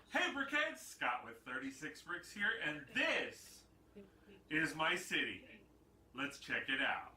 Hey Brickheads, Scott with 36 Bricks here, and this is my city. Let's check it out.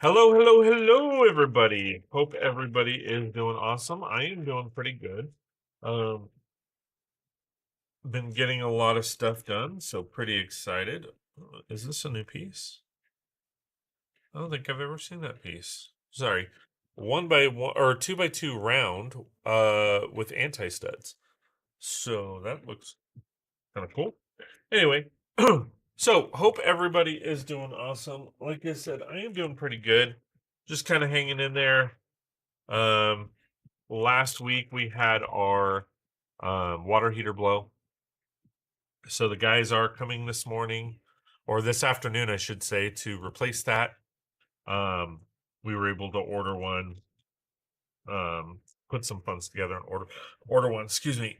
Hello, everybody. Hope everybody is doing awesome. I am doing pretty good. Um, been getting a lot of stuff done, so pretty excited. Is this a new piece? I don't think I've ever seen that piece. Sorry, 1x1 or 2x2 round, with anti-studs. So that looks kind of cool. Anyway, so hope everybody is doing awesome. Like I said, I am doing pretty good. Just kind of hanging in there. Last week we had our water heater blow. So the guys are coming this morning, or this afternoon, I should say, to replace that. We were able to order one, put some funds together and order one. Excuse me.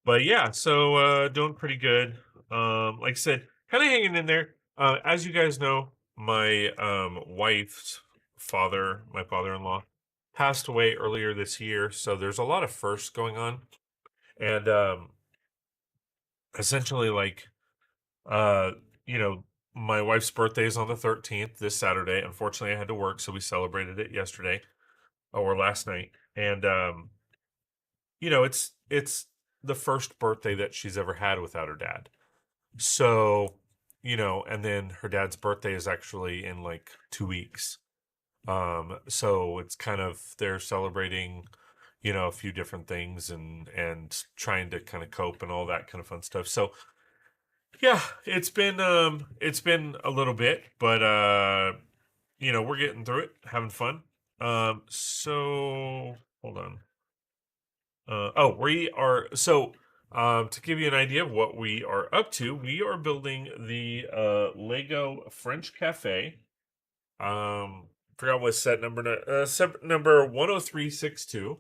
But yeah, so doing pretty good. Like I said, kind of hanging in there. As you guys know, my wife's father, my father-in-law, passed away earlier this year, so there's a lot of firsts going on. And essentially, like, uh, you know, my wife's birthday is on the 13th, this Saturday. Unfortunately, I had to work, so we celebrated it yesterday or last night. And it's the first birthday that she's ever had without her dad. So, and then her dad's birthday is actually in like 2 weeks. So it's kind of they're celebrating, a few different things and trying to kind of cope and all that kind of fun stuff. So yeah, it's been a little bit, but we're getting through it, having fun. So hold on. We are so to give you an idea of what we are up to, we are building the Lego French Cafe. Forgot what set number set number 10362.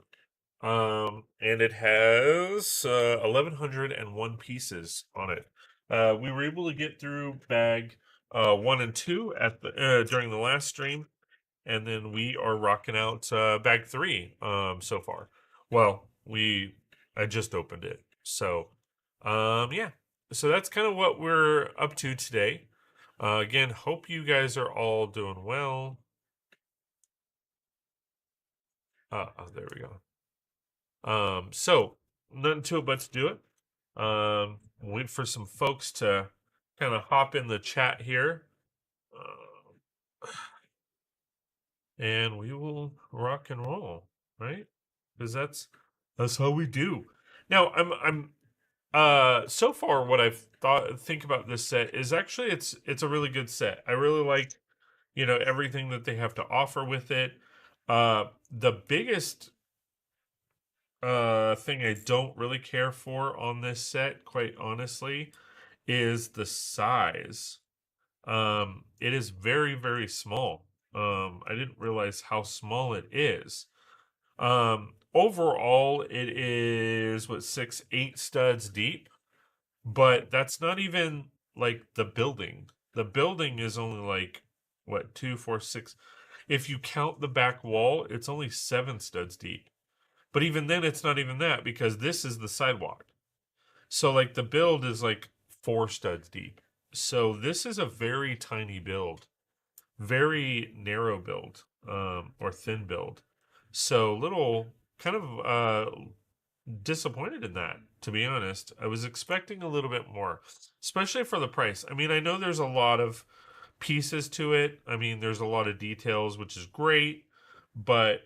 And it has 1101 pieces on it. We were able to get through bag 1 and 2 at the during the last stream, and then we are rocking out bag 3 so far. Well, I just opened it, so yeah. So that's kind of what we're up to today. Again, hope you guys are all doing well. There we go. So nothing to it but to do it. Wait for some folks to kind of hop in the chat here, and we will rock and roll, right? Because that's how we do. Now, so far what I've think about this set is actually it's a really good set. I really like everything that they have to offer with it. The biggest thing I don't really care for on this set, quite honestly, is the size. It is very, very small. I didn't realize how small it is. Overall, it is what 8 studs deep, but that's not even like the building. The building is only like what 2, 4, 6. If you count the back wall, it's only 7 studs deep. But even then, it's not even that because this is the sidewalk. So like the build is like 4 studs deep. So this is a very tiny build, very narrow build, or thin build. So little kind of disappointed in that, to be honest. I was expecting a little bit more, especially for the price. I mean, I know there's a lot of pieces to it. I mean, there's a lot of details, which is great, but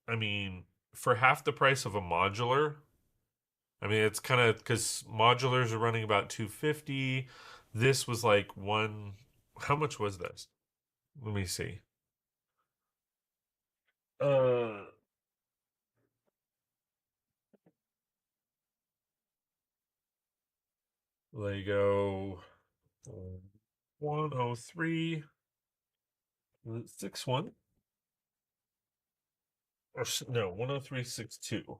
I mean, for half the price of a modular, I mean, it's kind of because modulars are running about 250. This was like one. How much was this? Let me see. Uh, Lego 10361 or no 10362.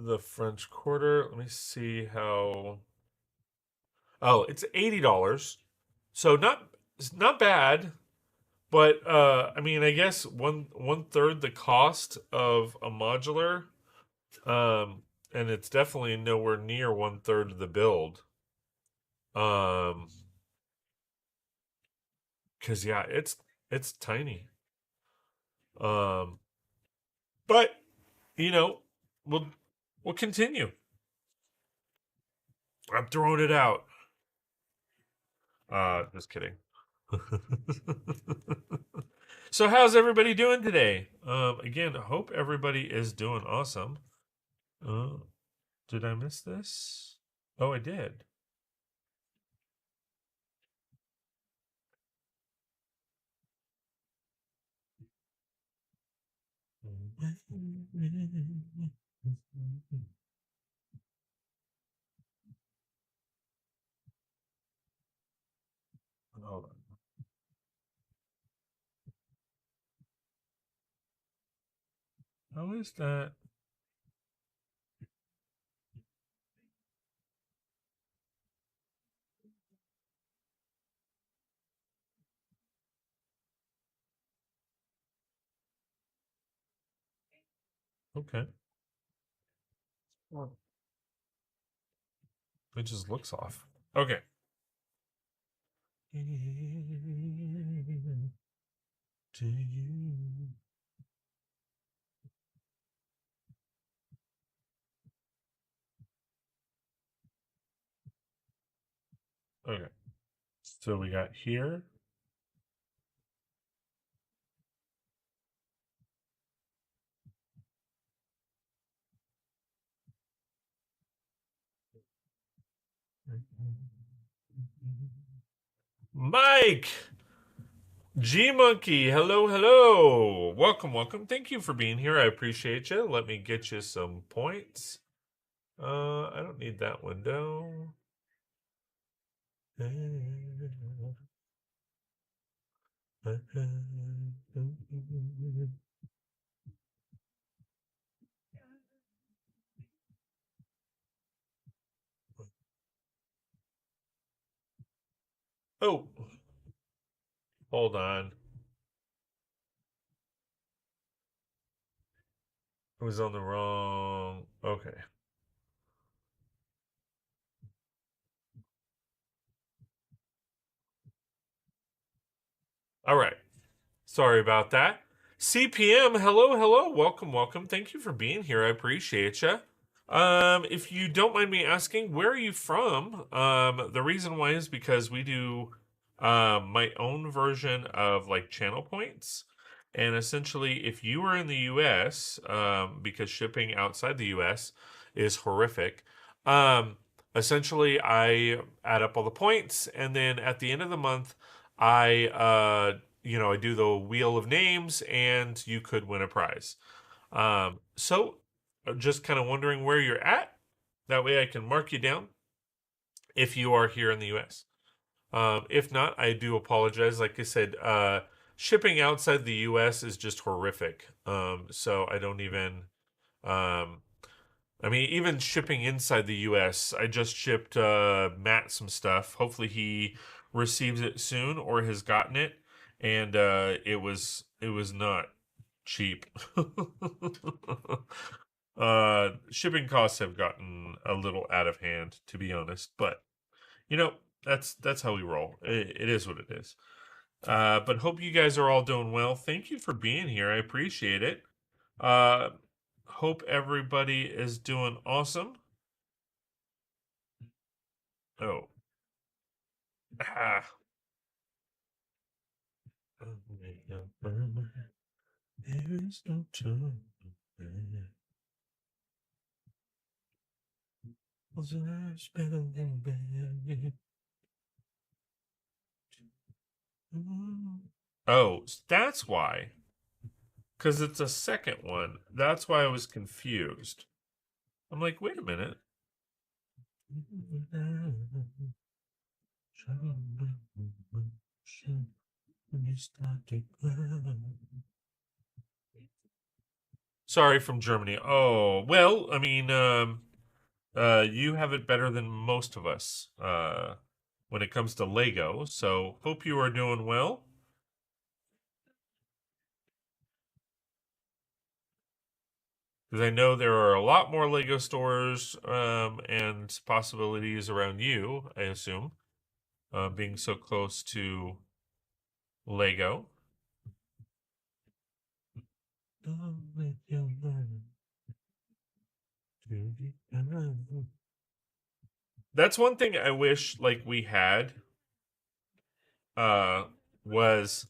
The French Quarter. Let me see how. Oh, it's $80. So it's not bad. But I mean, I guess one third the cost of a modular, and it's definitely nowhere near one third of the build. Um, because yeah, it's tiny. Um, but you know, we'll we'll continue. I'm throwing it out. Just kidding. So how's everybody doing today? Again, I hope everybody is doing awesome. Uh, did I miss this? Oh, I did. Hold on. How is that? Okay. Well, it just looks off. Okay. To you. Okay. So we got here. Mike! G Monkey, hello, hello. Welcome, welcome. Thank you for being here. I appreciate you. Let me get you some points. I don't need that window. Oh, hold on. It was on the wrong. Okay. All right. Sorry about that. CPM, hello, hello. Welcome, welcome. Thank you for being here. I appreciate you. If you don't mind me asking, where are you from? The reason why is because we do my own version of like channel points. And essentially, if you are in the US, because shipping outside the US is horrific, um, essentially I add up all the points, and then at the end of the month, I do the wheel of names, and you could win a prize. So just kind of wondering where you're at. That way I can mark you down if you are here in the US. If not, I do apologize. Like I said, shipping outside the US is just horrific. So I don't even. Um, I mean, even shipping inside the US, I just shipped Matt some stuff. Hopefully, he receives it soon or has gotten it, and it was not cheap. Shipping costs have gotten a little out of hand, to be honest. But you know, that's how we roll. It is what it is. But hope you guys are all doing well. Thank you for being here. I appreciate it. Uh, hope everybody is doing awesome. Oh, ah. There is no time. Oh, that's why. Because it's a second one. That's why I was confused. I'm like, wait a minute. Sorry, from Germany. Oh, well, I mean, you have it better than most of us when it comes to Lego. So hope you are doing well. Because I know there are a lot more Lego stores and possibilities around you, I assume, being so close to Lego. That's one thing I wish like we had uh was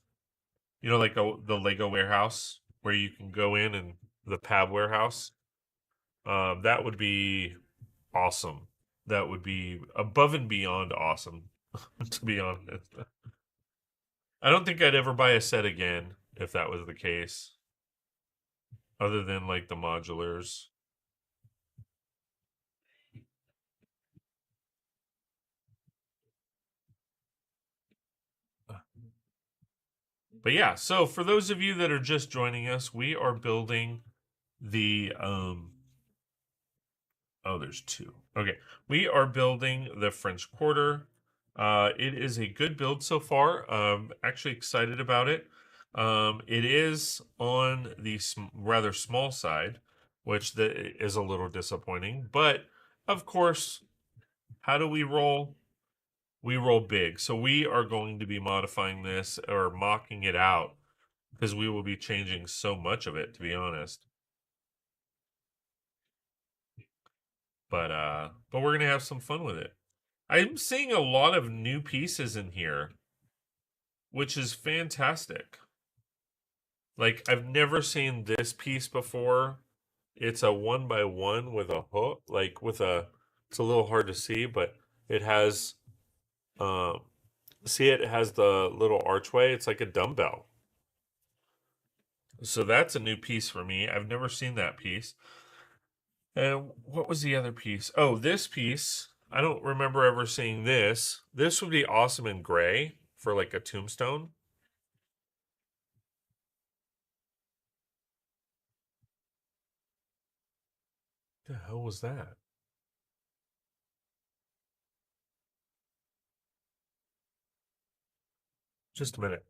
like the Lego warehouse where you can go in and the Pab warehouse. That would be awesome. That would be above and beyond awesome, to be honest. I don't think I'd ever buy a set again if that was the case, other than like the modulars. But yeah, so for those of you that are just joining us, we are building the oh, there's two. Okay. We are building the French Quarter. It is a good build so far. Actually excited about it. It is on the rather small side. which is a little disappointing. But of course, how do we roll? We roll big. So we are going to be modifying this or mocking it out because we will be changing so much of it, to be honest. But we're gonna have some fun with it. I'm seeing a lot of new pieces in here, which is fantastic. Like I've never seen this piece before. It's a 1x1 with a hook, like with a. It's a little hard to see, but it has. Um, See, it has the little archway. It's like a dumbbell. So that's a new piece for me. I've never seen that piece. And what was the other piece? Oh, this piece. I don't remember ever seeing this. This would be awesome in gray for like a tombstone. The hell was that? Just a minute.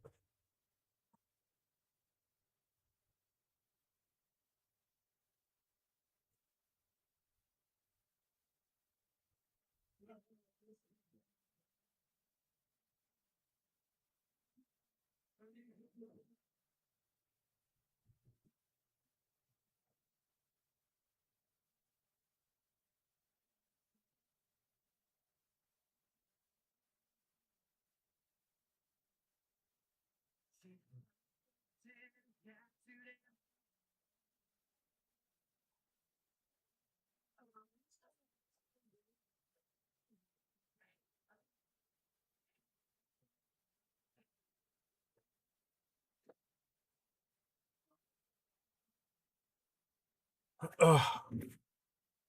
Oh,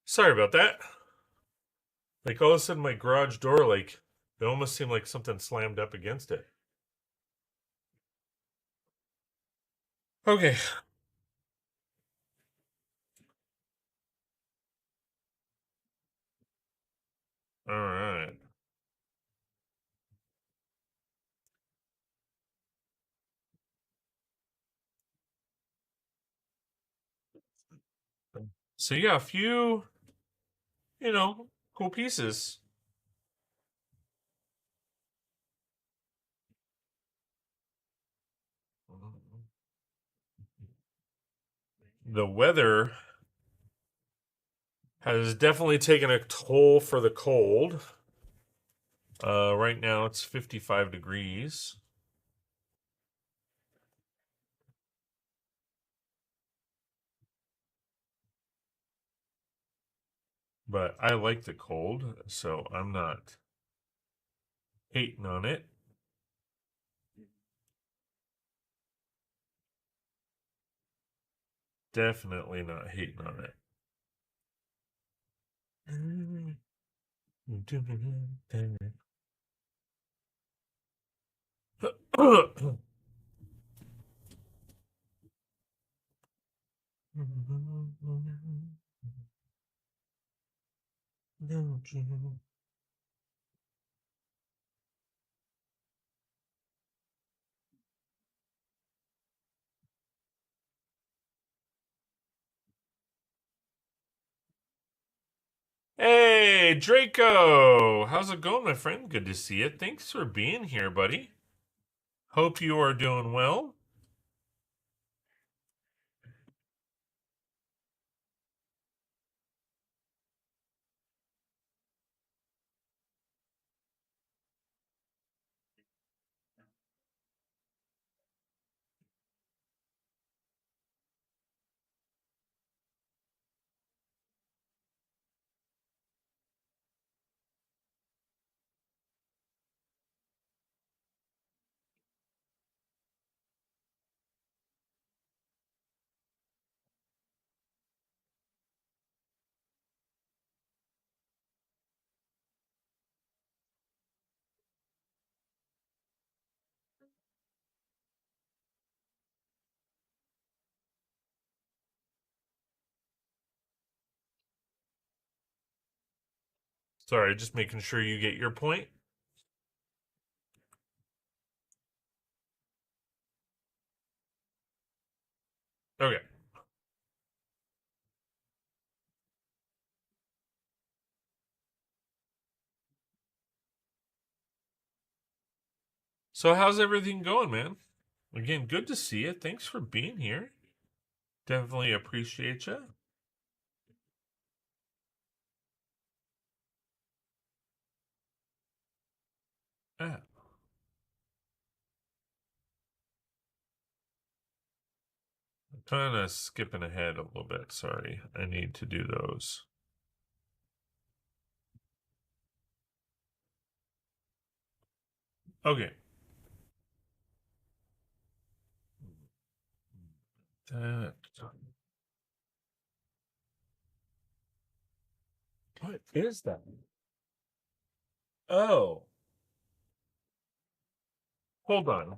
sorry about that. Like all of a sudden, my garage door, like it almost seemed like something slammed up against it. Okay. All right. So yeah, a few, cool pieces. The weather has definitely taken a toll for the cold. Right now it's 55 degrees, but I like the cold, so I'm not hating on it. Definitely not hating on it. Hey, Draco! How's it going, my friend? Good to see you. Thanks for being here, buddy. Hope you are doing well. Sorry, just making sure you get your point. Okay. So how's everything going, man? Again, good to see you. Thanks for being here. Definitely appreciate you. Ah, I'm kind of skipping ahead a little bit. Sorry. I need to do those. Okay. That. What is that? Oh, hold on.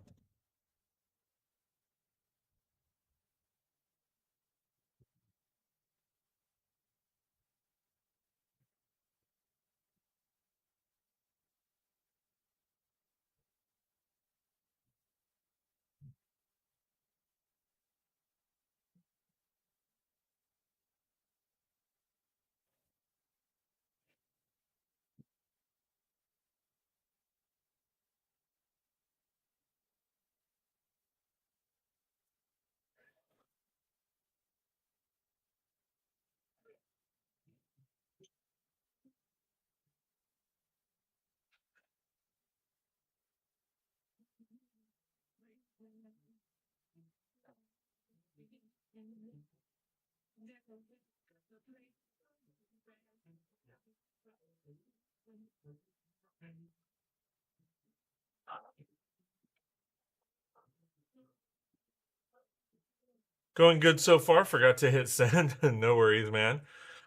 Going good so far. Forgot to hit send. No worries, man.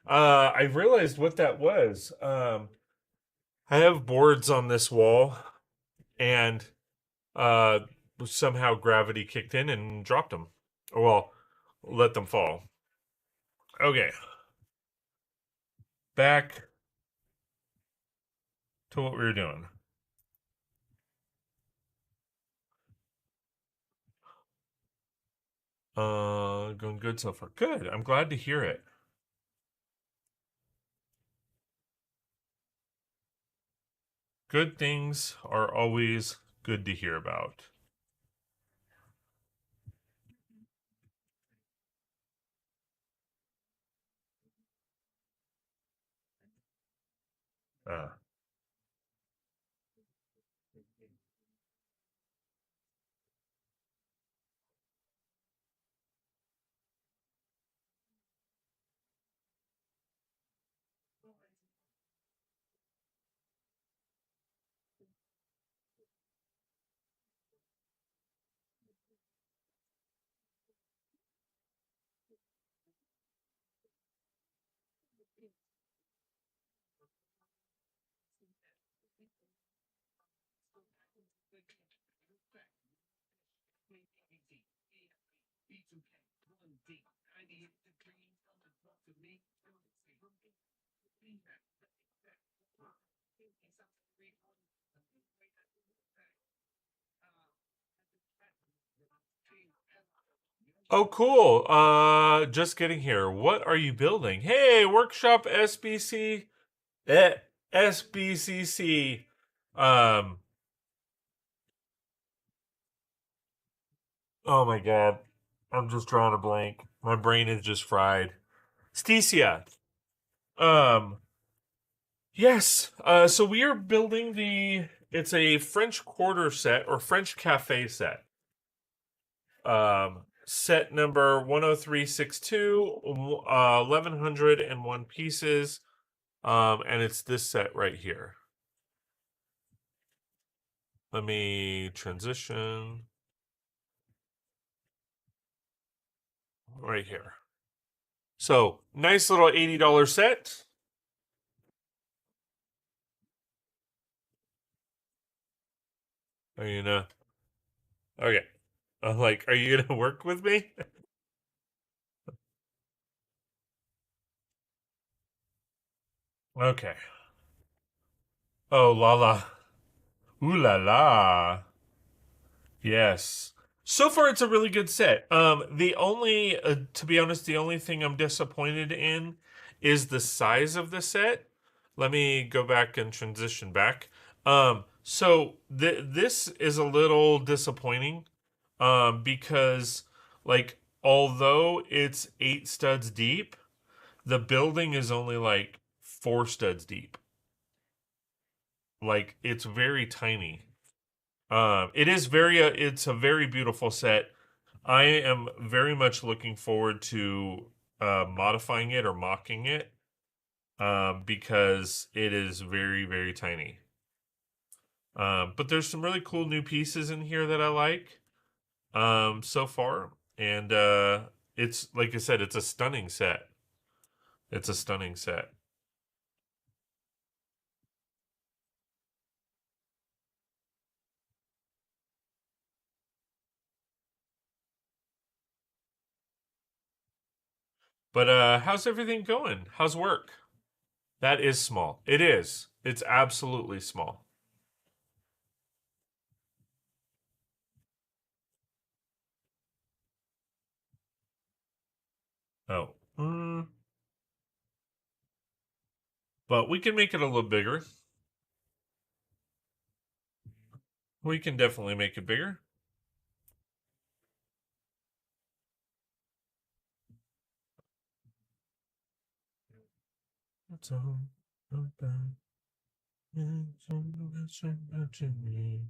I realized what that was. I have boards on this wall, and uh, somehow gravity kicked in and dropped them. Well, let them fall. Okay, back to what we were doing. Going good so far. Good. I'm glad to hear it. Good things are always good to hear about. Uh, oh, cool. Just getting here. What are you building? Hey, workshop SBC. SBCC. Um. Oh my god. I'm just drawing a blank. My brain is just fried. Stecia. Um. Yes. So we are building the. It's a French Quarter set or French Cafe set. Set number 10362, 1101 pieces. And it's this set right here. Let me transition right here. So nice little $80 set. Are you gonna? Okay. I'm like, are you gonna work with me? Okay. Oh la la. Ooh la la. Yes. So far, it's a really good set. The only, to be honest, the only thing I'm disappointed in is the size of the set. Let me go back and transition back. So this is a little disappointing, because like although it's 8 studs deep, the building is only like 4 studs deep. Like it's very tiny. It's a very beautiful set. I am very much looking forward to modifying it or mocking it, because it is very, very tiny. But there's some really cool new pieces in here that I like, so far. And it's like I said, it's a stunning set. It's a stunning set. But how's everything going? How's work? That is small. It is. It's absolutely small. Oh. But we can make it a little bigger. We can definitely make it bigger. That's all about me.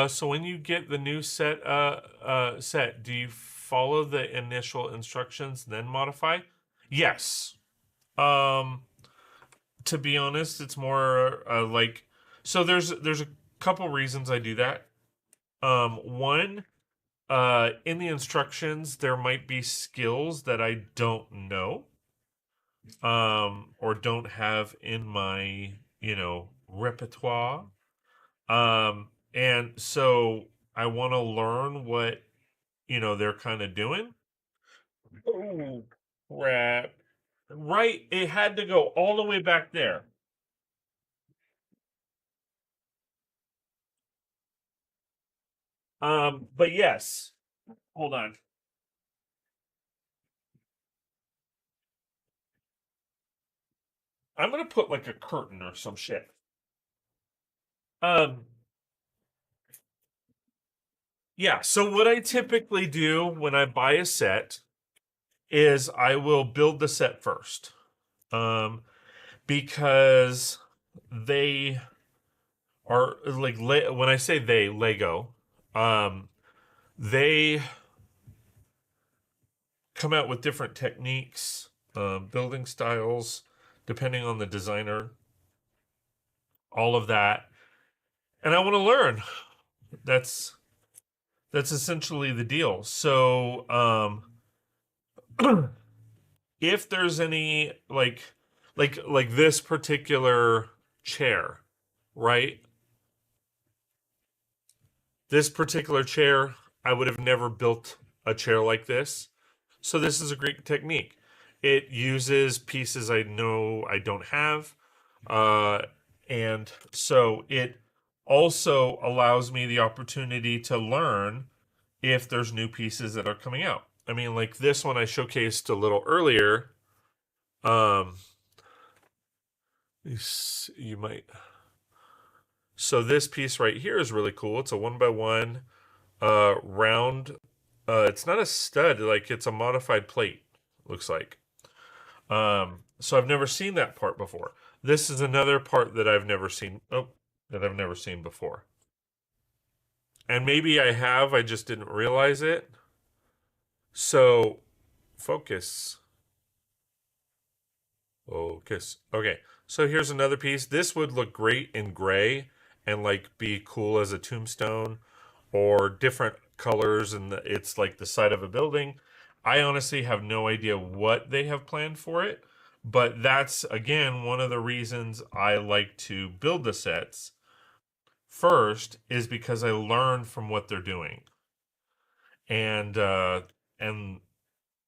So when you get the new set, do you follow the initial instructions then modify? Yes. Um, to be honest, it's more like so. There's a couple reasons I do that. One, in the instructions there might be skills that I don't know, or don't have in my repertoire. And so I want to learn what they're kind of doing. Oh, crap! Right, it had to go all the way back there. But yes, hold on. I'm gonna put like a curtain or some shit. Um, yeah. So what I typically do when I buy a set is I will build the set first. Um, because they are like when I say they Lego, um, they come out with different techniques, building styles, depending on the designer, all of that, and I want to learn. That's that's essentially the deal. So, if there's any like this particular chair, right? This particular chair, I would have never built a chair like this. So this is a great technique. It uses pieces I know I don't have. Uh, and so it also allows me the opportunity to learn if there's new pieces that are coming out. I mean, like this one I showcased a little earlier. Um, you might. So this piece right here is really cool. It's a 1x1 round. It's not a stud, like it's a modified plate, looks like. So I've never seen that part before. This is another part that I've never seen. Oh, that I've never seen before. And maybe I have, I just didn't realize it. So focus. Focus. Okay. So here's another piece. This would look great in gray and like be cool as a tombstone or different colors, and it's like the side of a building. I honestly have no idea what they have planned for it, but that's again one of the reasons I like to build the sets first is because I learn from what they're doing. And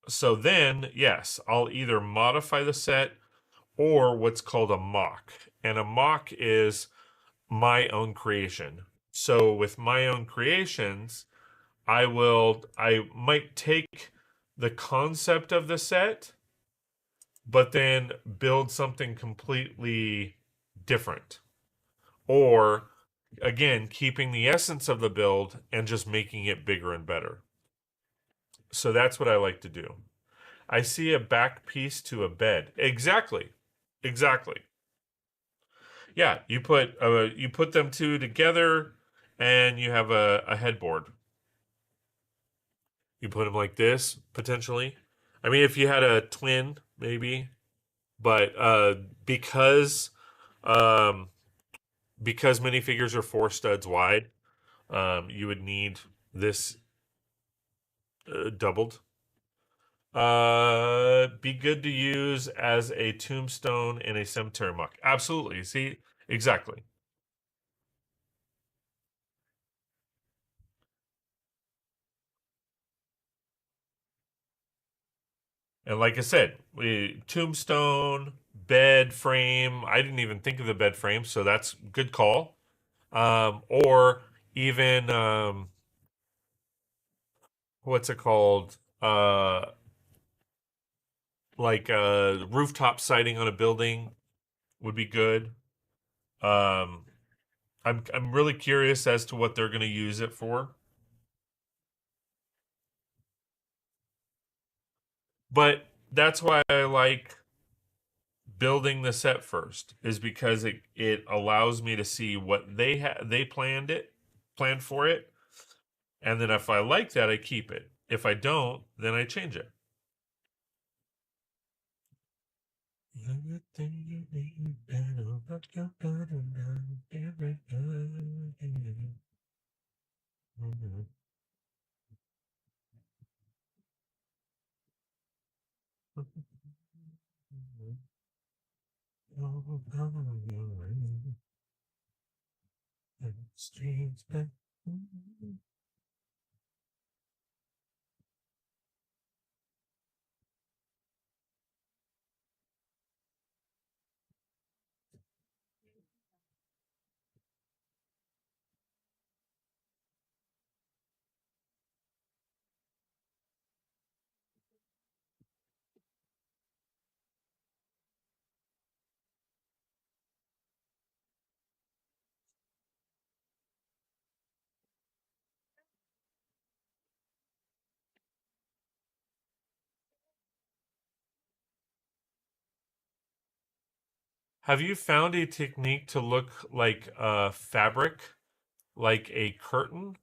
So then, yes, I'll either modify the set or what's called a mock. And a mock is my own creation. So with my own creations, I might take the concept of the set, but then build something completely different. Or again, keeping the essence of the build and just making it bigger and better. So that's what I like to do. I see a back piece to a bed. Exactly. Exactly. Yeah, you put them two together and you have a headboard. You put them like this potentially. I mean, if you had a twin, maybe, but um, because minifigures are 4 studs wide, you would need this doubled. Be good to use as a tombstone in a cemetery muck. Absolutely. See, exactly. And like I said, tombstone, bed frame. I didn't even think of the bed frame, so that's good call. Or even what's it called? Like rooftop siding on a building would be good. Um, I'm really curious as to what they're going to use it for. But that's why I like building the set first, is because it allows me to see what they planned for it, and then if I like that, I keep it. If I don't, then I change it. Have you found a technique to look like fabric, like a curtain?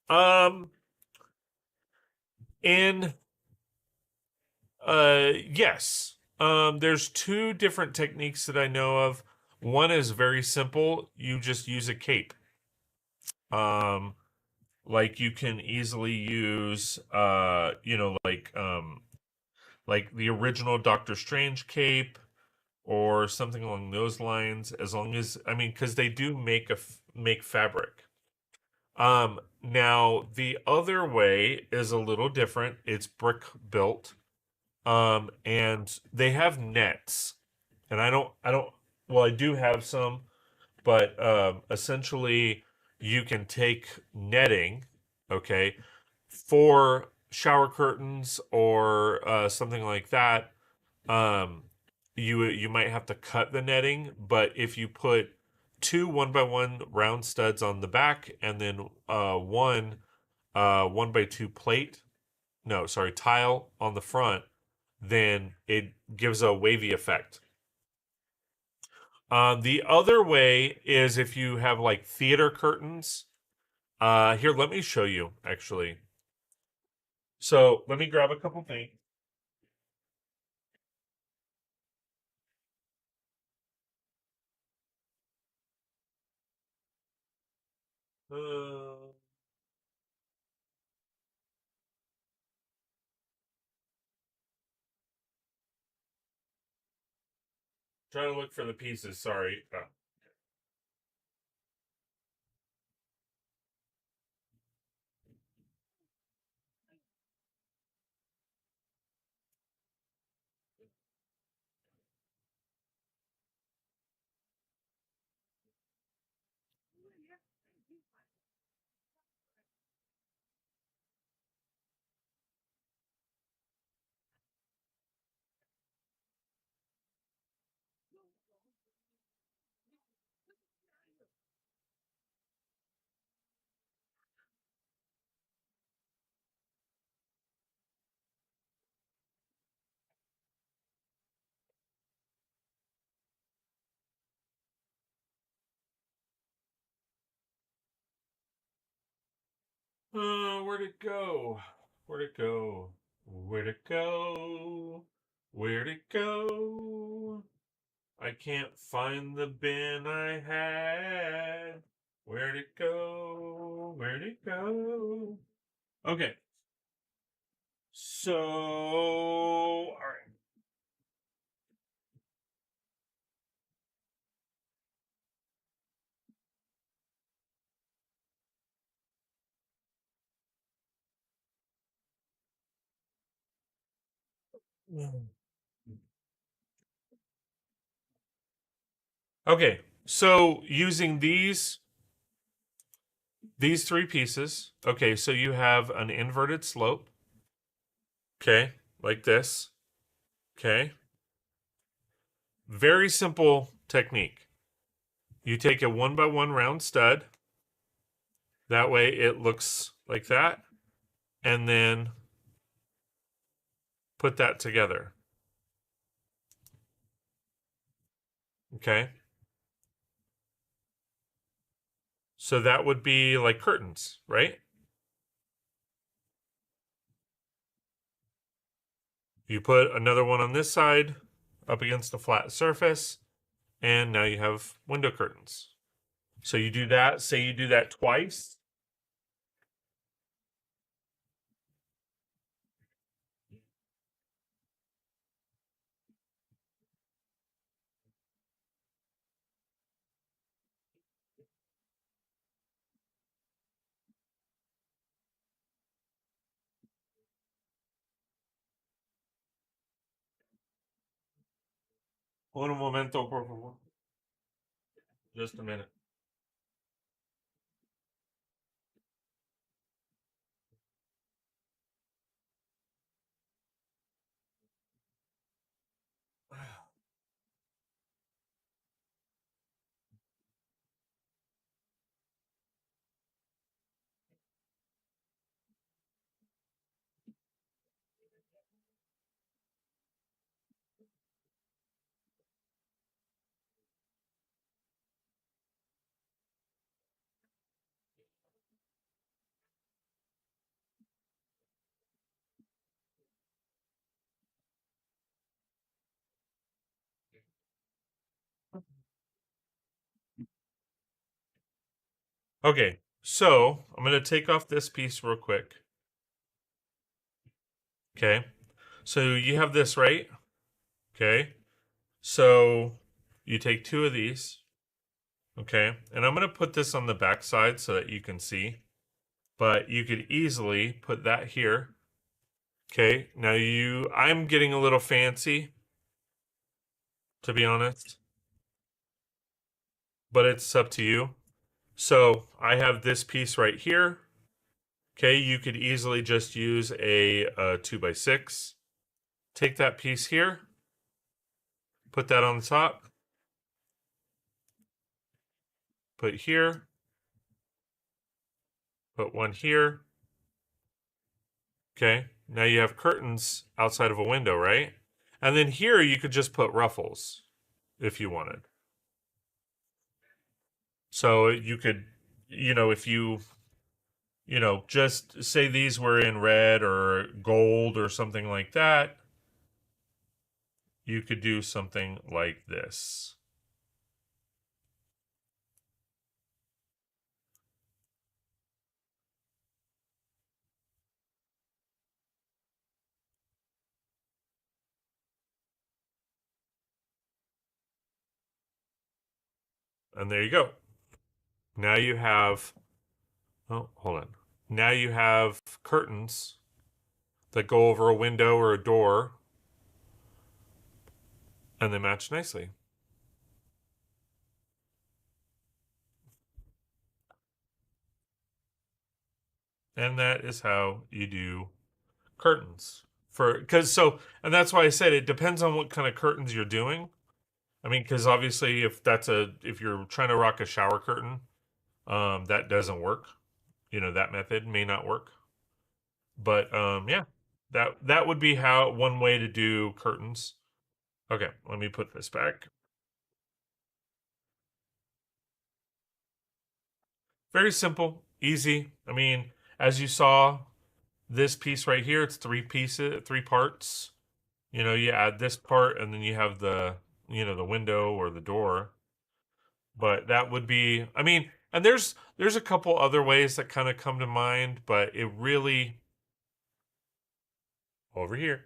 Um, in yes. There's two different techniques that I know of. One is very simple. You just use a cape. Um, like you can easily use like the original Doctor Strange cape or something along those lines, as long as I mean, because they do make fabric. Now the other way is a little different. It's brick built. And they have nets. And well, I do have some, but essentially you can take netting, okay, for shower curtains or something like that. Um, you might have to cut the netting, but if you put two 1x1 round studs on the back and then one 1x2 plate, no, sorry, tile on the front, then it gives a wavy effect. The other way is if you have like theater curtains. Here, let me show you actually. So let me grab a couple things. Uh, Trying to look for the pieces. Sorry. Where'd it go? Where'd it go? Where'd it go? Where'd it go? I can't find the bin I had. Where'd it go? Where'd it go? Okay. So, all right. Okay. So, using these three pieces. Okay, so you have an inverted slope. Okay, like this. Okay. Very simple technique. You take a 1x1 round stud. That way it looks like that. And then put that together. Okay. So that would be like curtains, right? You put another one on this side up against a flat surface, and now you have window curtains. So you do that, say you do that twice. Un momento, por favor. Just a minute. Okay, so I'm going to take off this piece real quick. Okay, so you have this, right? Okay, so you take two of these. Okay, and I'm going to put this on the back side so that you can see. But you could easily put that here. Okay, now I'm getting a little fancy, to be honest, but it's up to you. So I have this piece right here. Okay, you could easily just use a 2x6. Take that piece here, put that on the top, put here, put one here. Okay, now you have curtains outside of a window, right? And then here you could just put ruffles if you wanted. So you could, if just say these were in red or gold or something like that, you could do something like this. And there you go. Now you have, oh, hold on. Now you have curtains that go over a window or a door and they match nicely. And that is how you do curtains. And that's why I said it depends on what kind of curtains you're doing. I mean, because obviously, if you're trying to rock a shower curtain, that doesn't work. That method may not work. But yeah, that would be how one way to do curtains. Okay, let me put this back. Very simple, easy. I mean, as you saw this piece right here, it's three parts. You add this part and then you have the window or the door. But that would be, I mean, and there's a couple other ways that kind of come to mind, but it really over here.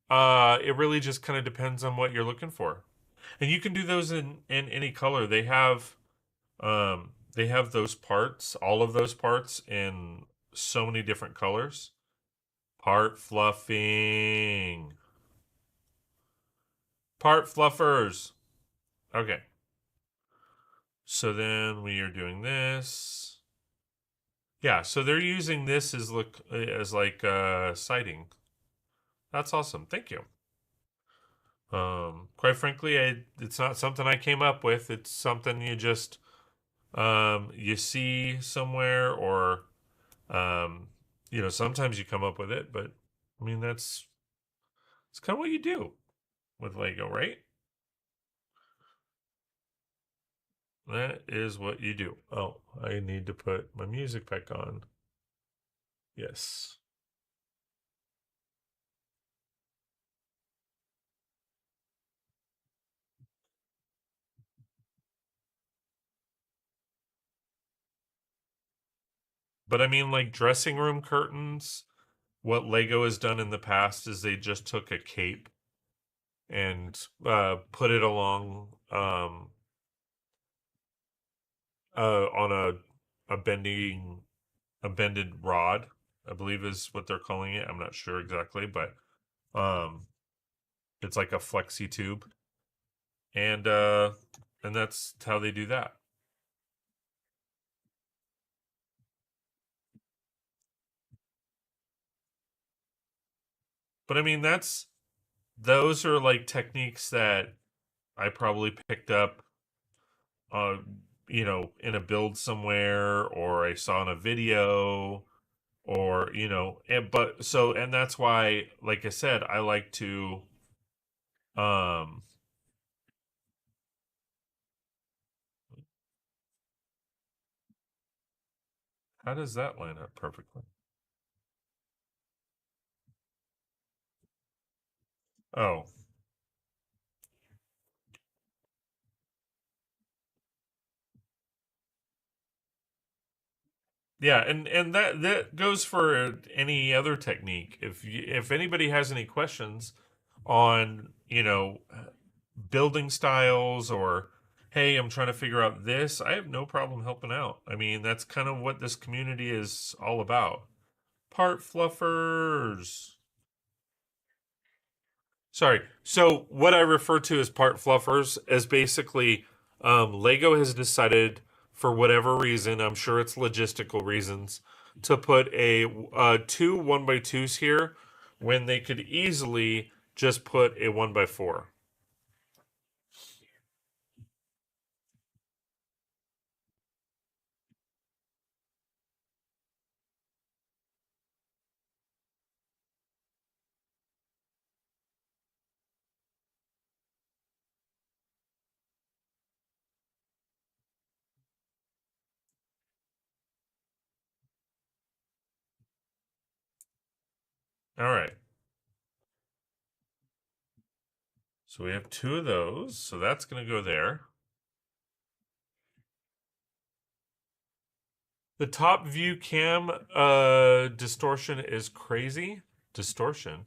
It really just kind of depends on what you're looking for. And you can do those in any color. They have those parts, all of those parts in so many different colors. Part fluffing. Part fluffers. Okay. So then we are doing this. Yeah, so they're using this as like siding. That's awesome. Thank you. Quite frankly, it's not something I came up with. It's something you just you see somewhere, or um, sometimes you come up with it. But I mean, it's kind of what you do with Lego, right? That is what you do. Oh, I need to put my music back on. Yes. But I mean, like dressing room curtains, what Lego has done in the past is they just took a cape and put it along on a bending a bended rod, I believe is what they're calling it. I'm not sure exactly, but um, it's like a flexi tube, and that's how they do that. But I mean, those are like techniques that I probably picked up, uh, in a build somewhere, or I saw in a video, or and that's why, like I said, I like to um how does that line up perfectly? Oh, yeah, and that goes for any other technique. If anybody has any questions on, building styles, or hey, I'm trying to figure out this, I have no problem helping out. I mean, that's kind of what this community is all about. Part fluffers. Sorry. So what I refer to as part fluffers is basically, Lego has decided, for whatever reason, I'm sure it's logistical reasons, to put two 1x2s here when they could easily just put a 1x4. All right. So we have two of those. So that's going to go there. The top view cam distortion is crazy. Distortion.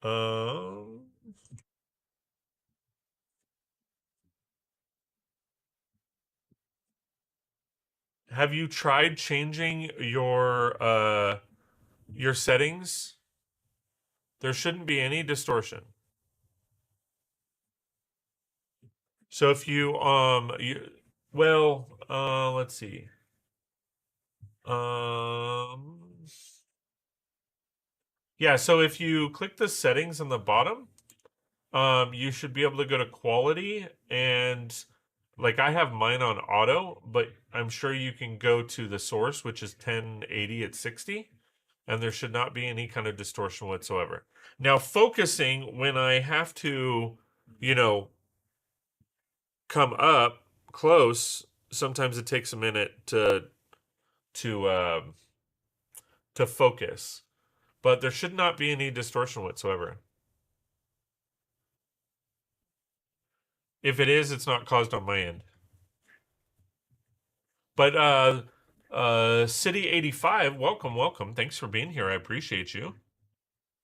Um have you tried changing your settings? There shouldn't be any distortion. So if let's see. Um yeah, so if you click the settings on the bottom, you should be able to go to quality, and like I have mine on auto, but I'm sure you can go to the source, which is 1080 at 60, and there should not be any kind of distortion whatsoever. Now, focusing, when I have to, you know, come up, close, sometimes it takes a minute to um, to focus. But there should not be any distortion whatsoever. If it is, it's not caused on my end. But City 85, welcome, welcome. Thanks for being here. I appreciate you.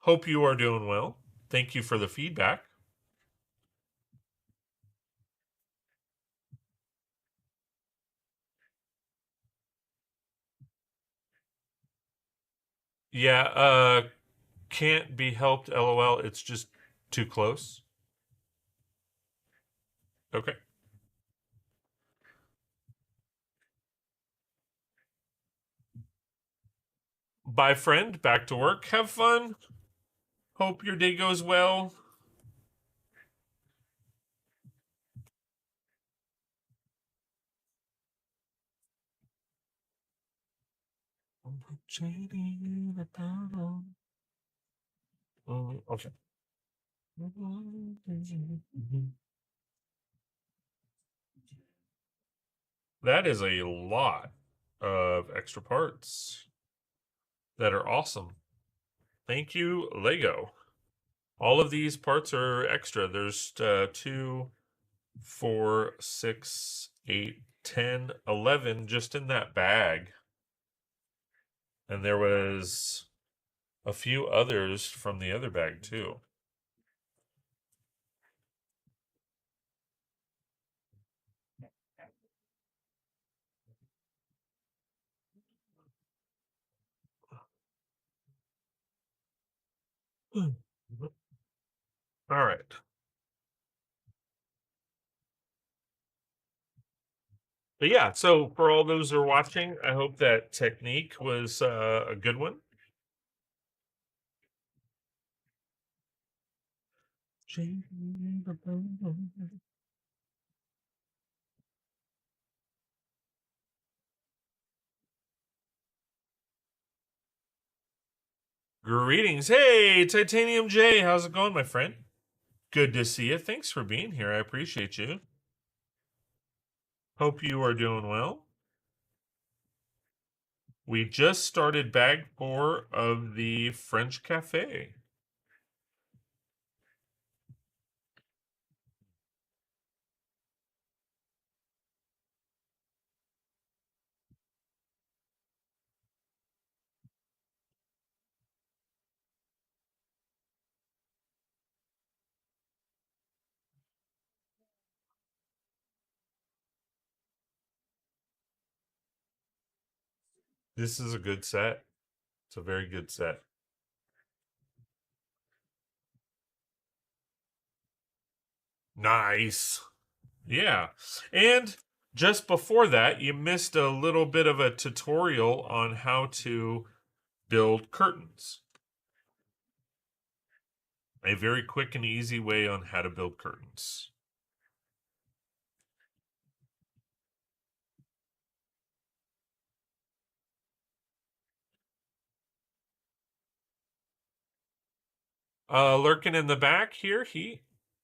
Hope you are doing well. Thank you for the feedback. Yeah, can't be helped, LOL. It's just too close. Okay. Bye, friend. Back to work. Have fun. Hope your day goes well. Okay. That is a lot of extra parts that are awesome. Thank you, Lego. All of these parts are extra. There's 2, 4, 6, 8, 10, 11 just in that bag. And there was a few others from the other bag, too. All right. But yeah, so for all those who are watching, I hope that technique was a good one. Greetings. Hey, Titanium J. How's it going, my friend? Good to see you. Thanks for being here. I appreciate you. Hope you are doing well. We just started bag 4 of the French Cafe. This is a good set. It's a very good set. Nice. Yeah. And just before that, you missed a little bit of a tutorial on how to build curtains. A very quick and easy way on how to build curtains. Lurking in the back here,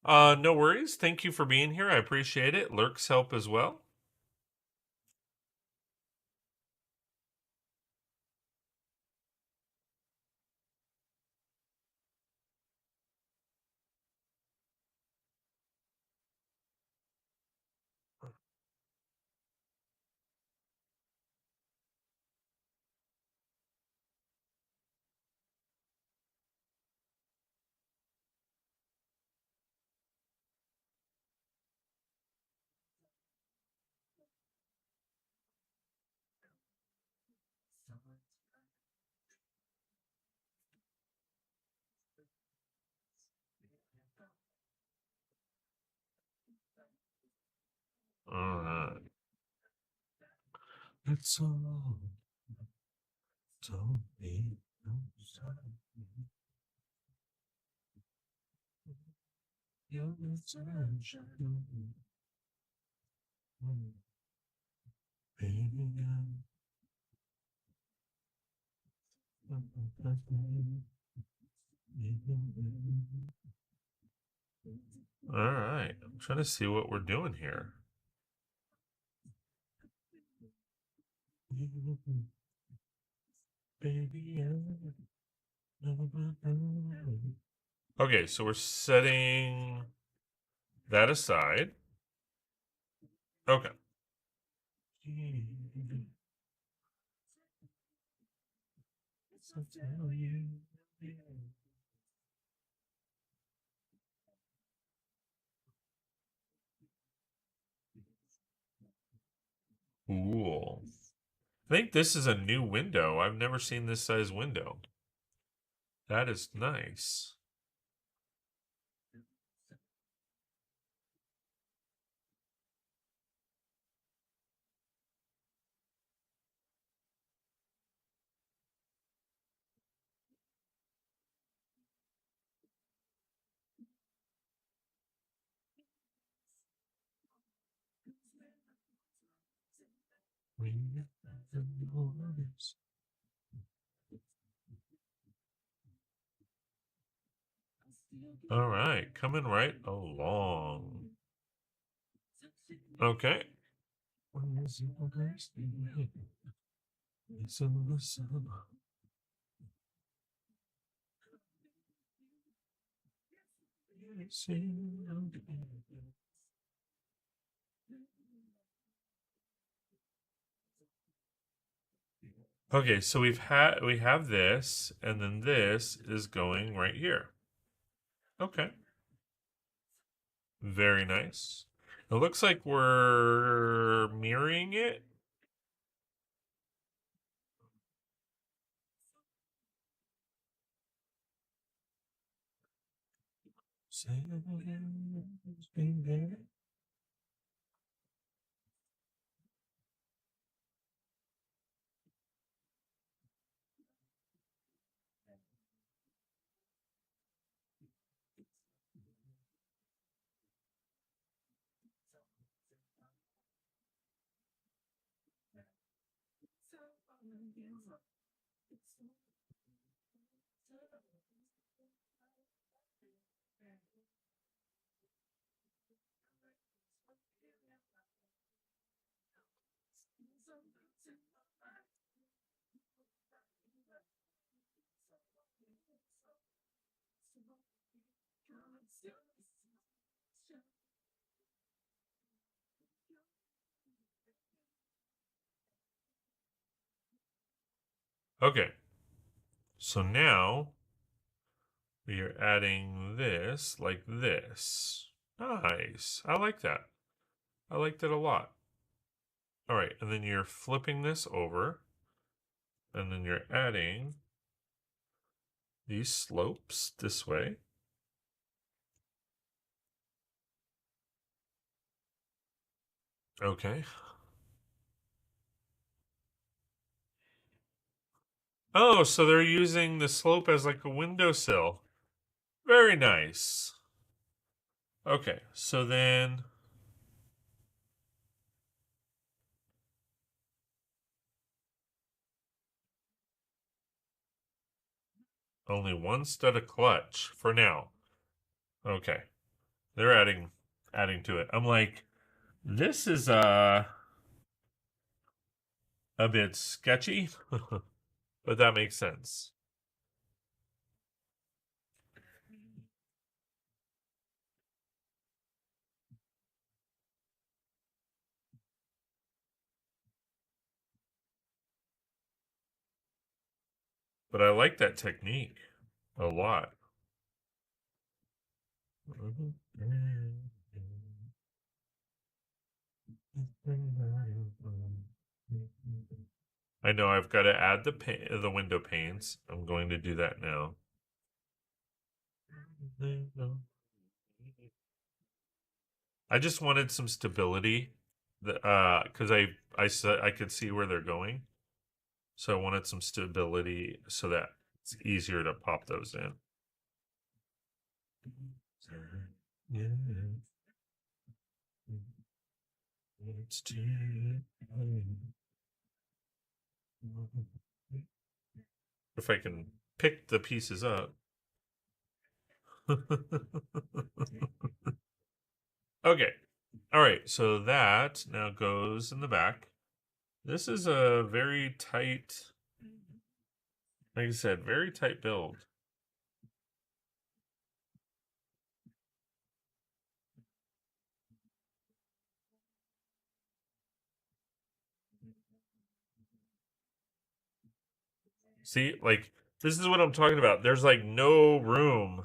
no worries. Thank you for being here. I appreciate it. Lurk's help as well. All right. It's all don't be no You're the sunshine. Baby, all right. I'm trying to see what we're doing here. Baby. Okay, so we're setting that aside. Okay. Cool. I think this is a new window. I've never seen this size window. That is nice. All right, coming right along. Okay. Okay, so we have this, and then this is going right here. Okay. Very nice. It looks like we're mirroring it. Okay. So now we are adding this like this. Nice. I like that. I liked it a lot. All right, and then you're flipping this over, and then you're adding these slopes this way. Okay. Oh, so they're using the slope as like a windowsill. Very nice. Okay, so then only one stud of clutch for now. Okay. They're adding to it. I'm like, this is a bit sketchy, but that makes sense. But I like that technique a lot. I know I've got to add the window panes. I'm going to do that now. I just wanted some stability, because I could see where they're going, so I wanted some stability so that it's easier to pop those in. Yeah. It's too. If I can pick the pieces up. Okay. All right. So that now goes in the back. This is a very tight, like I said, very tight build. See, like, this is what I'm talking about. There's like no room.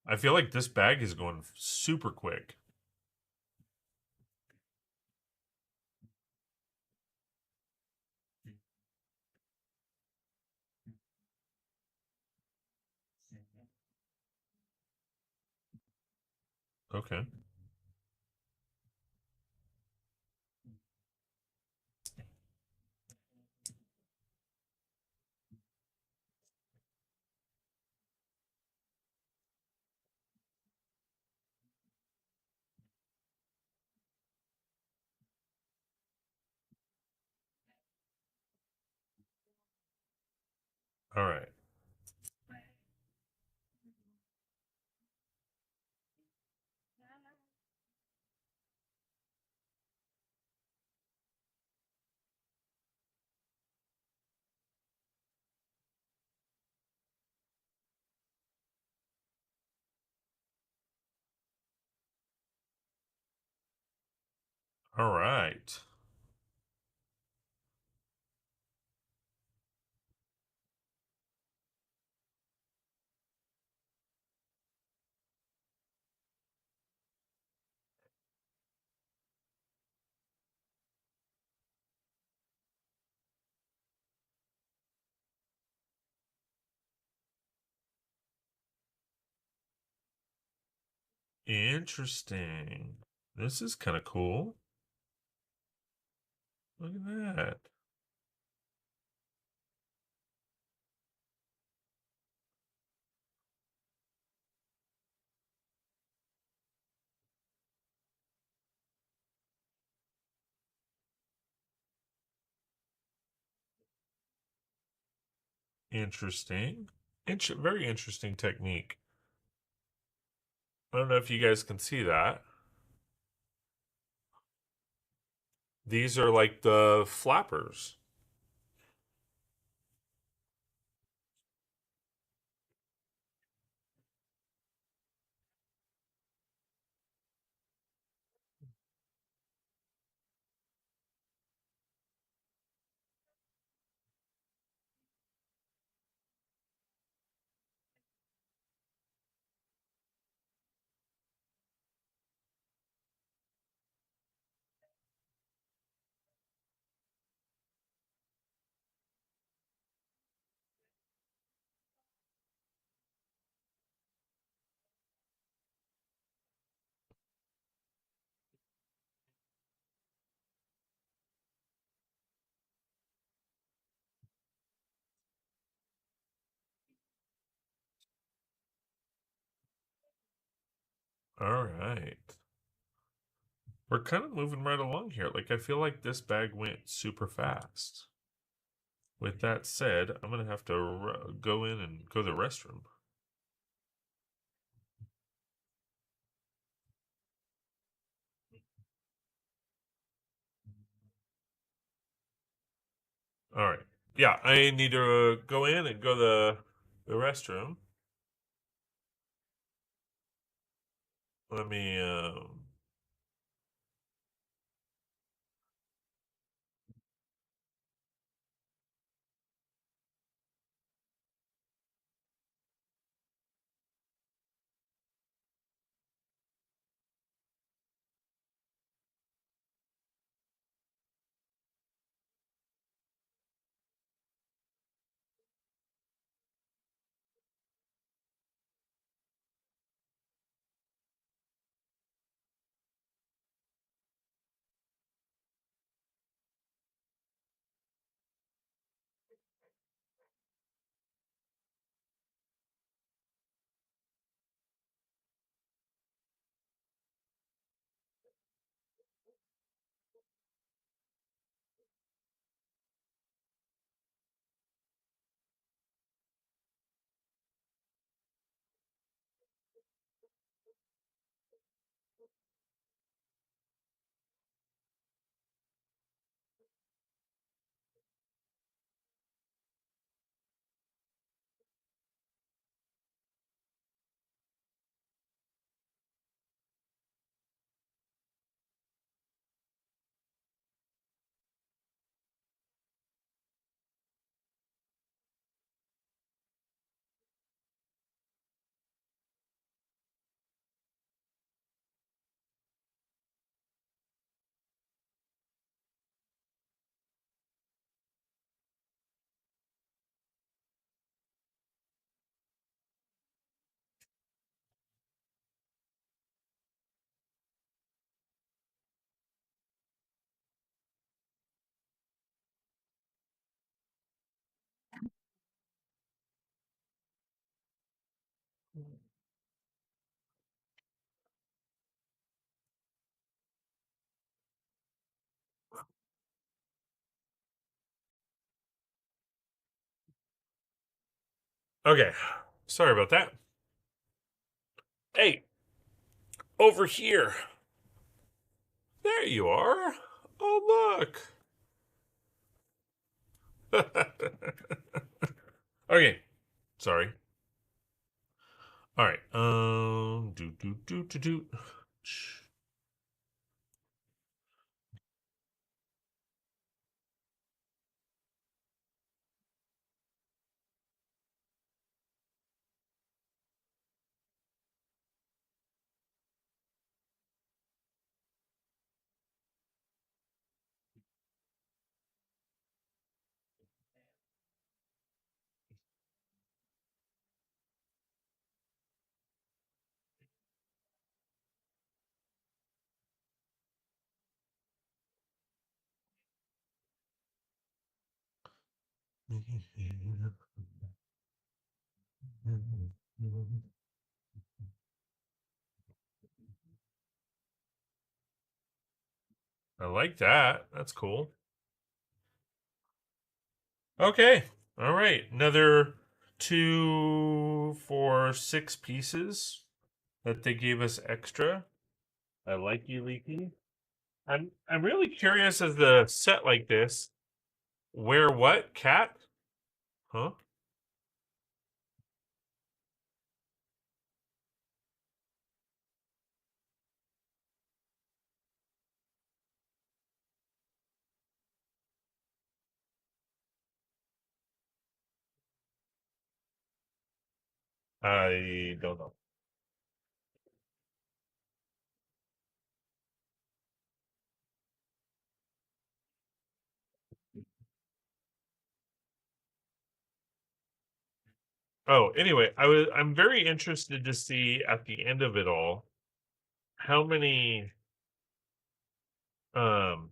I feel like this bag is going super quick. Okay. All right. All right. Interesting. This is kind of cool. Look at that. Interesting. Very interesting technique. I don't know if you guys can see that. These are like the flappers. All right. We're kind of moving right along here. Like, I feel like this bag went super fast. With that said, I'm going to have to go in and go to the restroom. All right. Yeah, I need to go in and go to the restroom. Let me Okay. Sorry about that. Hey, over here. There you are. Oh, look. Okay. Sorry. All right. Do. I like that. That's cool. Okay. All right. Another 2, 4, 6 pieces that they gave us extra. I like you, Leaky. I'm really curious as the set like this. Where what? Cat? Huh? I don't know. Oh, anyway, I'm very interested to see at the end of it all how many um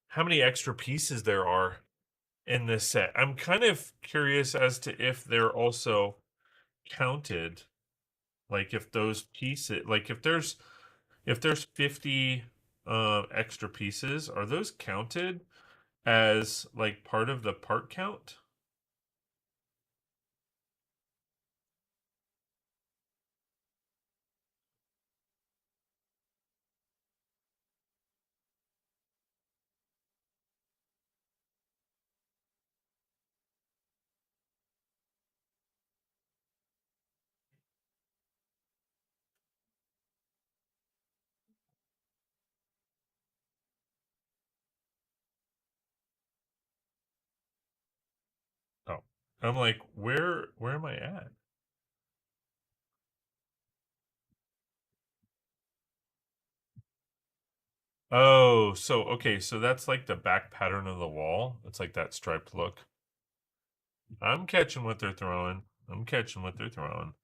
how many extra pieces there are in this set. I'm kind of curious as to if they're also counted, like if those pieces, like if there's 50 extra pieces, are those counted as like part of the part count? Oh, I'm like, where am I at? Oh, so okay, so that's like the back pattern of the wall. It's like that striped look. I'm catching what they're throwing. I'm catching what they're throwing.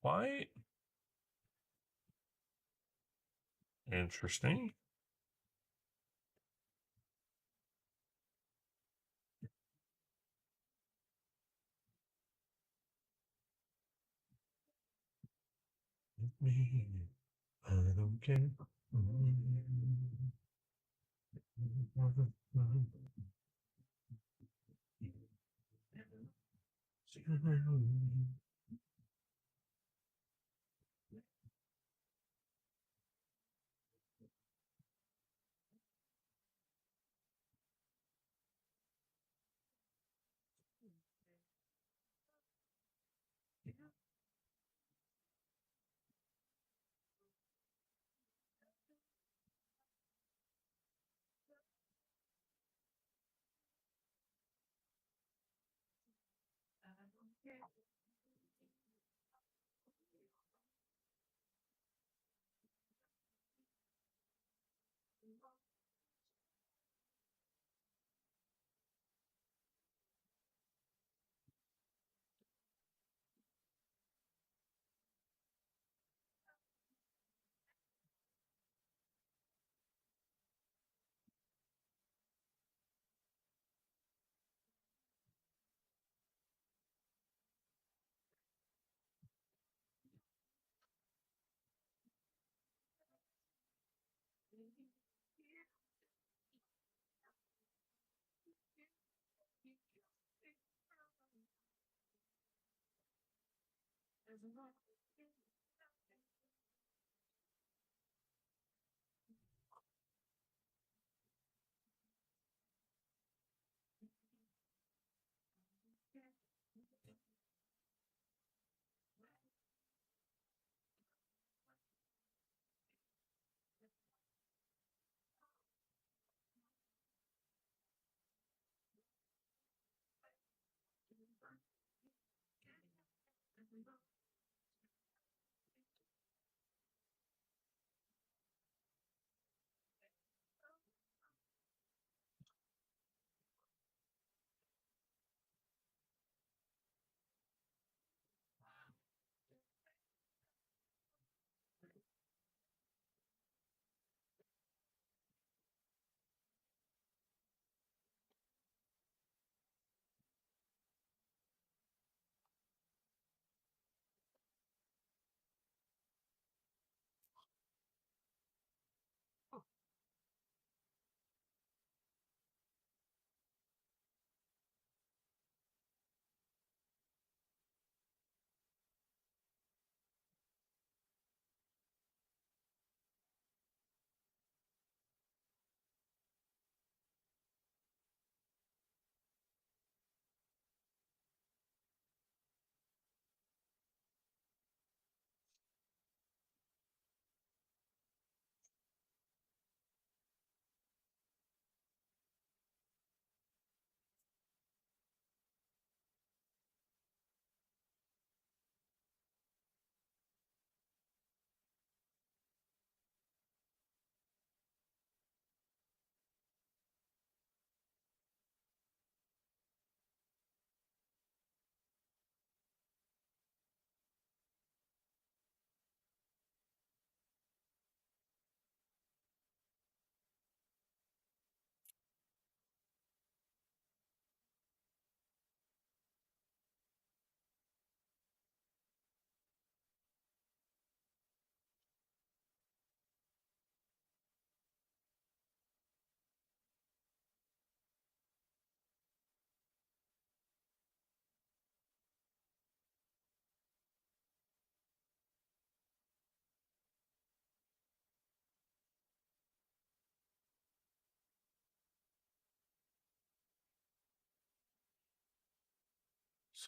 Why? Interesting. Me, I don't care.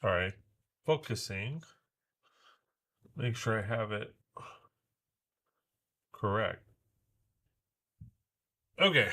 Sorry. Focusing. Make sure I have it correct. Okay.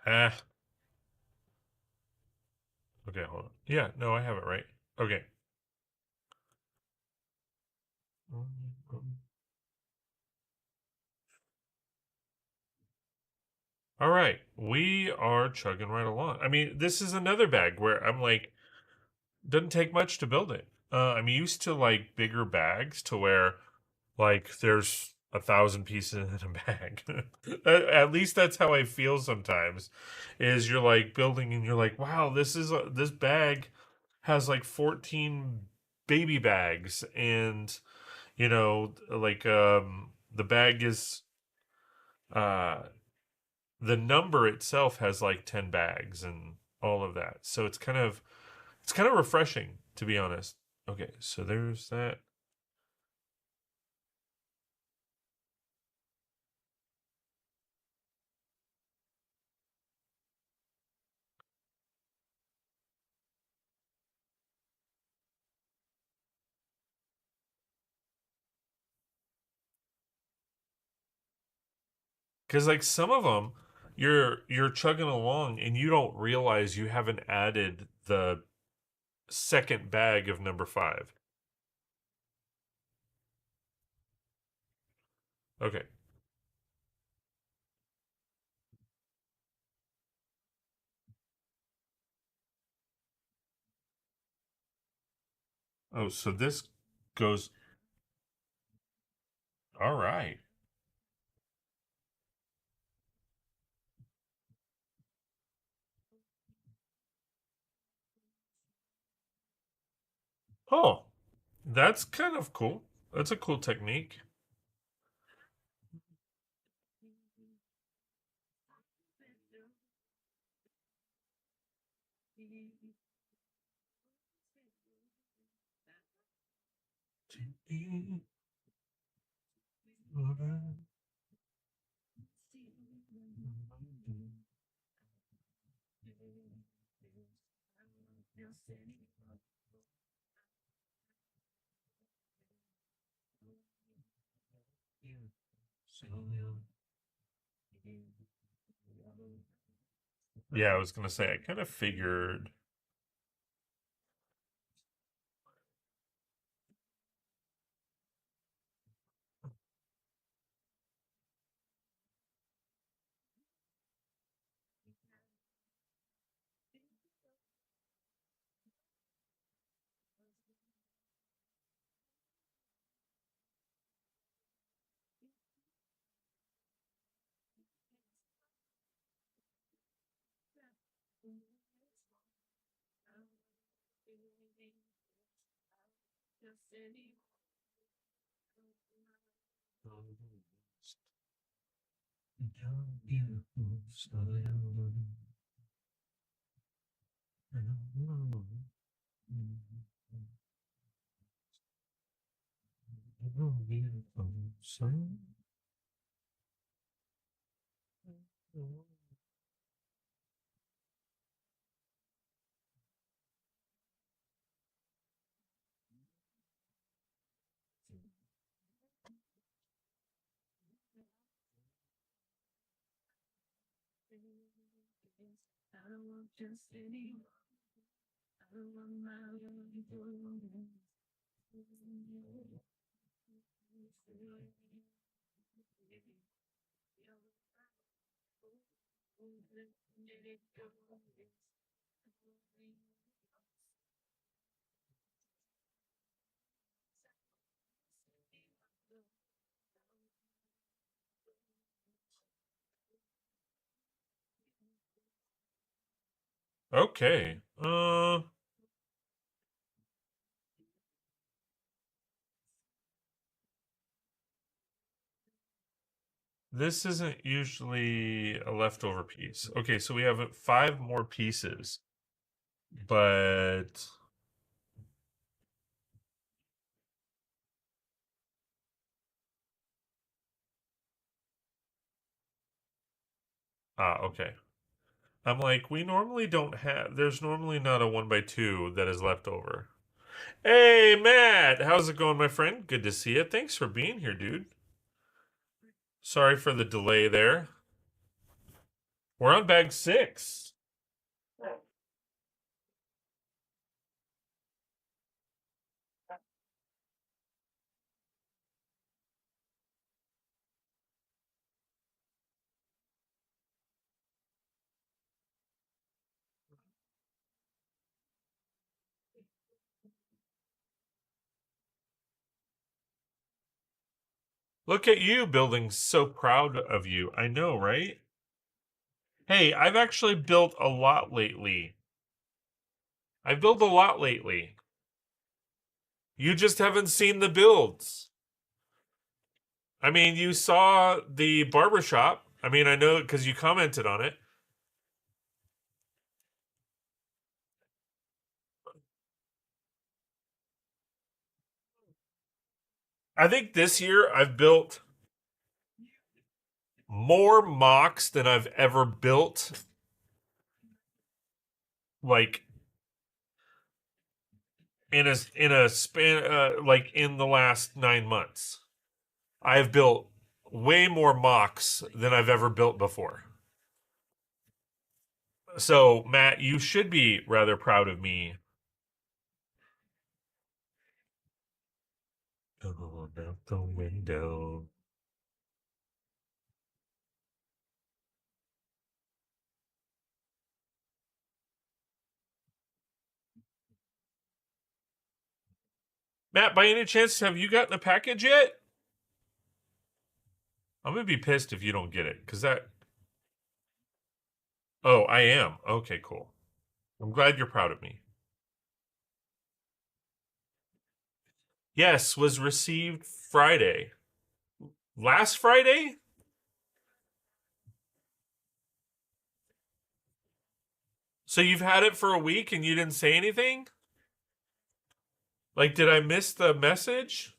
Ah. Okay, hold on. Yeah, no, I have it right. Okay. All right. We are chugging right along. I mean, this is another bag where I'm like, doesn't take much to build it. I'm used to like bigger bags to where like there's 1,000 pieces in a bag. At least that's how I feel sometimes. Is you're like building and you're like, wow, this bag has like 14 baby bags, and like the bag is uh the number itself has like 10 bags and all of that. So it's kind of refreshing, to be honest. Okay, so there's that. Because like some of them, you're chugging along and you don't realize you haven't added the second bag of number 5. Okay. Oh, so this goes. All right. Oh, that's kind of cool. That's a cool technique. Yeah, I was gonna say I kind of figured. Okay. This isn't usually a leftover piece. Okay, so we have 5 more pieces, but okay. I'm like, we normally don't have. There's normally not a 1x2 that is left over. Hey, Matt, how's it going, my friend? Good to see you. Thanks for being here, dude. Sorry for the delay there. We're on bag 6. Look at you building. So proud of you. I know, right? Hey, I've actually built a lot lately. I've built a lot lately. You just haven't seen the builds. I mean, you saw the barbershop. I mean, I know because you commented on it. I think this year I've built more Mocs than I've ever built, like in a span, like in the last 9 months. I have built way more Mocs than I've ever built before. So, Matt, you should be rather proud of me. Going out the window. Matt, by any chance, have you gotten a package yet? I'm gonna be pissed if you don't get it, because that. Oh, I am. Okay, cool. I'm glad you're proud of me. Yes, was received Friday. Last Friday? So you've had it for a week and you didn't say anything? Like, did I miss the message?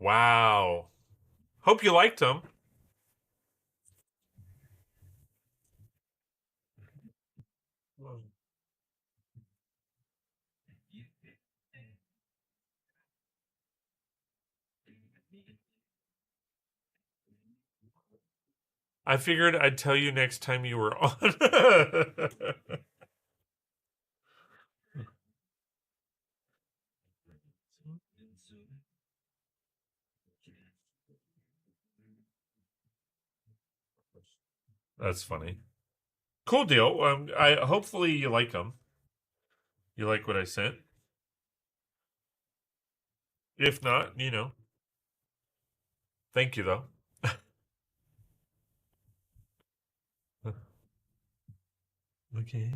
Wow. Hope you liked them. I figured I'd tell you next time you were on. That's funny. Cool deal. I hopefully you like them. You like what I sent. If not, thank you though. Okay.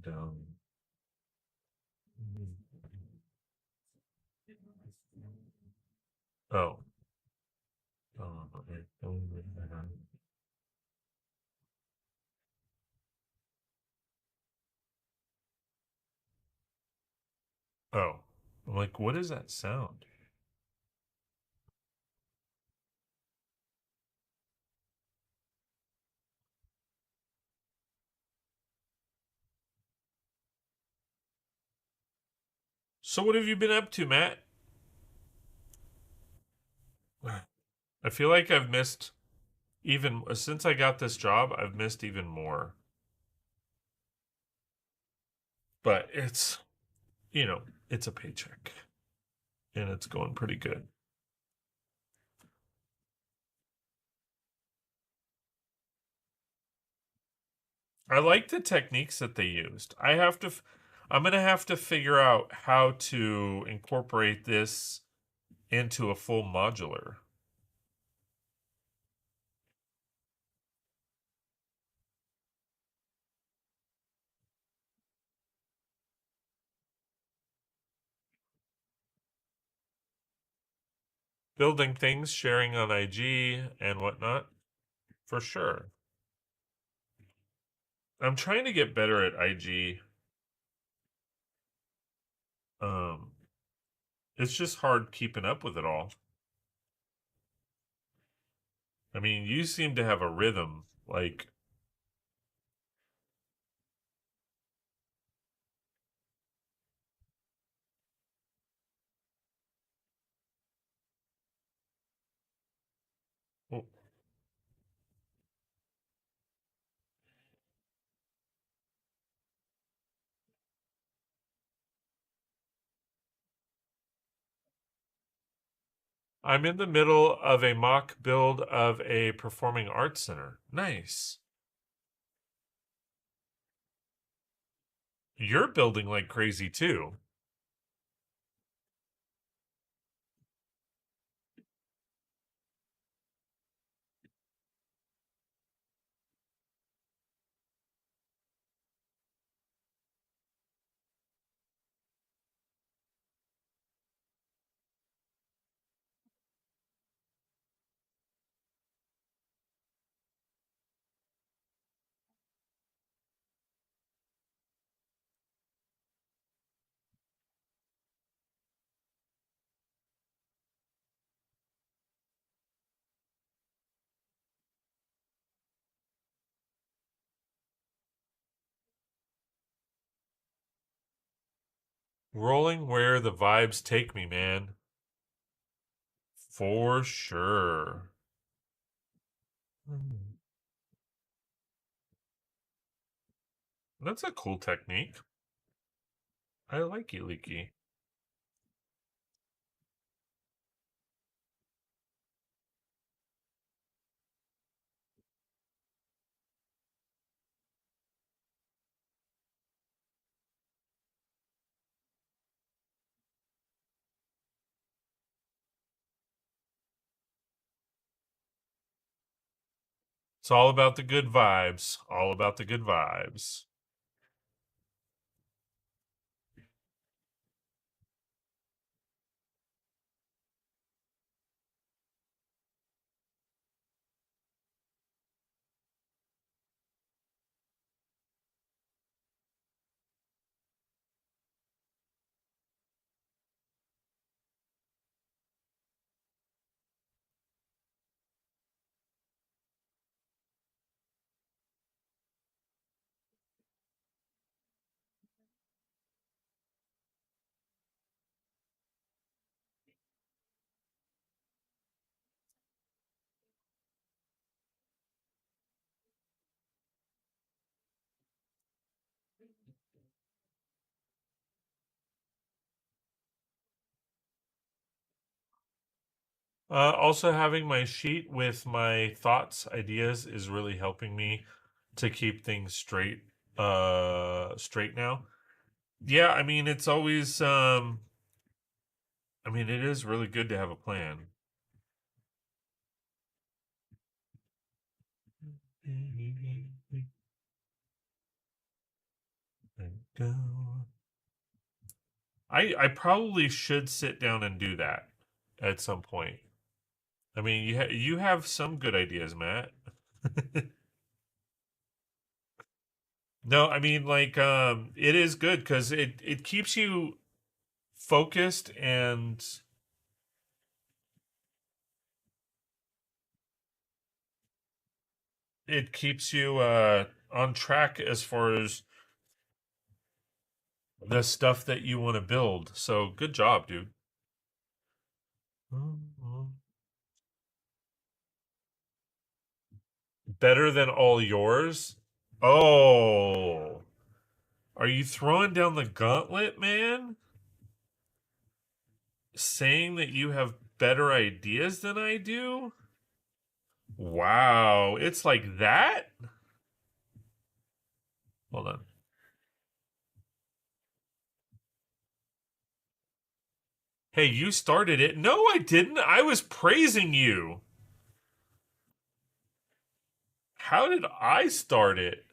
Down. Oh. Oh. I'm like, what is that sound? So what have you been up to, Matt? I feel like I've missed even since I got this job, I've missed even more. But it's a paycheck and it's going pretty good. I like the techniques that they used. I'm going to have to figure out how to incorporate this into a full modular. Building things, sharing on IG and whatnot, for sure. I'm trying to get better at IG. Um, it's just hard keeping up with it all. I mean, you seem to have a rhythm. Like, I'm in the middle of a mock build of a performing arts center. Nice. You're building like crazy too. Rolling where the vibes take me, man. For sure. That's a cool technique. I like it, Leaky. It's all about the good vibes. All about the good vibes. Also, having my sheet with my thoughts, ideas is really helping me to keep things straight. Straight now. Yeah, I mean, it's always. I mean, it is really good to have a plan. I probably should sit down and do that at some point. I mean, you have some good ideas, Matt. No, I mean like it is good cuz it keeps you focused and it keeps you on track as far as the stuff that you want to build. So, good job, dude. Better than all yours? Oh. Are you throwing down the gauntlet, man? Saying that you have better ideas than I do? Wow, it's like that? Hold on. Hey, you started it. No, I didn't. I was praising you. How did I start it?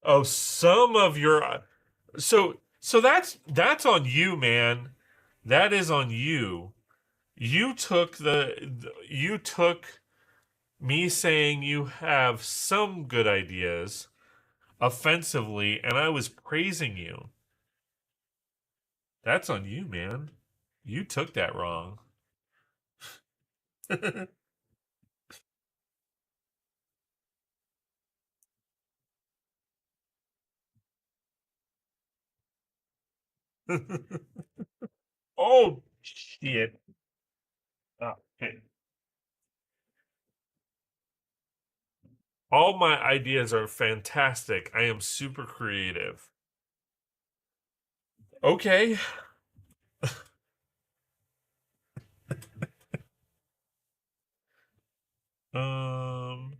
Oh, some of your so that's on you, man. That is on you. You took me saying you have some good ideas offensively, and I was praising you. That's on you, man. You took that wrong. Oh shit. Oh, okay. All my ideas are fantastic. I am super creative. Okay. Um,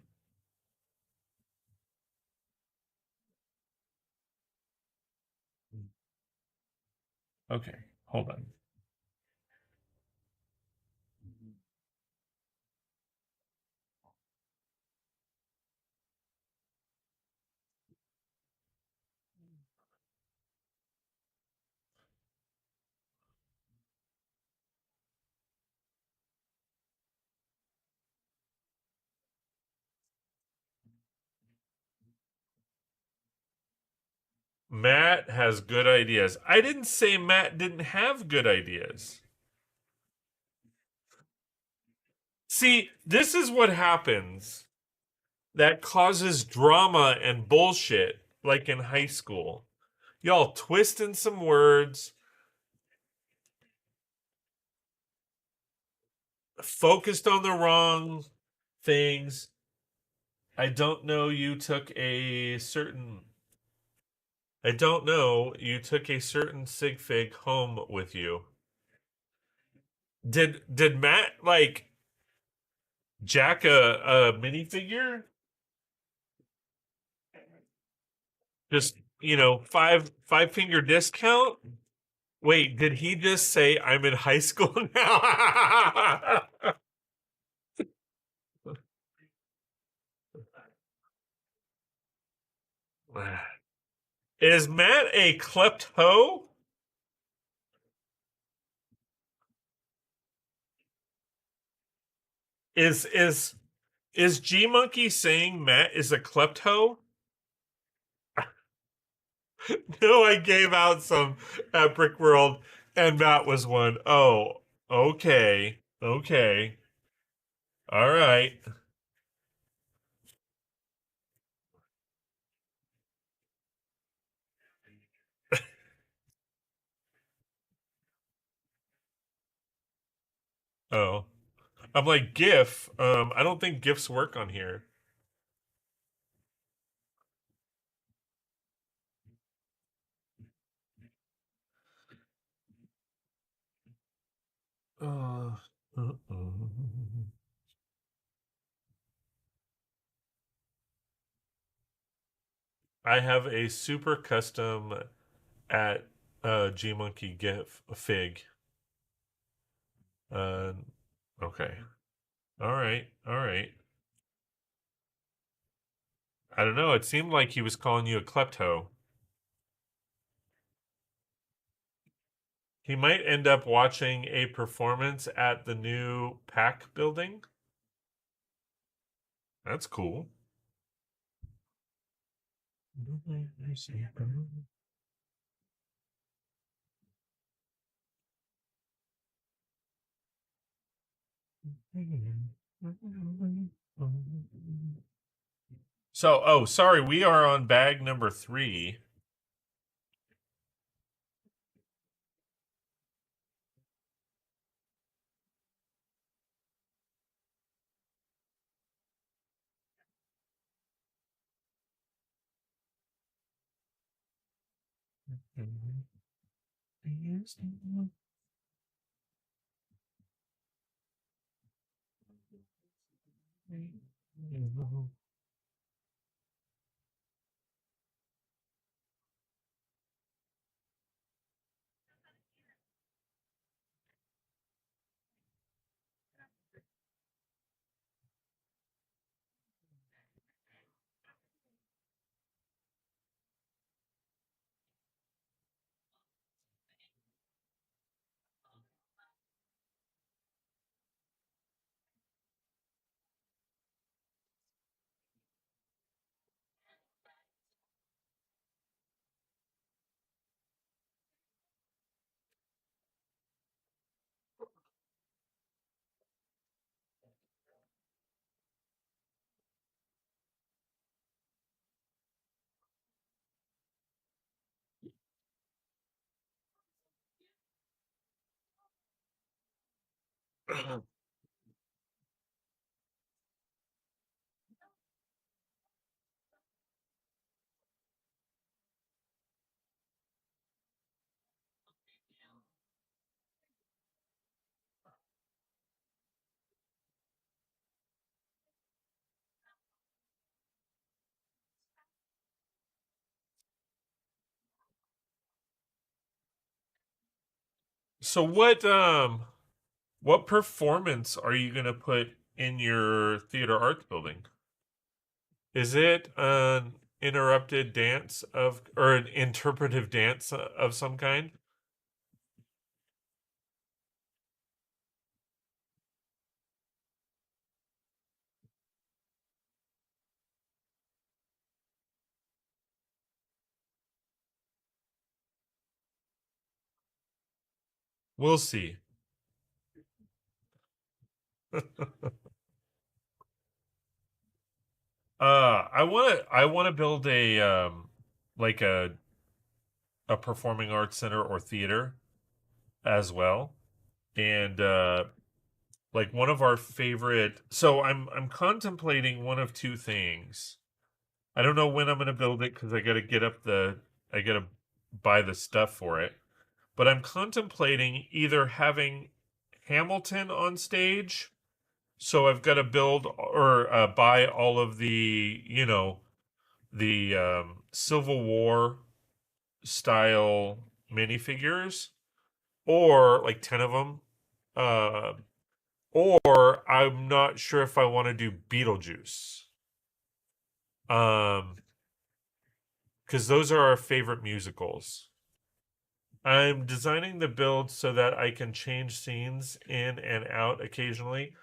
okay. Hold on. Matt has good ideas. I didn't say Matt didn't have good ideas. See, this is what happens that causes drama and bullshit, like in high school. Y'all twisting some words, focused on the wrong things. I don't know you took a certain I don't know you took a certain sig fig home with you. Did Matt like jack a minifigure? Just, five finger discount? Wait, did he just say I'm in high school now? Is Matt a klepto? Is G Monkey saying Matt is a klepto? No, I gave out some at Brick World, and Matt was one. Oh, okay, okay, all right. Oh, I'm like GIF. I don't think GIFs work on here. Uh, I have a super custom at G Monkey GIF fig. Uh, okay. All right. All right. I don't know. It seemed like he was calling you a klepto. He might end up watching a performance at the new PAC building. That's cool. So, oh, sorry, we are on bag number 3. So what performance are you gonna put in your theater arts building? Is it an interrupted dance of or an interpretive dance of some kind? We'll see. I wanna build a like a performing arts center or theater as well. And like one of our favorite so I'm contemplating one of two things. I don't know when I'm gonna build it because I gotta buy the stuff for it. But I'm contemplating either having Hamilton on stage, so I've got to build or buy all of the the Civil War style minifigures, or like 10 of them, uh, or I'm not sure if I want to do Beetlejuice, um, because those are our favorite musicals. I'm designing the build so that I can change scenes in and out occasionally,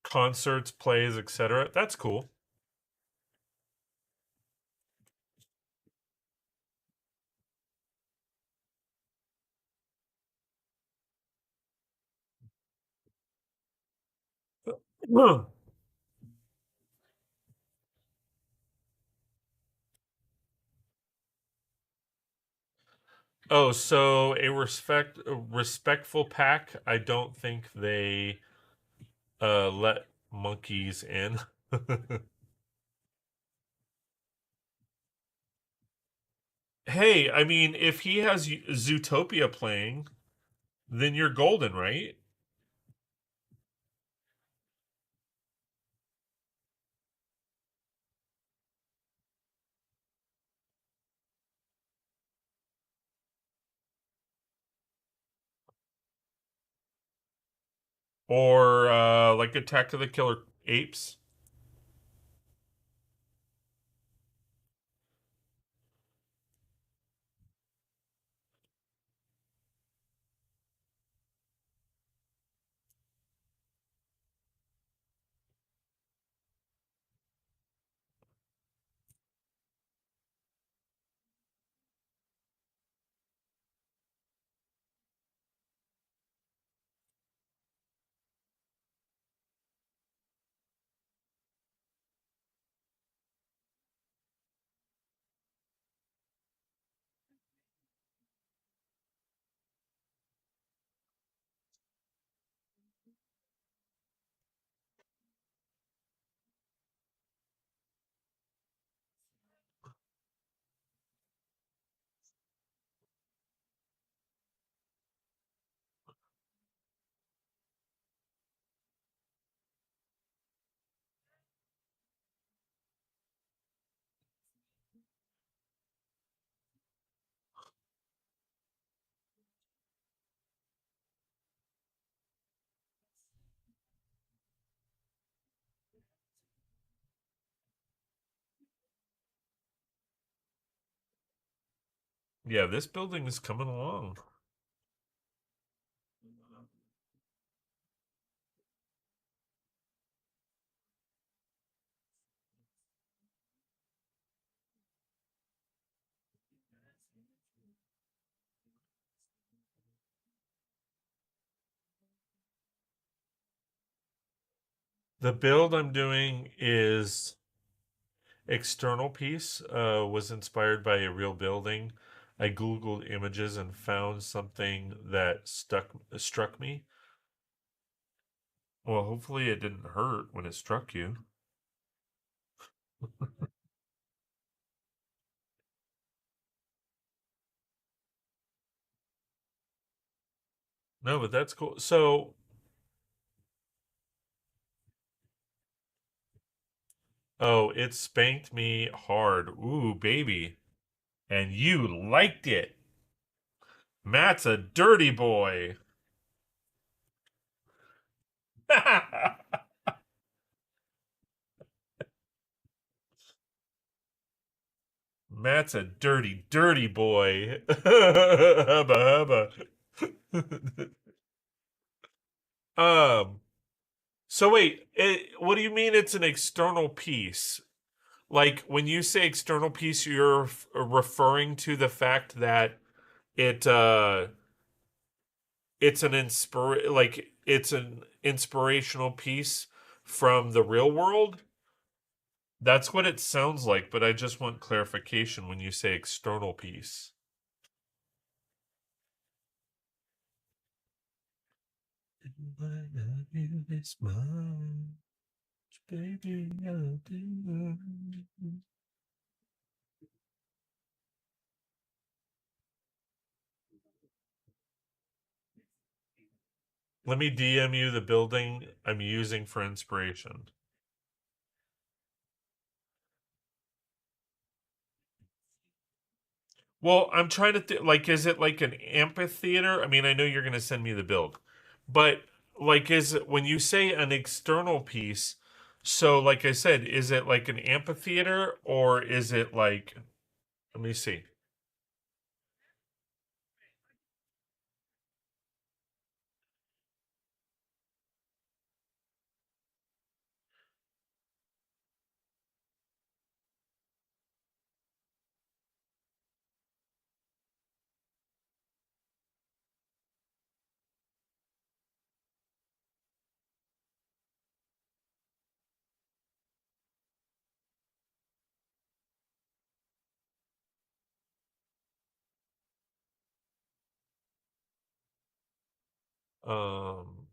concerts, plays, etc. That's cool. Oh, so a respectful pack. I don't think they let monkeys in. Hey, I mean, if he has Zootopia playing, then you're golden, right? Or like Attack of the Killer Apes. Yeah, this building is coming along. The build I'm doing is external piece was inspired by a real building. I googled images and found something that struck me. Well, hopefully it didn't hurt when it struck you. No, but that's cool. So, oh, it spanked me hard. Ooh, baby. And you liked it. Matt's a dirty boy. Matt's a dirty, dirty boy. Hubba hubba. um. So wait, what do you mean it's an external piece? Like when you say external piece, you're referring to the fact that it it's an inspirational piece from the real world. That's what it sounds like, but I just want clarification when you say external piece. I love you this much, baby, I do. Let me DM you the building I'm using for inspiration. Well, I'm trying to like, is it like an amphitheater? I mean, I know you're going to send me the build, but like, is it when you say an external piece? So, like I said, is it like an amphitheater or is it like? Let me see. Um,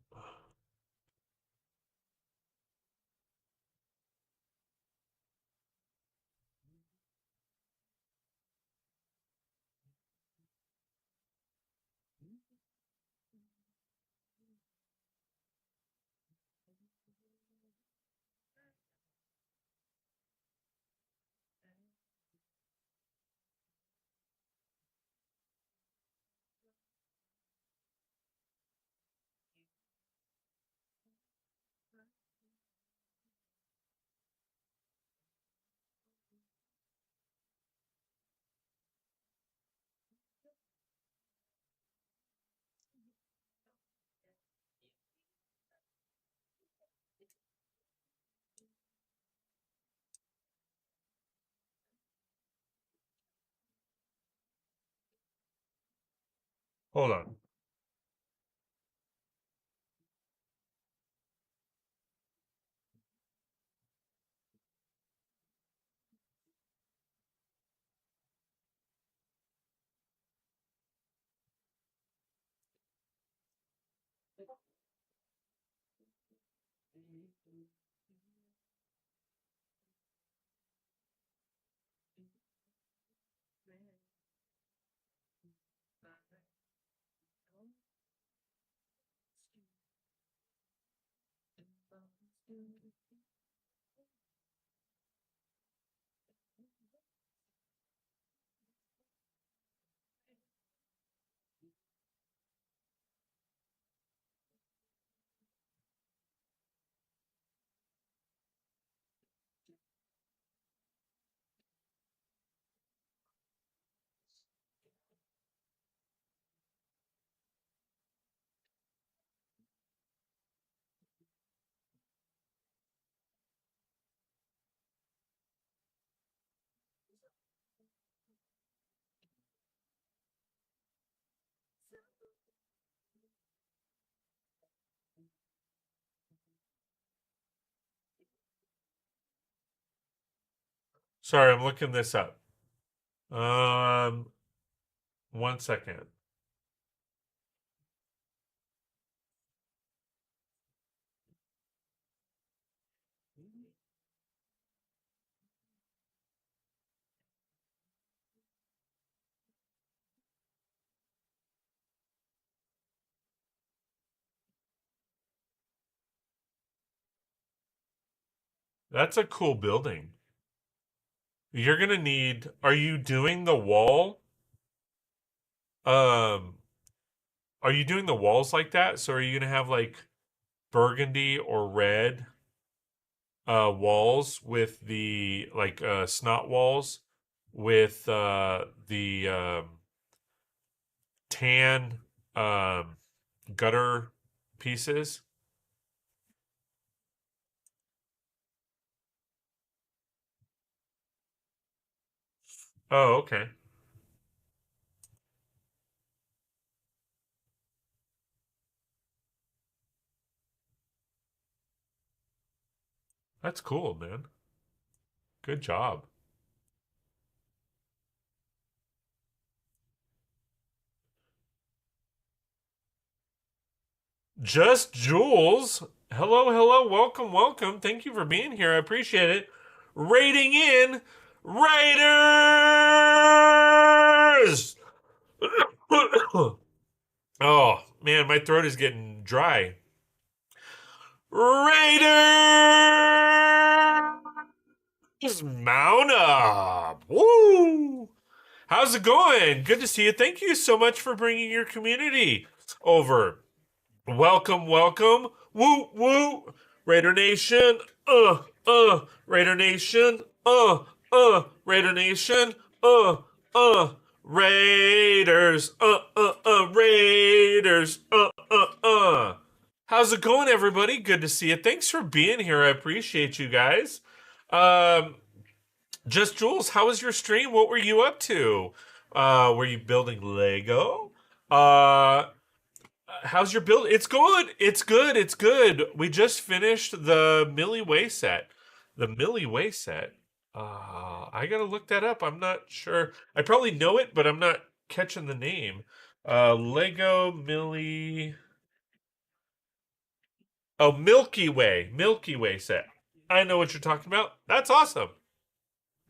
hold on. Sorry, I'm looking this up. Um, 1 second. That's a cool building. You're gonna need. Are you doing the wall? Are you doing the walls like that? So are you gonna have like burgundy or red walls with the like snot walls with the tan um, gutter pieces? Oh, okay. That's cool, man. Good job. Just Jules. Hello, hello. Welcome, welcome. Thank you for being here. I appreciate it. Rating in Raiders. Oh, man, my throat is getting dry. Raiders mount up. Woo! How's it going? Good to see you. Thank you so much for bringing your community over. Welcome, welcome. Woo, woo. Raider Nation. Raider Nation. Raider Nation. Raiders. Raiders. How's it going, everybody? Good to see you. Thanks for being here. I appreciate you guys. Um, just Jules, how was your stream? What were you up to? Were you building Lego? How's your build? It's good. It's good. It's good. We just finished the Millie Way set. The Millie Way set. I gotta look that up. I'm not sure. I probably know it, but I'm not catching the name. Lego Millie. Oh, Milky Way. Milky Way set. I know what you're talking about. That's awesome.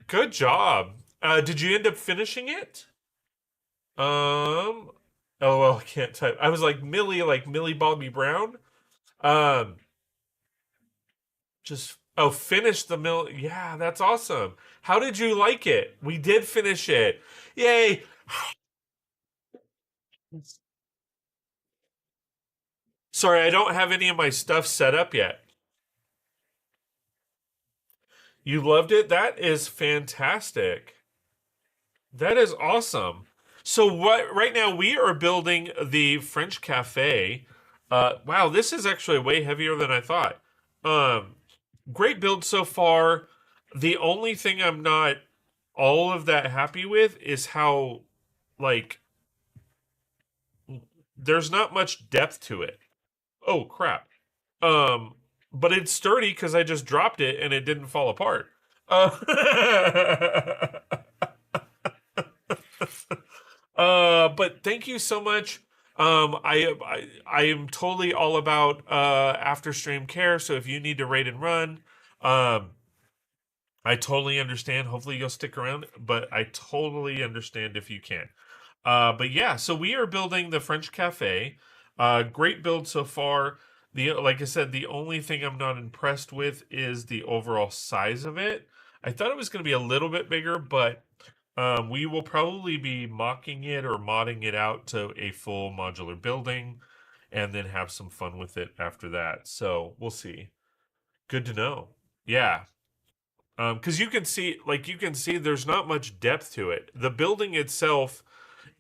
Good job. Did you end up finishing it? Oh well, I can't type. I was like Millie Bobby Brown. Um, just finish the mill. Yeah, that's awesome. How did you like it? We did finish it. Yay! Sorry, I don't have any of my stuff set up yet. You loved it? That is fantastic. That is awesome. So what right now we are building the French cafe. Wow, this is actually way heavier than I thought. Um, great build so far. The only thing I'm not all of that happy with is how like there's not much depth to it. Oh crap. Um, but it's sturdy because I just dropped it and it didn't fall apart. Uh, but thank you so much. I am totally all about after stream care. So if you need to raid and run, um, I totally understand. Hopefully you'll stick around, but I totally understand if you can't. But yeah, so we are building the French Cafe. Great build so far. The like I said, the only thing I'm not impressed with is the overall size of it. I thought it was going to be a little bit bigger, but we will probably be mocking it or modding it out to a full modular building, and then have some fun with it after that. So we'll see. Good to know. Yeah, because you can see, there's not much depth to it. The building itself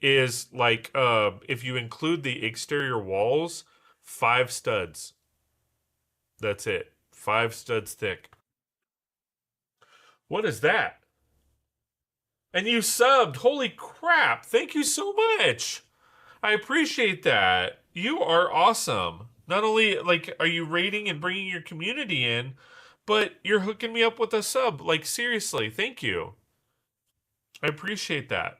is like, if you include the exterior walls, 5 studs. That's it. 5 studs thick. What is that? And you subbed. Holy crap! Thank you so much. I appreciate that. You are awesome. Not only like are you rating and bringing your community in, but you're hooking me up with a sub. Like seriously, thank you. I appreciate that.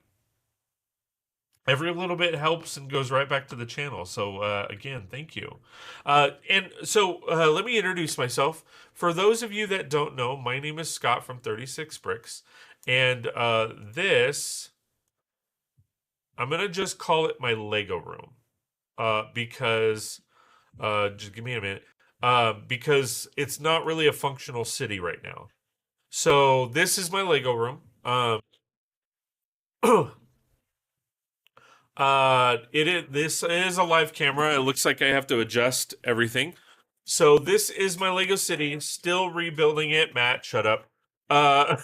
Every little bit helps and goes right back to the channel. So again, thank you. And so let me introduce myself. For those of you that don't know, my name is Scott from 36 Bricks, and this I'm gonna just call it my Lego room because just give me a minute because it's not really a functional city right now. So this is my Lego room. This is a live camera. It looks like I have to adjust everything. So this is my Lego City, still rebuilding it. Matt, shut up. Uh,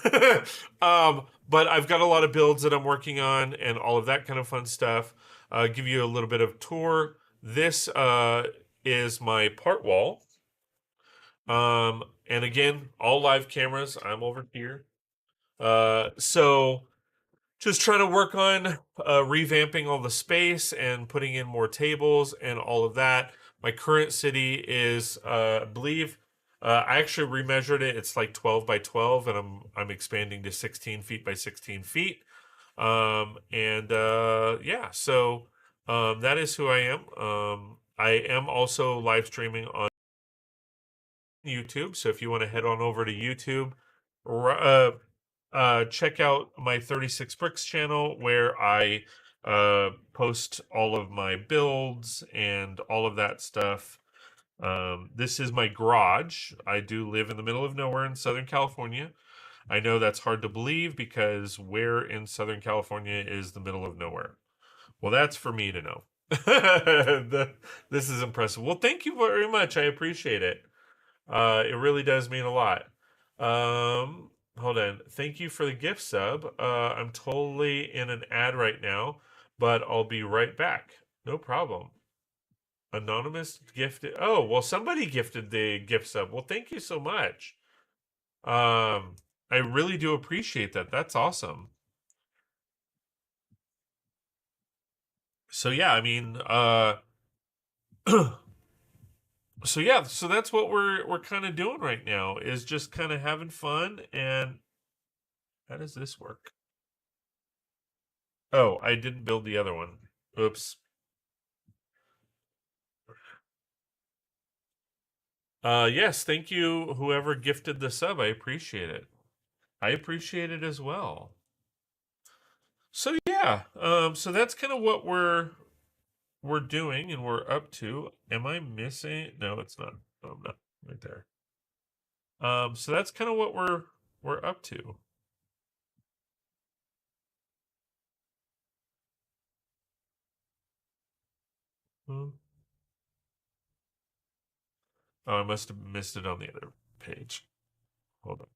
but I've got a lot of builds that I'm working on and all of that kind of fun stuff. Give you a little bit of tour. This is my part wall. And again, all live cameras. I'm over here. So just trying to work on revamping all the space and putting in more tables and all of that. My current city is, I believe, I actually remeasured it. It's like 12 by 12, and I'm expanding to 16 feet by 16 feet. Yeah, so that is who I am. I am also live streaming on YouTube. So if you want to head on over to YouTube, check out my 36 Bricks channel where I post all of my builds and all of that stuff. This is my garage. I do live in the middle of nowhere in Southern California. I know that's hard to believe because where in Southern California is the middle of nowhere? Well, that's for me to know. This is impressive. Well, thank you very much. I appreciate it. It really does mean a lot. Hold on. Thank you for the gift sub. I'm totally in an ad right now, but I'll be right back. No problem. Anonymous gifted. Oh, well, somebody gifted the gift sub. Well, thank you so much. I really do appreciate that. That's awesome. So yeah, I mean, so yeah, so that's what we're kind of doing right now is just kind of having fun. And how does this work? Oh, I didn't build the other one. Oops. Yes, thank you, whoever gifted the sub. I appreciate it. I appreciate it as well. So yeah, so that's kind of what we're doing and we're up to. Am I missing? No, it's not. No, I'm not right there. So that's kind of what we're up to. Hmm. Oh, I must have missed it on the other page. Hold on.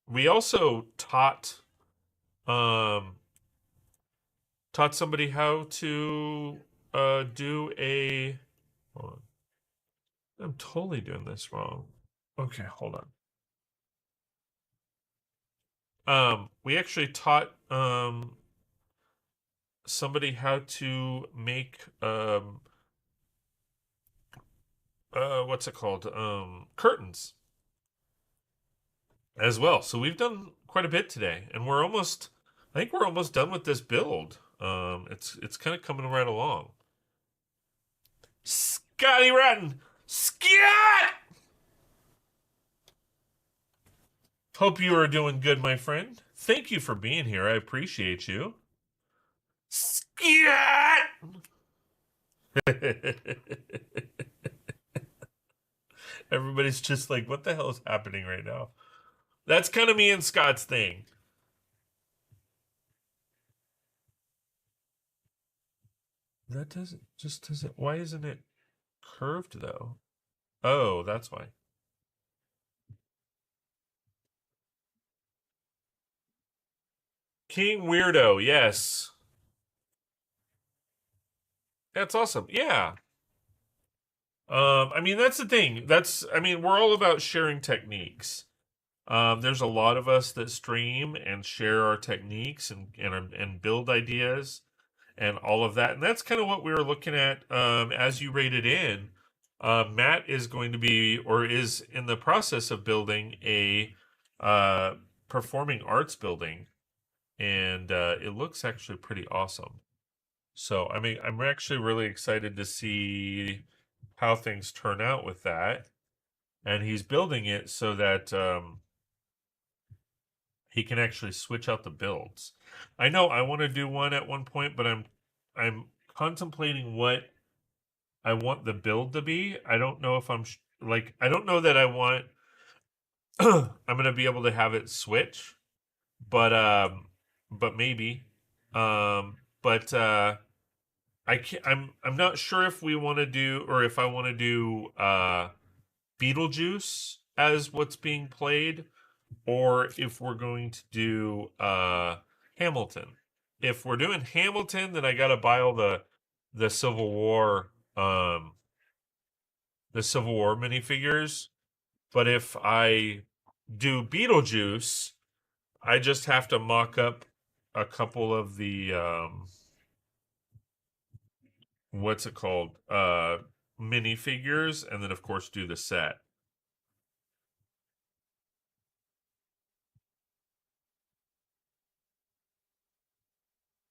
We also um taught somebody how to do a hold on. I'm totally doing this wrong. Okay, hold on. We actually taught somebody how to make what's it called? Curtains as well. So we've done quite a bit today, and I think we're almost done with this build. It's kind of coming right along. Scotty Rotten, Scat! Hope you are doing good, my friend. Thank you for being here. I appreciate you. Scat! Everybody's just like, what the hell is happening right now? That's kind of me and Scott's thing. That doesn't, why isn't it curved though? Oh, that's why. King Weirdo, yes. That's awesome. Yeah. I mean, that's the thing. I mean, we're all about sharing techniques. There's a lot of us that stream and share our techniques and build ideas and all of that. And that's kind of what we were looking at as you rated in. Matt is going to be or is in the process of building a uh, performing arts building, and it looks actually pretty awesome. So I mean, I'm actually really excited to see how things turn out with that. And he's building it so that he can actually switch out the builds. I know I want to do one at one point, but I'm contemplating what I want the build to be. I don't know if like I don't know that I want I'm going to be able to have it switch, but but maybe. But I can't, I'm not sure if we want to do, or if I want to do Beetlejuice as what's being played, or if we're going to do Hamilton. If we're doing Hamilton, then I gotta buy all the Civil War the Civil War minifigures. But if I do Beetlejuice, I just have to mock up a couple of the what's it called? Minifigures, and then of course do the set.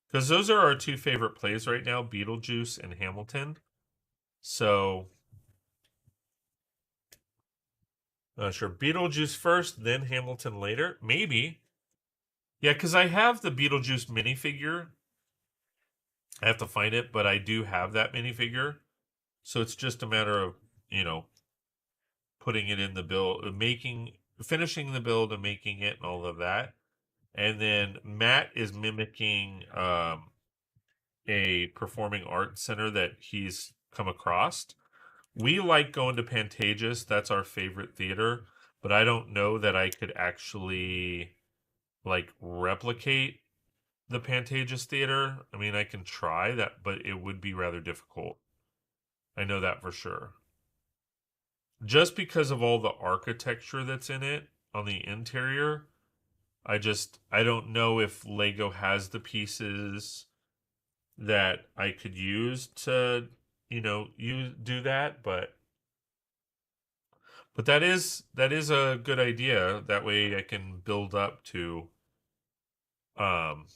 Because those are our two favorite plays right now, Beetlejuice and Hamilton. So sure, Beetlejuice first, then Hamilton later. Maybe. Yeah, because I have the Beetlejuice minifigure. I have to find it, but I do have that minifigure. So it's just a matter of, you know, putting it in the build, finishing the build and making it and all of that. And then Matt is mimicking a performing arts center that he's come across. We like going to Pantages. That's our favorite theater. But I don't know that I could actually like replicate the Pantages theater. I mean, I can try that, but it would be rather difficult. I know that for sure. Just because of all the architecture that's in it on the interior, I don't know if Lego has the pieces that I could use to, you do that, but that is a good idea. That way I can build up to um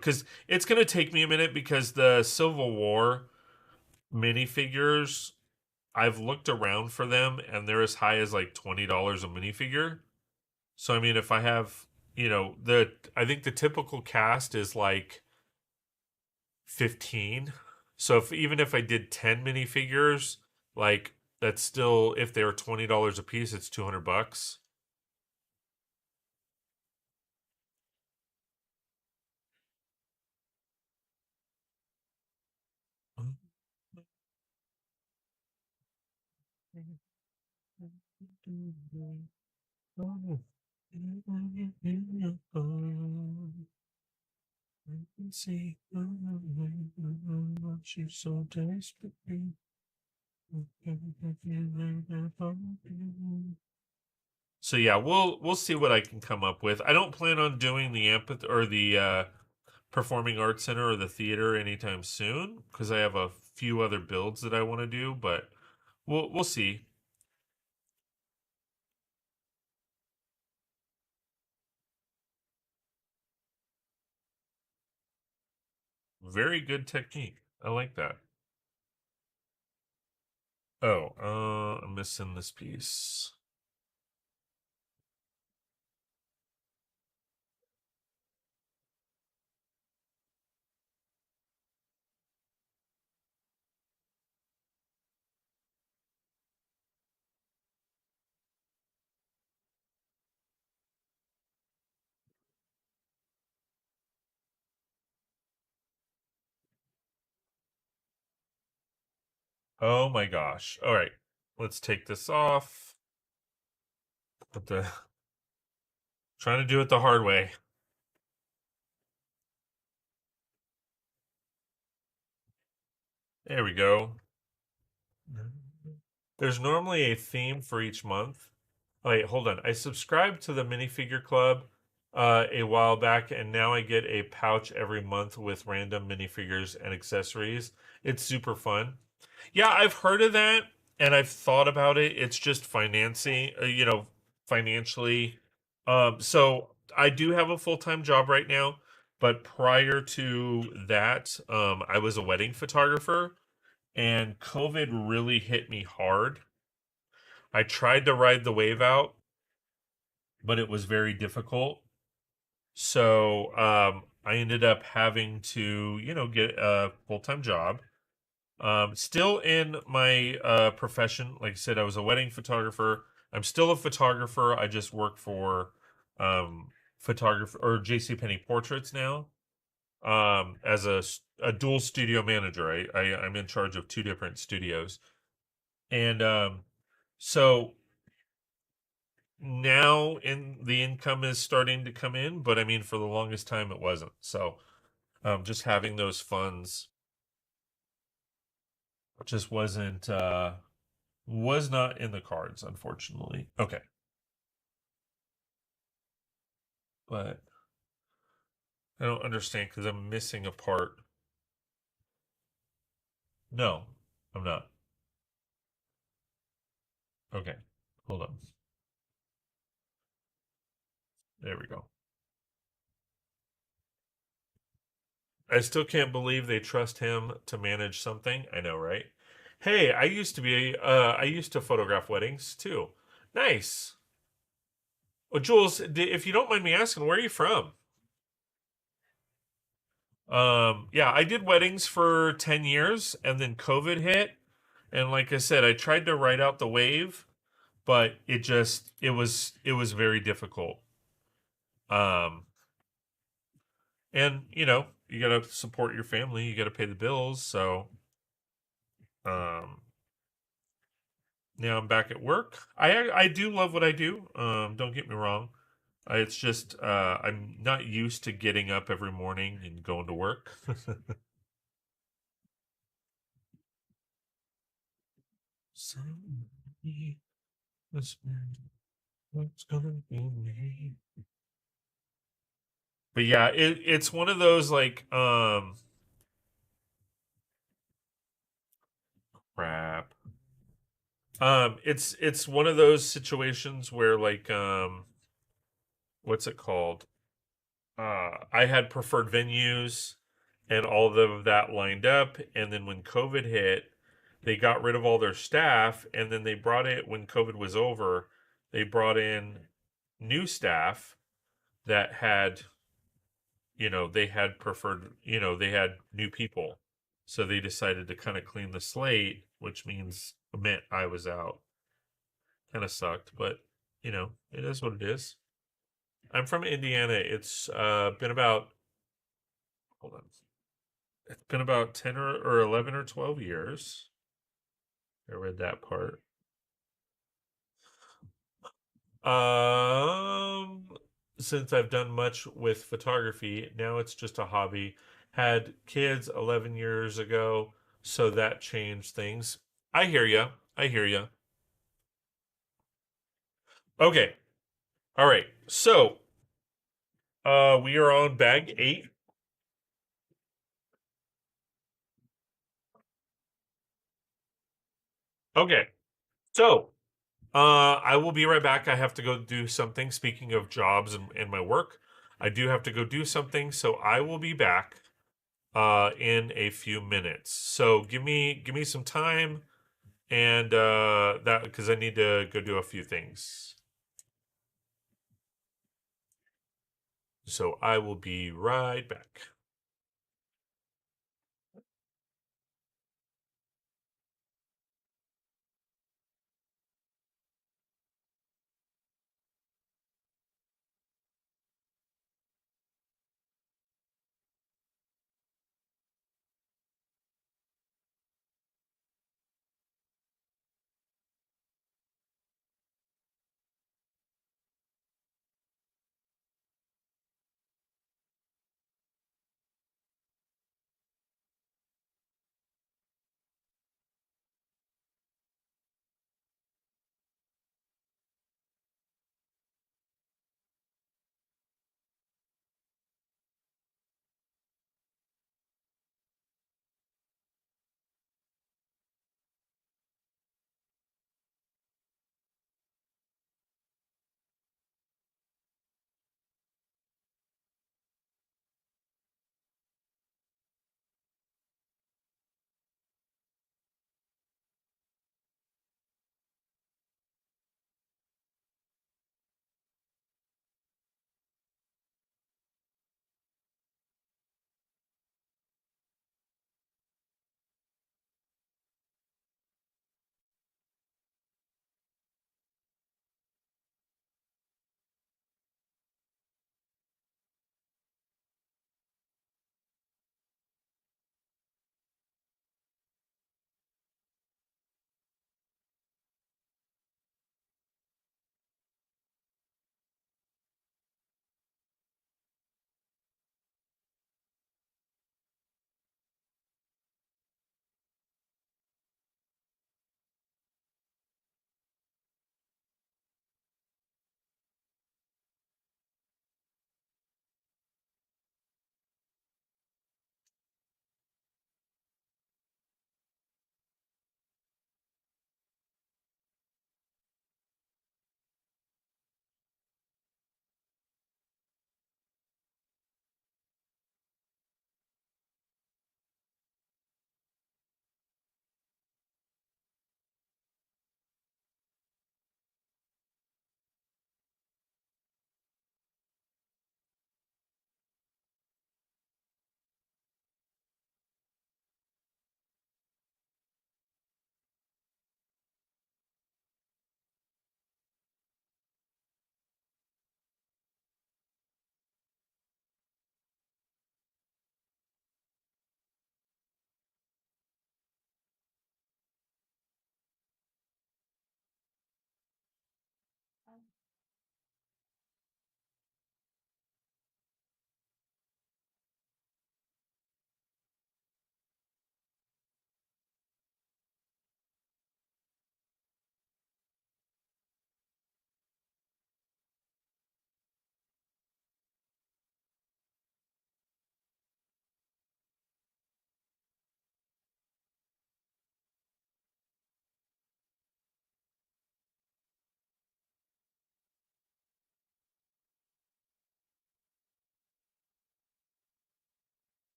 cuz it's going to take me a minute because the Civil War minifigures, I've looked around for them and they're as high as like $20 a minifigure. So I mean, if I have, I think the typical cast is like 15. So if even if I did 10 minifigures, like that's still, if they were $20 a piece, it's $200. See, she's so desperate. So yeah, we'll see what I can come up with. I don't plan on doing the amphitheater or the performing arts center or the theater anytime soon because I have a few other builds that I want to do, but we'll see. Very good technique. I like that. Oh, I'm missing this piece. Oh my gosh. All right. Let's take this off. But the trying to do it the hard way. There we go. There's normally a theme for each month. Oh, wait, hold on. I subscribed to the minifigure club a while back, and now I get a pouch every month with random minifigures and accessories. It's super fun. Yeah, I've heard of that, and I've thought about it. It's just financing, financially. So I do have a full-time job right now, but prior to that, I was a wedding photographer, and COVID really hit me hard. I tried to ride the wave out, but it was very difficult. So I ended up having to, get a full time job. Still in my profession. Like I said, I was a wedding photographer. I'm still a photographer. I just work for photographer or JCPenney portraits now. As a dual studio manager. I'm in charge of two different studios. And so now in the income is starting to come in, but I mean for the longest time it wasn't. So just having those funds just was not in the cards, unfortunately. Okay. But I don't understand because I'm missing a part. No, I'm not. Okay. Hold on. There we go. I still can't believe they trust him to manage something. I know, right? Hey, I used to photograph weddings too. Nice. Well, Jules, if you don't mind me asking, where are you from? Yeah, I did weddings for 10 years and then COVID hit. And like I said, I tried to ride out the wave, but it was very difficult. Um, and you got to support your family, you got to pay the bills, so um now I'm back at work. I do love what I do. Don't get me wrong. It's just I'm not used to getting up every morning and going to work. Somebody whispered, "What's gonna be me?" But yeah, it's one of those like crap. It's one of those situations where like what's it called? I had preferred venues and all of that lined up. And then when COVID hit, they got rid of all their staff. And then they brought it, when COVID was over, they brought in new staff that had, they had preferred, they had new people. So they decided to kind of clean the slate, which meant I was out. Kind of sucked, but, it is what it is. I'm from Indiana. It's been about, hold on. It's been about 10 or 11 or 12 years. I read that part. Um, since I've done much with photography, now it's just a hobby. Had kids 11 years ago, so that changed things. I hear you. I hear you. Okay. All right. So, we are on bag 8. Okay. So, I will be right back. I have to go do something. Speaking of jobs and my work, I do have to go do something. So I will be back in a few minutes. So give me some time and that because I need to go do a few things. So I will be right back.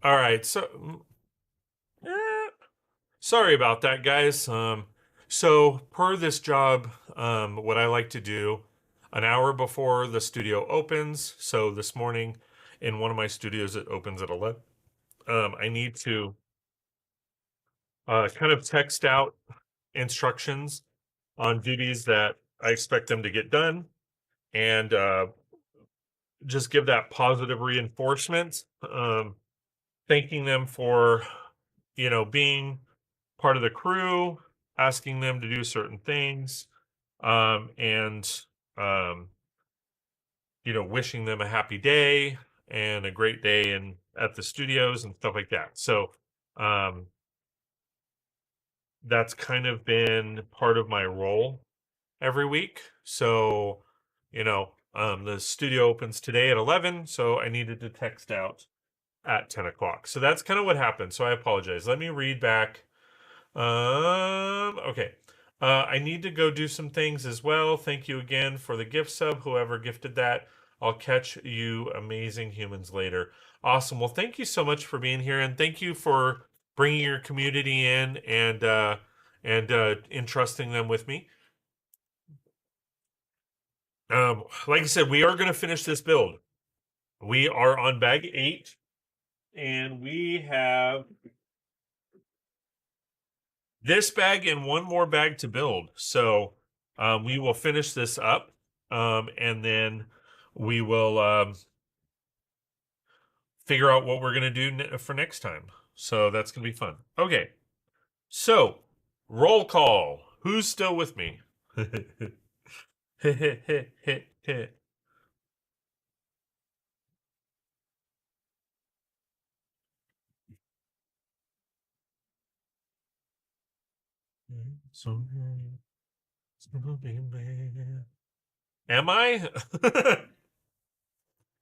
All right, so sorry about that, guys. So per this job, what I like to do an hour before the studio opens. So this morning, in one of my studios, it opens at 11. I need to kind of text out instructions on duties that I expect them to get done, and just give that positive reinforcement, thanking them for being part of the crew, asking them to do certain things, and um, wishing them a happy day and a great day in at the studios and stuff like that. So um, that's kind of been part of my role every week. So the studio opens today at 11, so I needed to text out at 10 o'clock. So that's kind of what happened. So I apologize. Let me read back. Okay. I need to go do some things as well. Thank you again for the gift sub, whoever gifted that. I'll catch you amazing humans later. Awesome. Well, thank you so much for being here, and thank you for bringing your community in and entrusting them with me. Like I said, we are going to finish this build. We are on bag 8, and we have this bag and one more bag to build. So we will finish this up, and then we will figure out what we're going to do for next time. So that's going to be fun. Okay. So roll call. Who's still with me? Am I?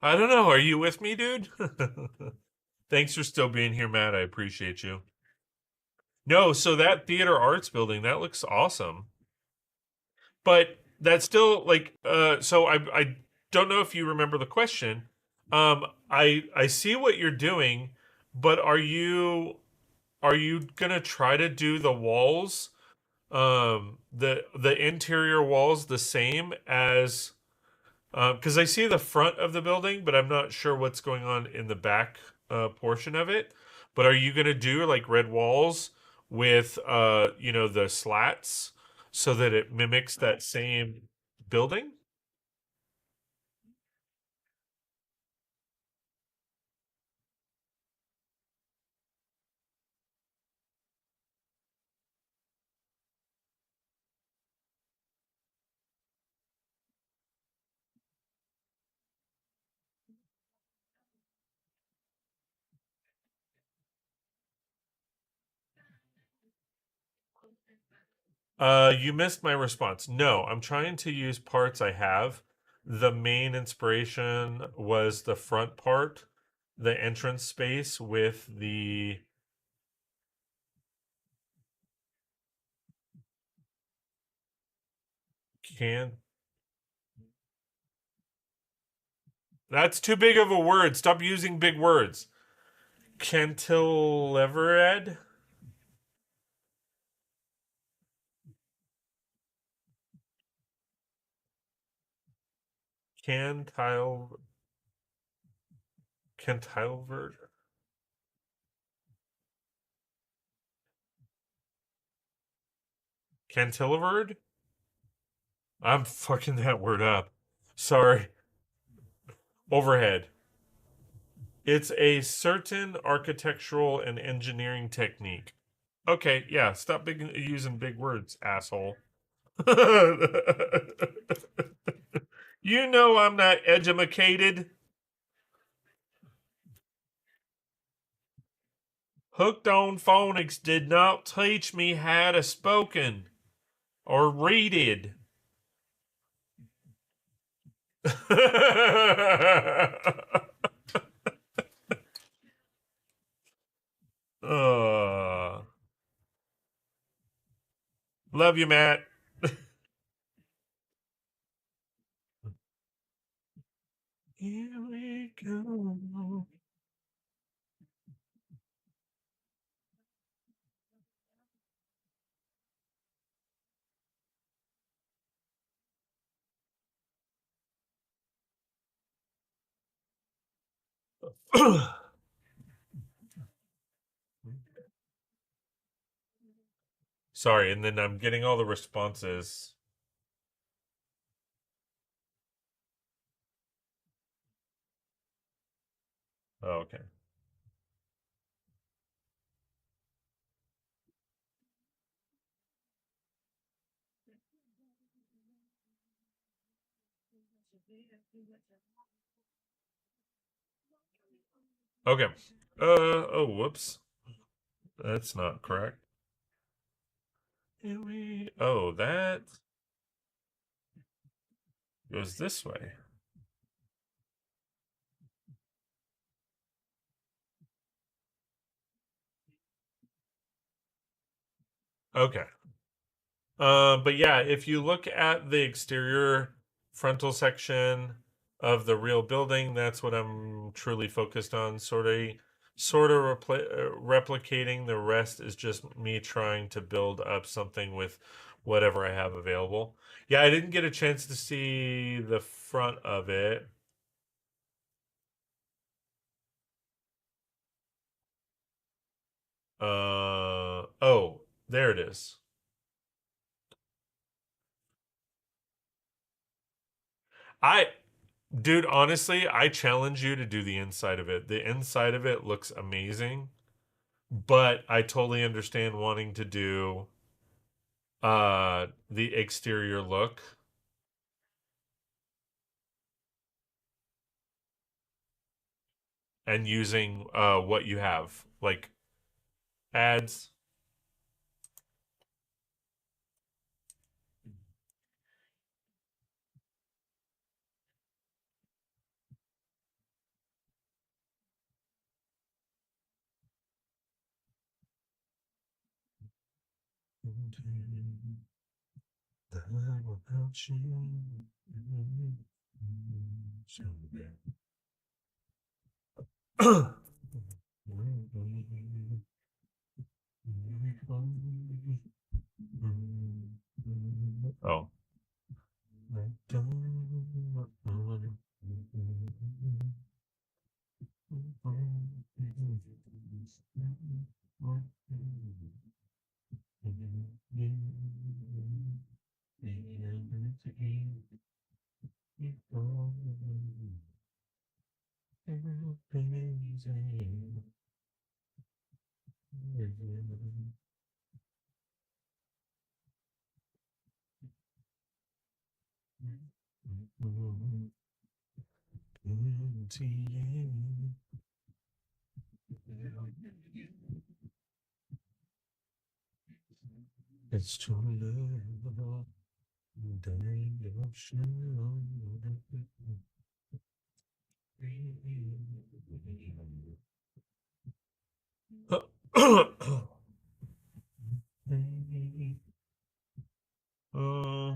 I don't know. Are you with me, dude? Thanks for still being here, Matt. I appreciate you. No, so that theater arts building, that looks awesome. But that's still like so I don't know if you remember the question. I see what you're doing, but are you going to try to do the walls the interior walls the same as because I see the front of the building, but I'm not sure what's going on in the back portion of it. But are you going to do like red walls with the slats so that it mimics that same building? You missed my response. No, I'm trying to use parts I have. The main inspiration was the front part, the entrance space with the can. That's too big of a word. Stop using big words. Cantilevered? Cantile Cantilevered? Cantilevered? I'm fucking that word up. Sorry. Overhead. It's a certain architectural and engineering technique. Okay, yeah, stop using big words, asshole. You know I'm not educated. Hooked on phonics did not teach me how to spoken or readed. uh, love you, Matt. Here we go. Sorry, and then I'm getting all the responses. Oh, okay. Okay. Oh, whoops. That's not correct. Oh, that goes this way. Okay. But yeah, if you look at the exterior frontal section of the real building, that's what I'm truly focused on. Sort of replicating. The rest is just me trying to build up something with whatever I have available. Yeah, I didn't get a chance to see the front of it. Oh, there it is. I Dude, honestly, I challenge you to do the inside of it. The inside of it looks amazing, but I totally understand wanting to do the exterior look and using what you have, like ads. Oh. It's true love, dying ocean. uh,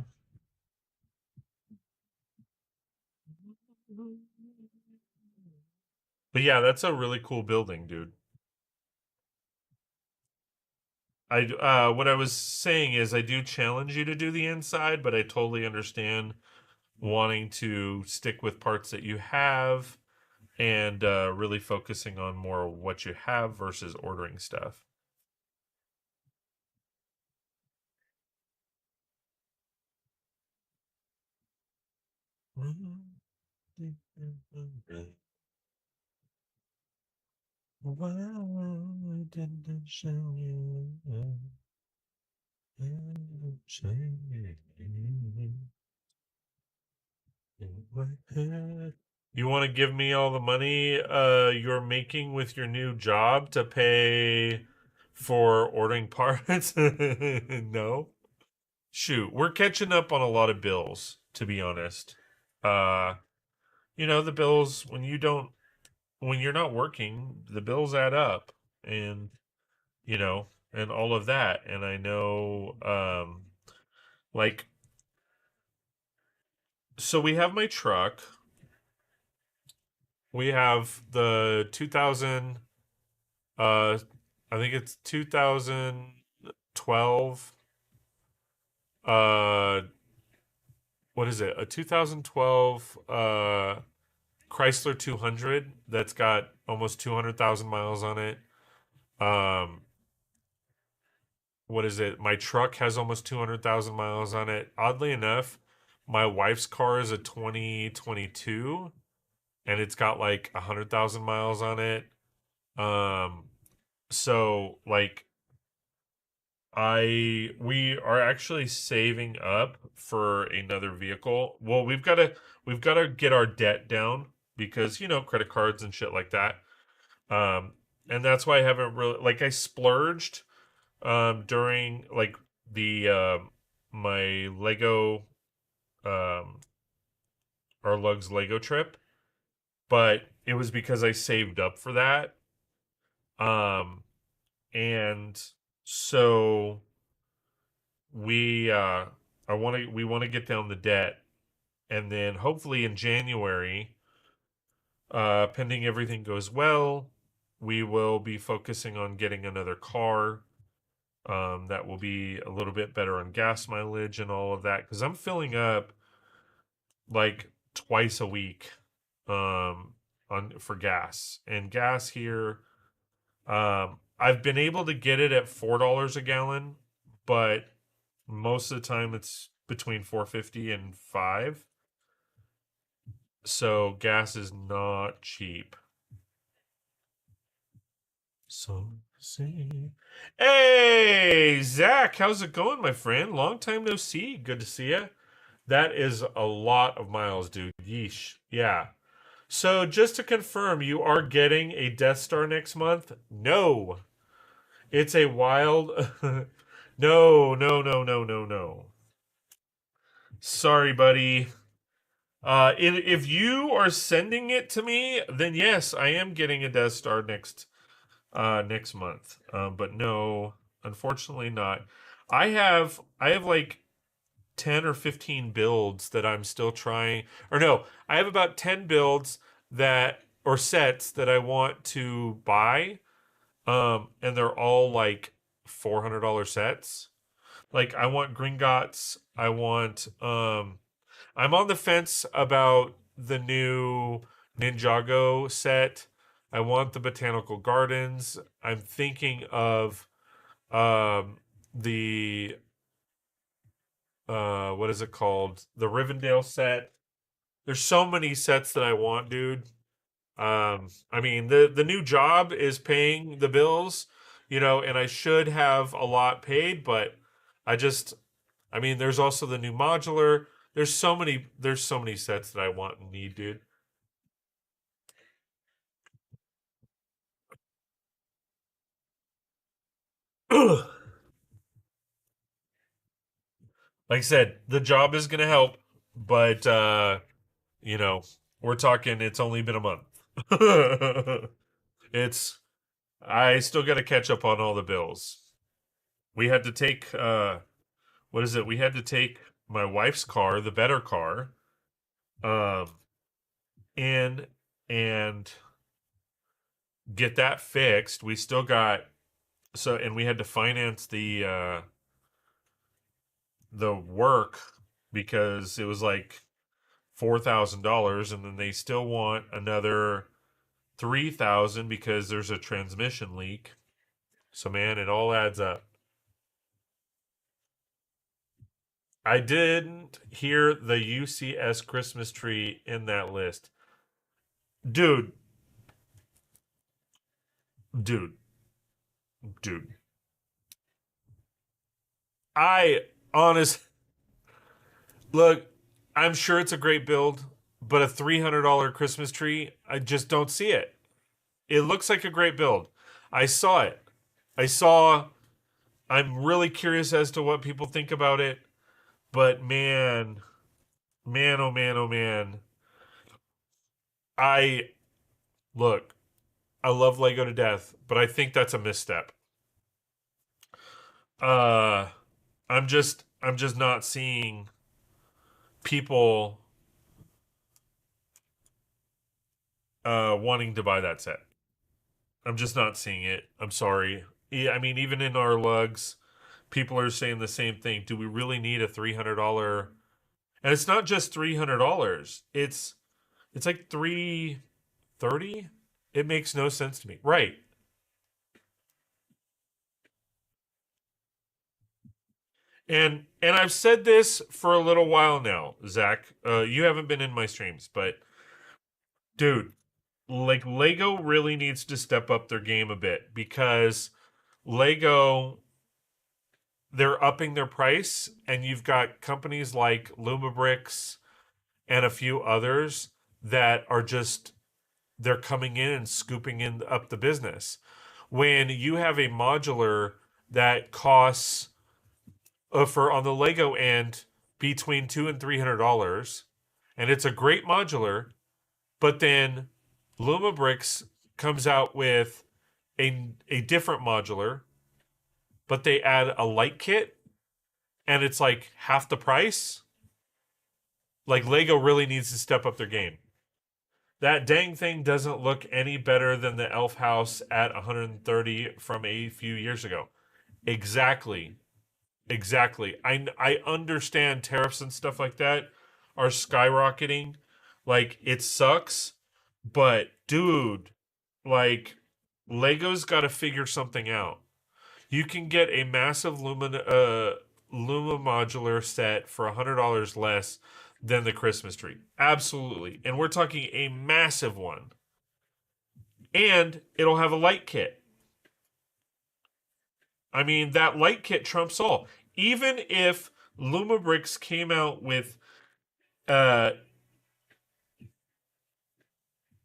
but yeah, that's a really cool building, dude. What I was saying is I do challenge you to do the inside, but I totally understand wanting to stick with parts that you have and really focusing on more what you have versus ordering stuff. Why didn't show you? You want to give me all the money you're making with your new job to pay for ordering parts? No. Shoot, we're catching up on a lot of bills, to be honest. uh, the bills when you're not working, the bills add up, and you know, and all of that. And I know, like, so we have my truck. We have the 2000, uh, I think it's 2012, uh, what is it? A 2012, Chrysler 200 that's got almost 200,000 miles on it. Um, what is it? My truck has almost 200,000 miles on it. Oddly enough, my wife's car is a 2022 and it's got like 100,000 miles on it. Um, so like we are actually saving up for another vehicle. Well, we've got to get our debt down because, credit cards and shit like that. Um, and that's why I haven't really like I splurged during like the my Lego um our Lugs Lego trip, but it was because I saved up for that. Um and so we want to get down the debt, and then hopefully in January, pending everything goes well, we will be focusing on getting another car. That will be a little bit better on gas mileage and all of that because I'm filling up like twice a week on for gas. And gas here, I've been able to get it at $4 a gallon, but most of the time it's between 4.50 and 5. So gas is not cheap. So see. Hey, Zach, how's it going, my friend? Long time no see. Good to see you. That is a lot of miles, dude. Yeesh. Yeah. So just to confirm, you are getting a Death Star next month? No. It's a wild. No, no, no, no, no, no. Sorry, buddy. If you are sending it to me, then yes, I am getting a Death Star next month. But no, unfortunately not. I have like 10 or 15 builds that I'm still trying, or no, I have about 10 builds that or sets that I want to buy. And they're all like $400 sets. Like I want Gringotts, I want I'm on the fence about the new Ninjago set. I want the Botanical Gardens. I'm thinking of the what is it called? The Rivendell set. There's so many sets that I want, dude. I mean the new job is paying the bills, and I should have a lot paid, but I just I mean there's also the new modular. There's so many sets that I want and need, dude. Like I said, the job is gonna help, but you know, we're talking it's only been a month. it's I still gotta catch up on all the bills. We had to take what is it? We had to take my wife's car, the better car, um, in and get that fixed. We still got and we had to finance the work because it was like $4,000, and then they still want another 3,000 because there's a transmission leak. So man, it all adds up. I didn't hear the UCS Christmas tree in that list. Dude, dude, dude. I honest look, I'm sure it's a great build, but a $300 Christmas tree, I just don't see it. It looks like a great build. I saw it. I saw I'm really curious as to what people think about it, but man, Man, oh man, oh man. I look, I love Lego to death, but I think that's a misstep. Uh I'm just not seeing people wanting to buy that set. I'm just not seeing it. I'm sorry. Yeah, I mean, even in our lugs, people are saying the same thing. Do we really need a $300? And it's not just $300. It's like 330. It makes no sense to me. Right. And I've said this for a little while now, Zach. You haven't been in my streams, but dude, like Lego really needs to step up their game a bit because Lego they're upping their price, and you've got companies like Lumabrix and a few others that are just they're coming in and scooping in up the business. When you have a modular that costs for on the Lego end between $200 and $300, and it's a great modular, but then Lumabrix comes out with a different modular, but they add a light kit and it's like half the price. Like Lego really needs to step up their game. That dang thing doesn't look any better than the Elf House at 130 from a few years ago. Exactly. Exactly. I understand tariffs and stuff like that are skyrocketing. Like it sucks, but dude, like Lego's got to figure something out. You can get a massive Luma modular set for $100 less than the Christmas tree. Absolutely. And we're talking a massive one. And it'll have a light kit. I mean, that light kit trumps all. Even if Lumabrix came out uh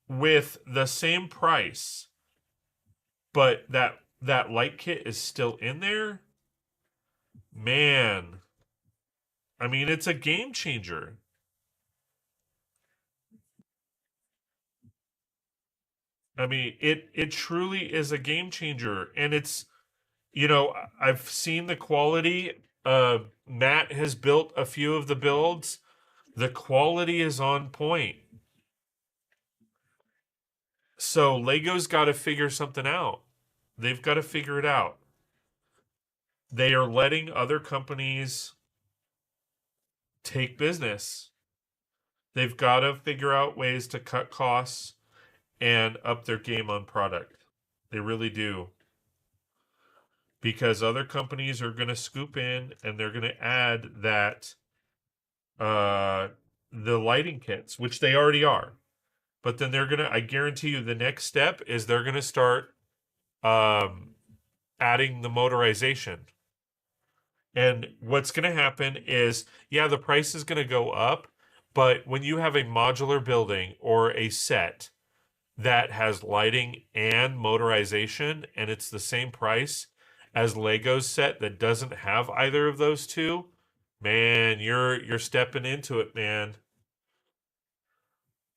with the same price, but that light kit is still in there, man. I mean, it's a game changer. I mean, it truly is a game changer, and it's I've seen the quality. Matt has built a few of the builds. The quality is on point. So Lego's got to figure something out. They've got to figure it out. They are letting other companies take business. They've got to figure out ways to cut costs and up their game on product. They really do. Because other companies are going to scoop in and they're going to add that uh the lighting kits, which they already are. But then they're going to I guarantee you the next step is they're going to start um adding the motorization. And what's going to happen is yeah, the price is going to go up, but when you have a modular building or a set that has lighting and motorization and it's the same price as Lego's set that doesn't have either of those two, man, you're stepping into it, man.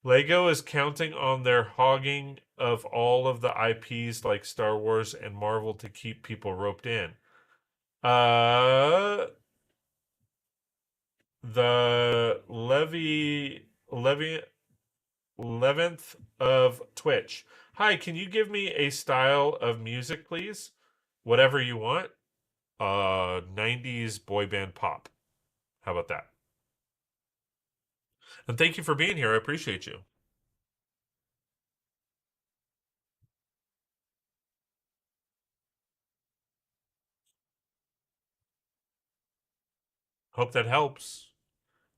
Lego is counting on their hogging of all of the IPs like Star Wars and Marvel to keep people roped in. Uh the Levy 11th of Twitch. Hi, can you give me a style of music, please? Whatever you want. 90s boy band pop. How about that? And thank you for being here. I appreciate you. Hope that helps.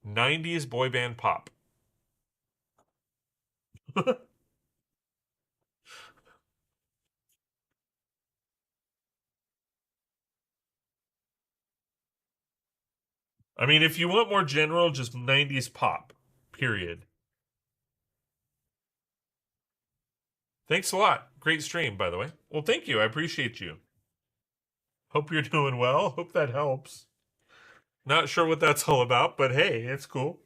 90s boy band pop. I mean, if you want more general, just 90s pop. Period. Thanks a lot. Great stream, by the way. Well, thank you. I appreciate you. Hope you're doing well. Hope that helps. Not sure what that's all about, but hey, it's cool.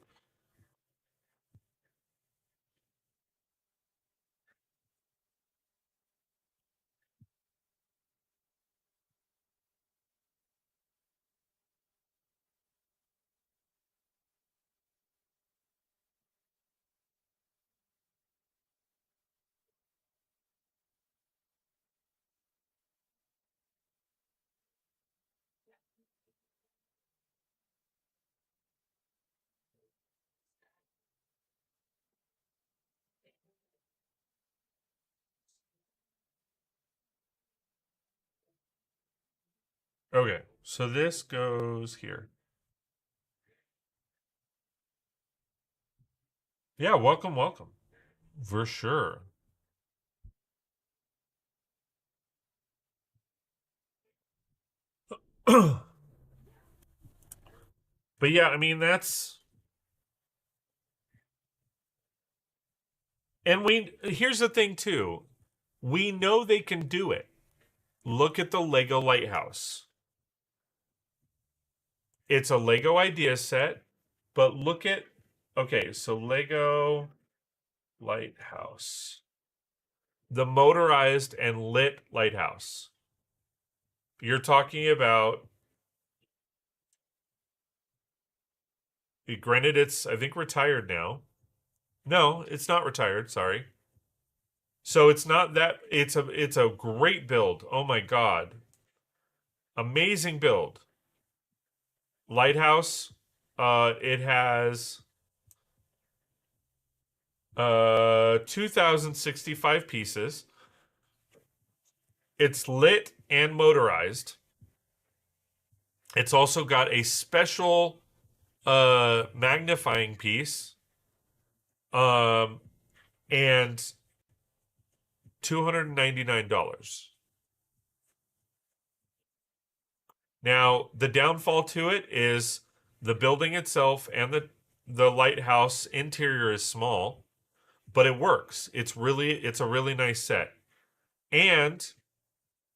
Okay, so this goes here. Yeah, welcome, welcome. For sure. But yeah, I mean that's and we here's the thing too. We know they can do it. Look at the Lego Lighthouse. It's a Lego idea set, but look at okay, so Lego Lighthouse. The motorized and lit lighthouse. You're talking about granted it's I think retired now. No, it's not retired, sorry. So it's not that it's a great build. Oh my god. Amazing build. Lighthouse it has 2065 pieces. It's lit and motorized. It's also got a special magnifying piece um and $299. Now, the downfall to it is the building itself and the lighthouse interior is small, but it works. It's a really nice set. And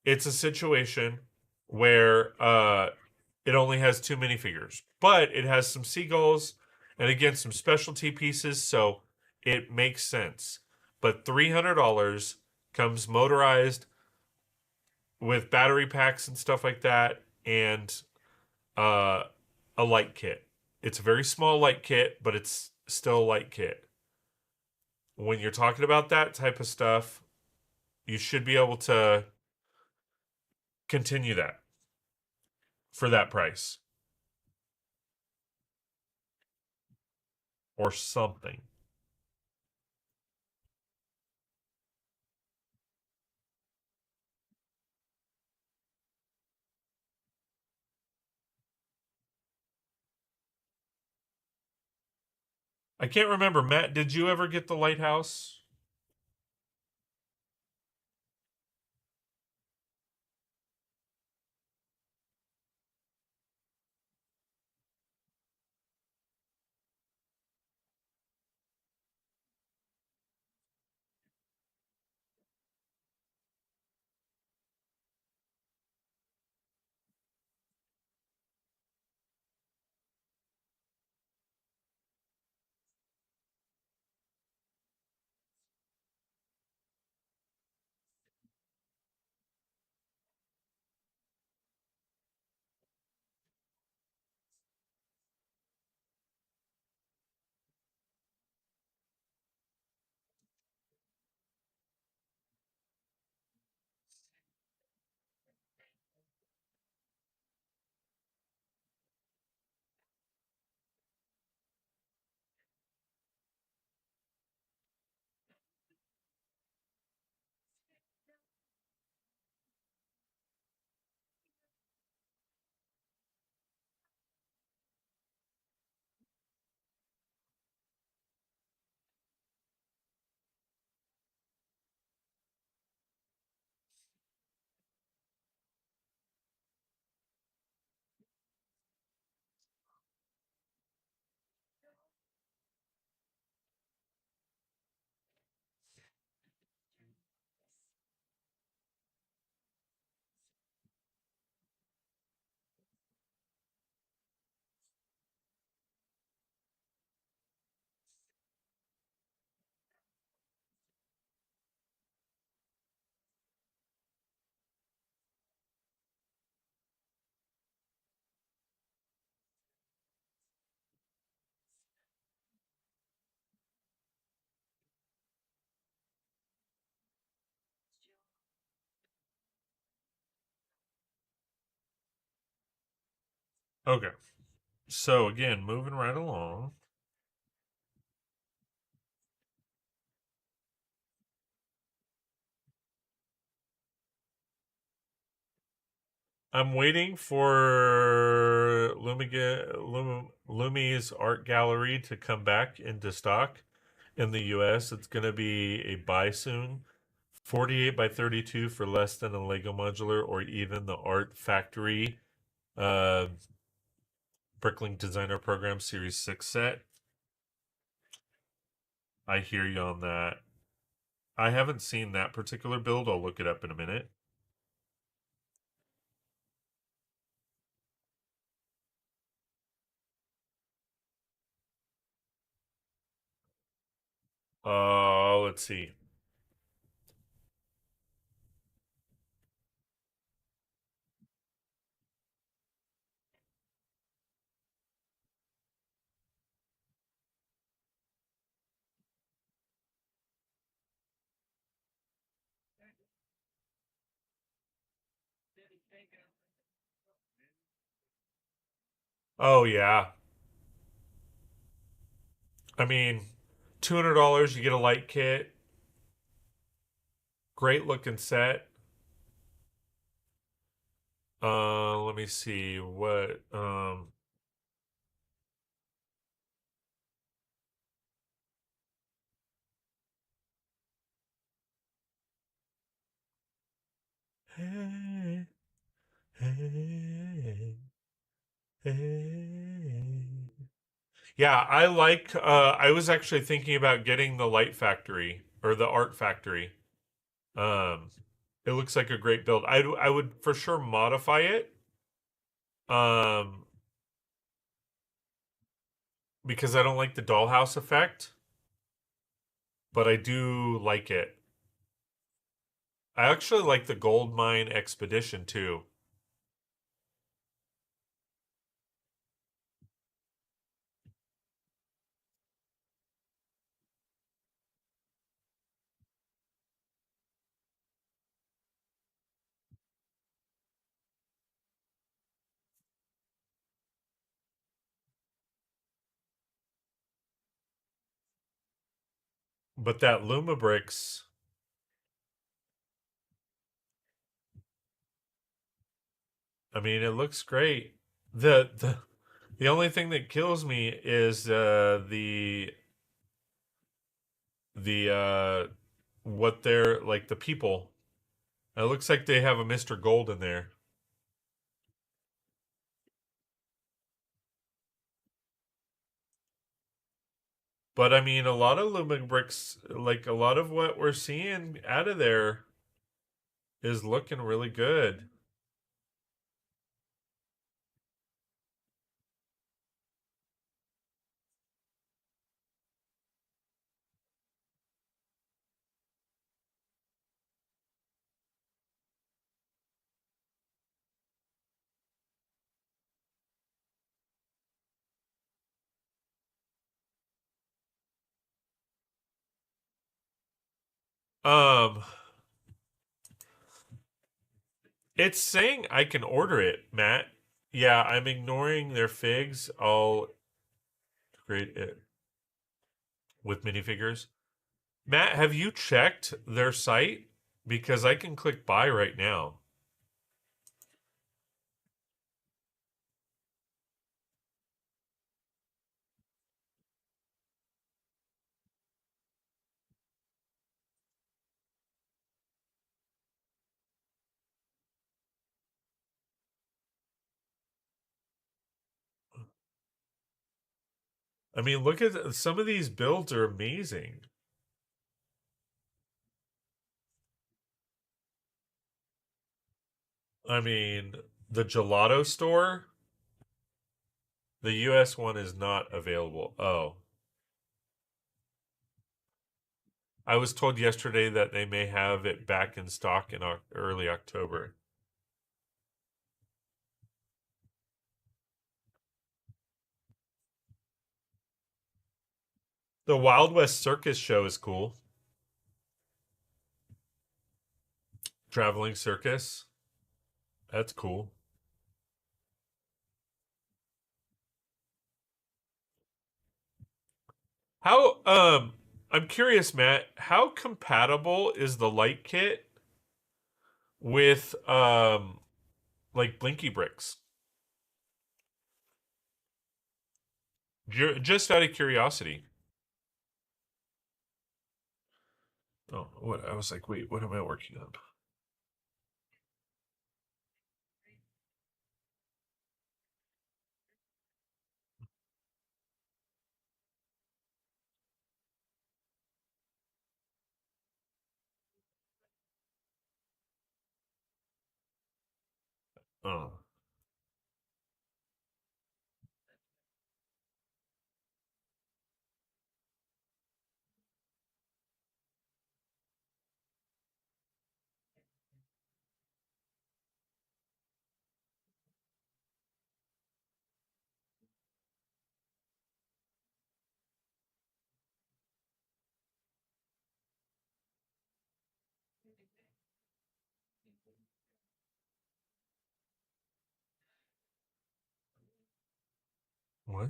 it's a situation where it only has two minifigures, but it has some seagulls and again some specialty pieces, so it makes sense. But $300 comes motorized with battery packs and stuff like that, and uh, a light kit. It's a very small light kit, but it's still a light kit. When you're talking about that type of stuff, you should be able to continue that for that price or something. I can't remember. Matt, did you ever get the lighthouse? Okay. So again, moving right along. I'm waiting for Lumi's art gallery to come back into stock in the US. It's going to be a buy soon. 48 by 32 for less than a Lego modular or even the Art Factory uh, Bricklink Designer Program Series 6 set. I hear you on that. I haven't seen that particular build. I'll look it up in a minute. Let's see. Oh yeah. I mean, $200 you get a light kit. Great looking set. Let me see what hey, hey, hey. Yeah, I like I was actually thinking about getting the Light Factory or the Art Factory. Um it looks like a great build. I would for sure modify it. Um because I don't like the dollhouse effect, but I do like it. I actually like the Gold Mine Expedition too. But that Lumabrix, I mean, it looks great. The only thing that kills me is the what they're like the people. It looks like they have a Mr. Gold in there. But I mean, a lot of Lumabrix, like a lot of what we're seeing out of there, is looking really good. Um, it's saying I can order it, Matt. Yeah, I'm ignoring their figs. I'll create it with minifigures. Matt, have you checked their site? Because I can click buy right now. I mean, look at some of these builds are amazing. I mean, the gelato store, the US one is not available. Oh, I was told yesterday that they may have it back in stock in early October. The Wild West Circus show is cool. Traveling circus. That's cool. How I'm curious, Matt, how compatible is the light kit with like blinky bricks? Just out of curiosity. Oh, what? I was like, wait, what am I working on? Oh, what?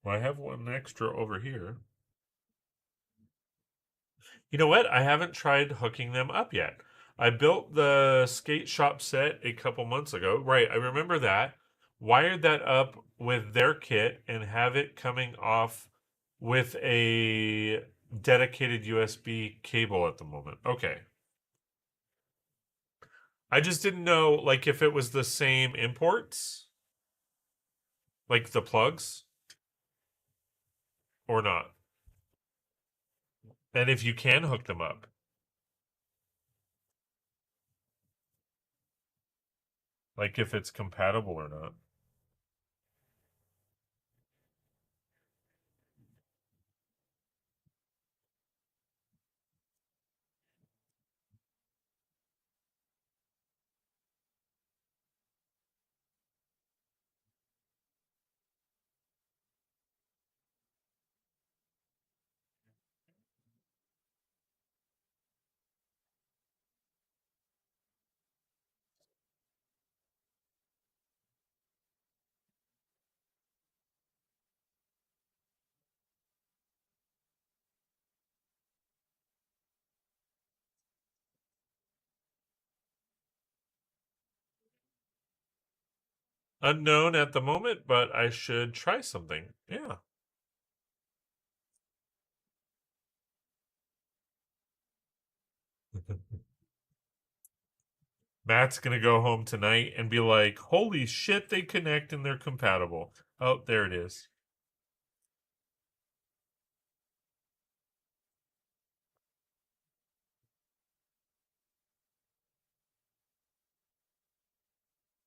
Well, I have one extra over here. You know what? I haven't tried hooking them up yet. I built the skate shop set a couple months ago. Right, I remember that. Wired that up with their kit and have it coming off with a dedicated USB cable at the moment. Okay. I just didn't know like if it was the same imports, like the plugs or not. And if you can hook them up. Like if it's compatible or not. Unknown at the moment, but I should try something. Yeah. Matt's gonna go home tonight and be like, "Holy shit, they connect and they're compatible." Oh, there it is.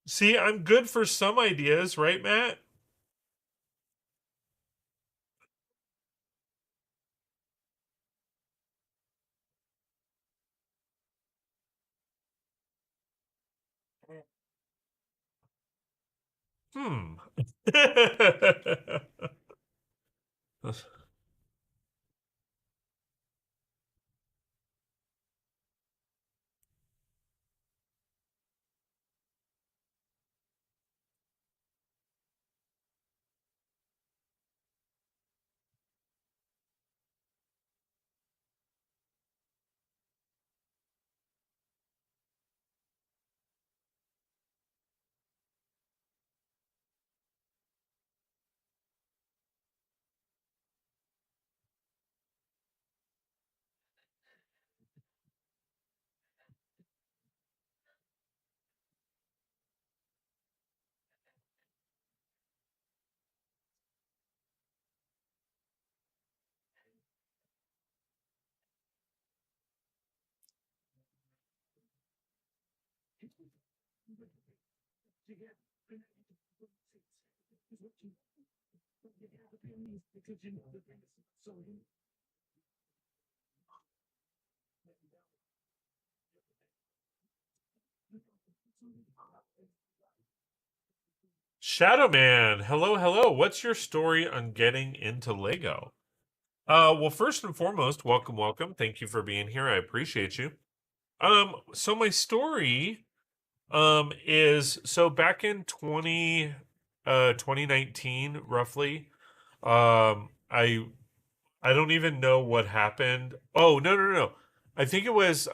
See, I'm good for some ideas, right, Matt? Hmm. Shadow Man, hello, hello. What's your story on getting into Lego? Well, first and foremost, welcome, welcome. Thank you for being here. I appreciate you. So my story is so back in 20 2019 roughly. I don't even know what happened. Oh, no, no, no. I think it was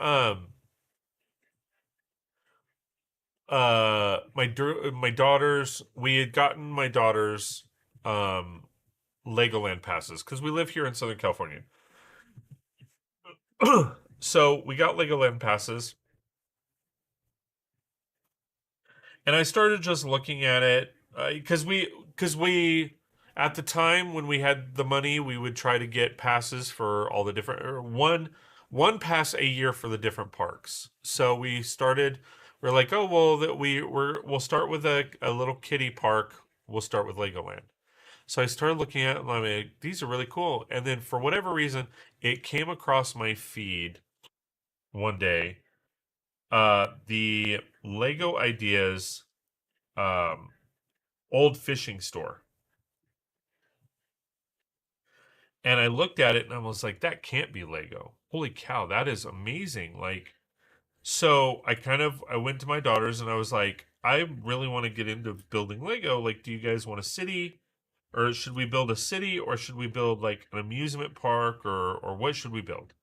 my daughters, we had gotten my daughters um Legoland passes because we live here in Southern California. So we got Legoland passes, and I started just looking at it because we at the time when we had the money, we would try to get passes for all the different or one pass a year for the different parks. So we started. We're like, oh well, that we'll start with a little kiddie park. We'll start with Legoland. So I started looking at it and I'm like, these are really cool. And then for whatever reason, it came across my feed one day. The Lego Ideas um, old fishing store. And I looked at it and I was like, that can't be Lego. Holy cow, that is amazing. Like, so I went to my daughters and I was like, I really want to get into building Lego. Like, do you guys want a city? Or should we build a city or should we build like an amusement park or what should we build?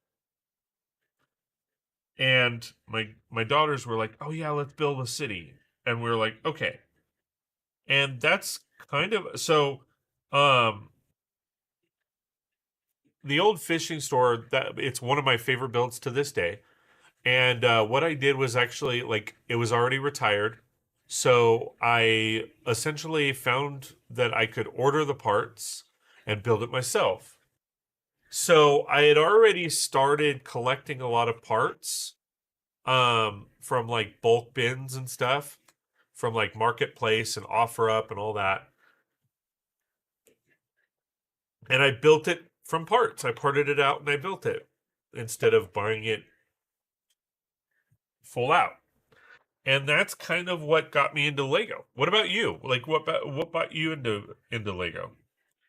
And my daughters were like, "Oh yeah, let's build a city." And we were like, "Okay." And that's kind of so um the old fishing store that it's one of my favorite builds to this day. And what I did was actually like it was already retired. So I essentially found that I could order the parts and build it myself. So I had already started collecting a lot of parts from like bulk bins and stuff from like marketplace and offer up and all that, and I built it from parts. I parted it out and I built it instead of buying it full out. And that's kind of what got me into Lego. What about you? Like what got you into Lego?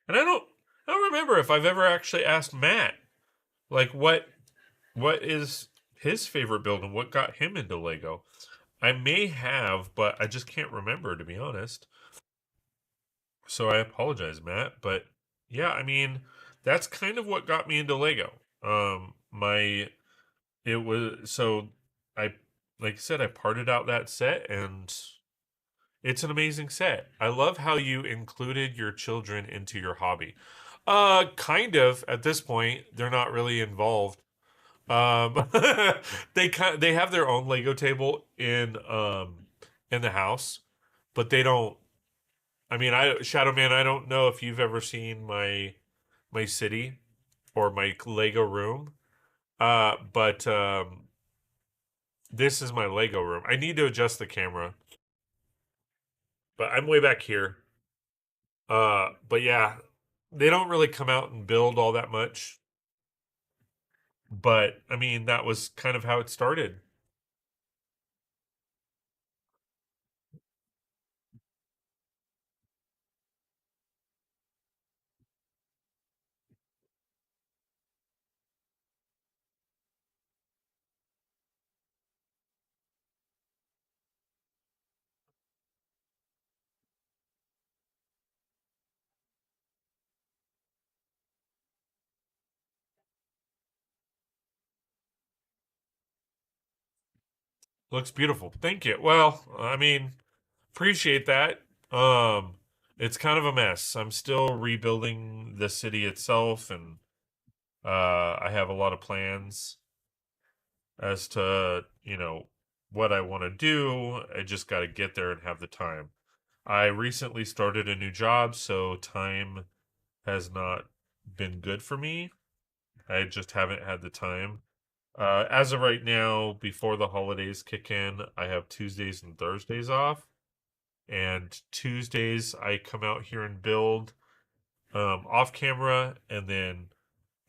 And I don't remember if I've ever actually asked Matt like what is his favorite build and what got him into Lego. I may have, but I just can't remember to be honest. So I apologize, Matt, but yeah, I mean, that's kind of what got me into Lego. My it was so I like I said, I parted out that set and it's an amazing set. I love how you included your children into your hobby. Kind of at this point, they're not really involved. Um, they have their own Lego table in the house, but they don't. I mean, I Shadow Man. I don't know if you've ever seen my city or my Lego room. But this is my Lego room. I need to adjust the camera, but I'm way back here. But yeah, they don't really come out and build all that much. But I mean, that was kind of how it started. Looks beautiful. Thank you. Well, I mean, appreciate that. Um, it's kind of a mess. I'm still rebuilding the city itself, and I have a lot of plans as to what I want to do. I just got to get there and have the time. I recently started a new job, so time has not been good for me. I just haven't had the time. As of right now, before the holidays kick in, I have Tuesdays and Thursdays off. And Tuesdays, I come out here and build off camera, and then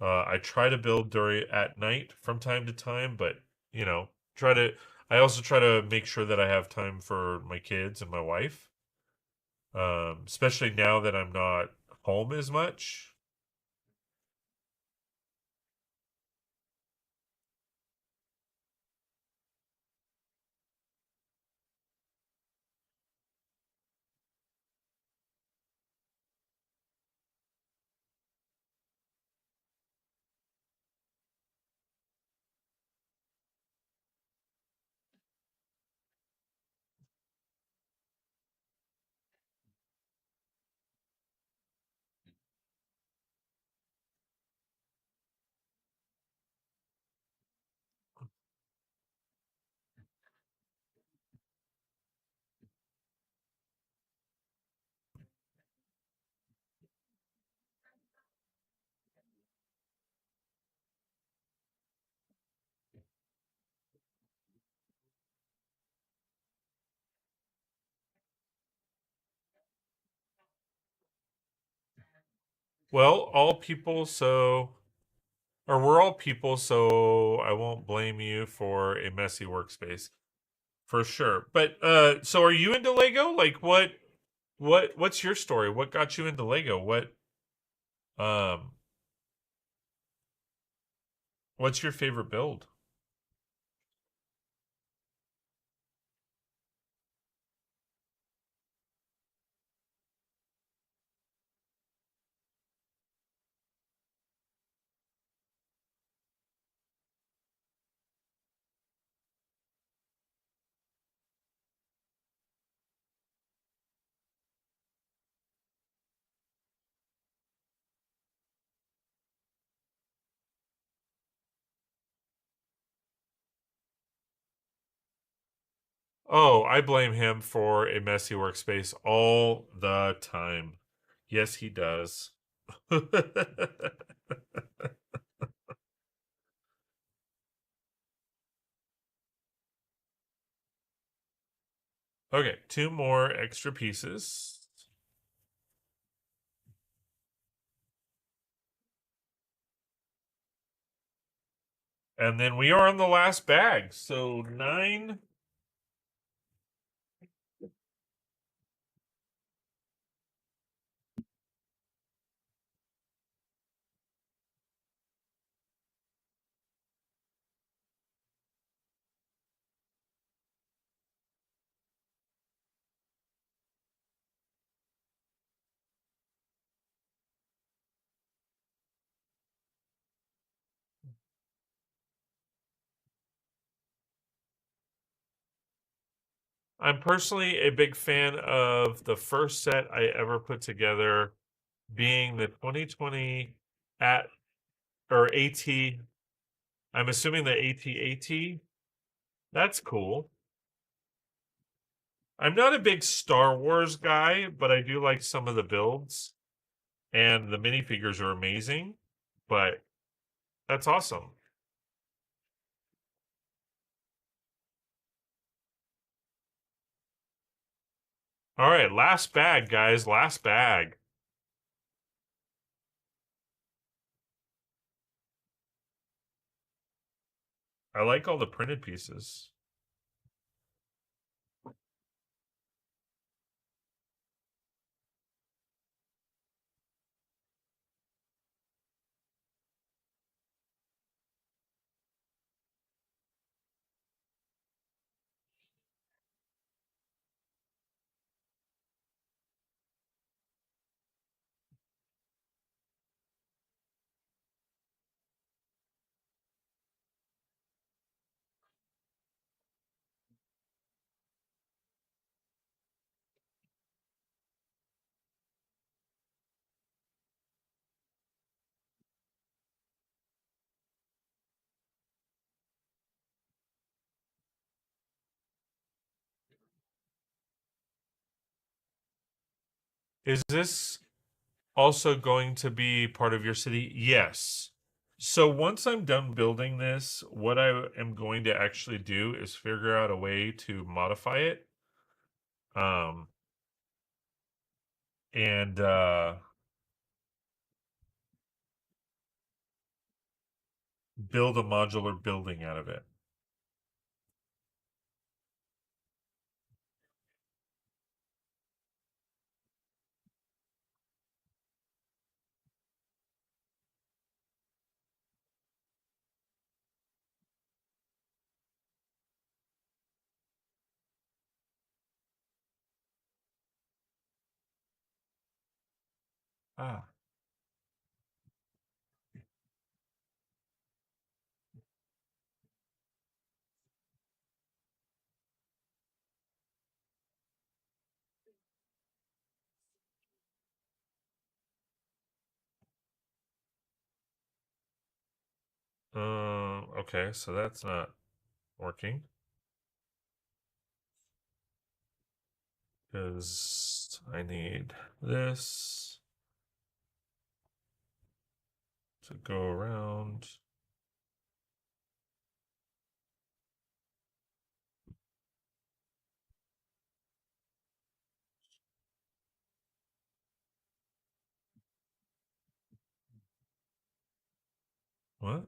I try to build during at night from time to time, but you know, try to. I also try to make sure that I have time for my kids and my wife, especially now that I'm not home as much. Well, all people, so or we're all people, so I won't blame you for a messy workspace for sure. But so are you into Lego? Like what's your story? What got you into Lego? Um what's your favorite build? Oh, I blame him for a messy workspace all the time. Yes, he does. Okay, two more extra pieces. And then we are on the last bag. So nine. I'm personally a big fan of the first set I ever put together being the 2020 at or AT. I'm assuming the AT-AT. That's cool. I'm not a big Star Wars guy, but I do like some of the builds, and the minifigures are amazing. But that's awesome. All right, last bag, guys. Last bag. I like all the printed pieces. Is this also going to be part of your city? Yes. So once I'm done building this, what I am going to actually do is figure out a way to modify it. Um, and build a modular building out of it. Ah. Okay, so that's not working because I need this to go around. What?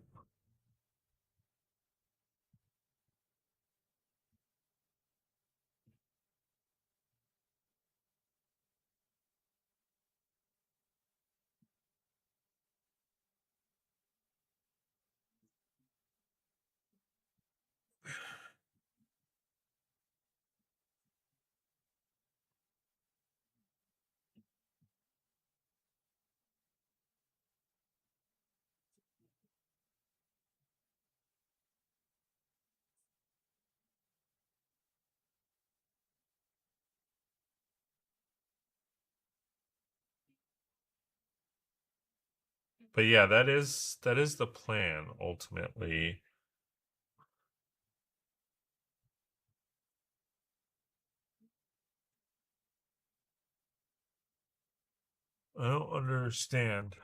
But yeah, that is the plan ultimately. I don't understand.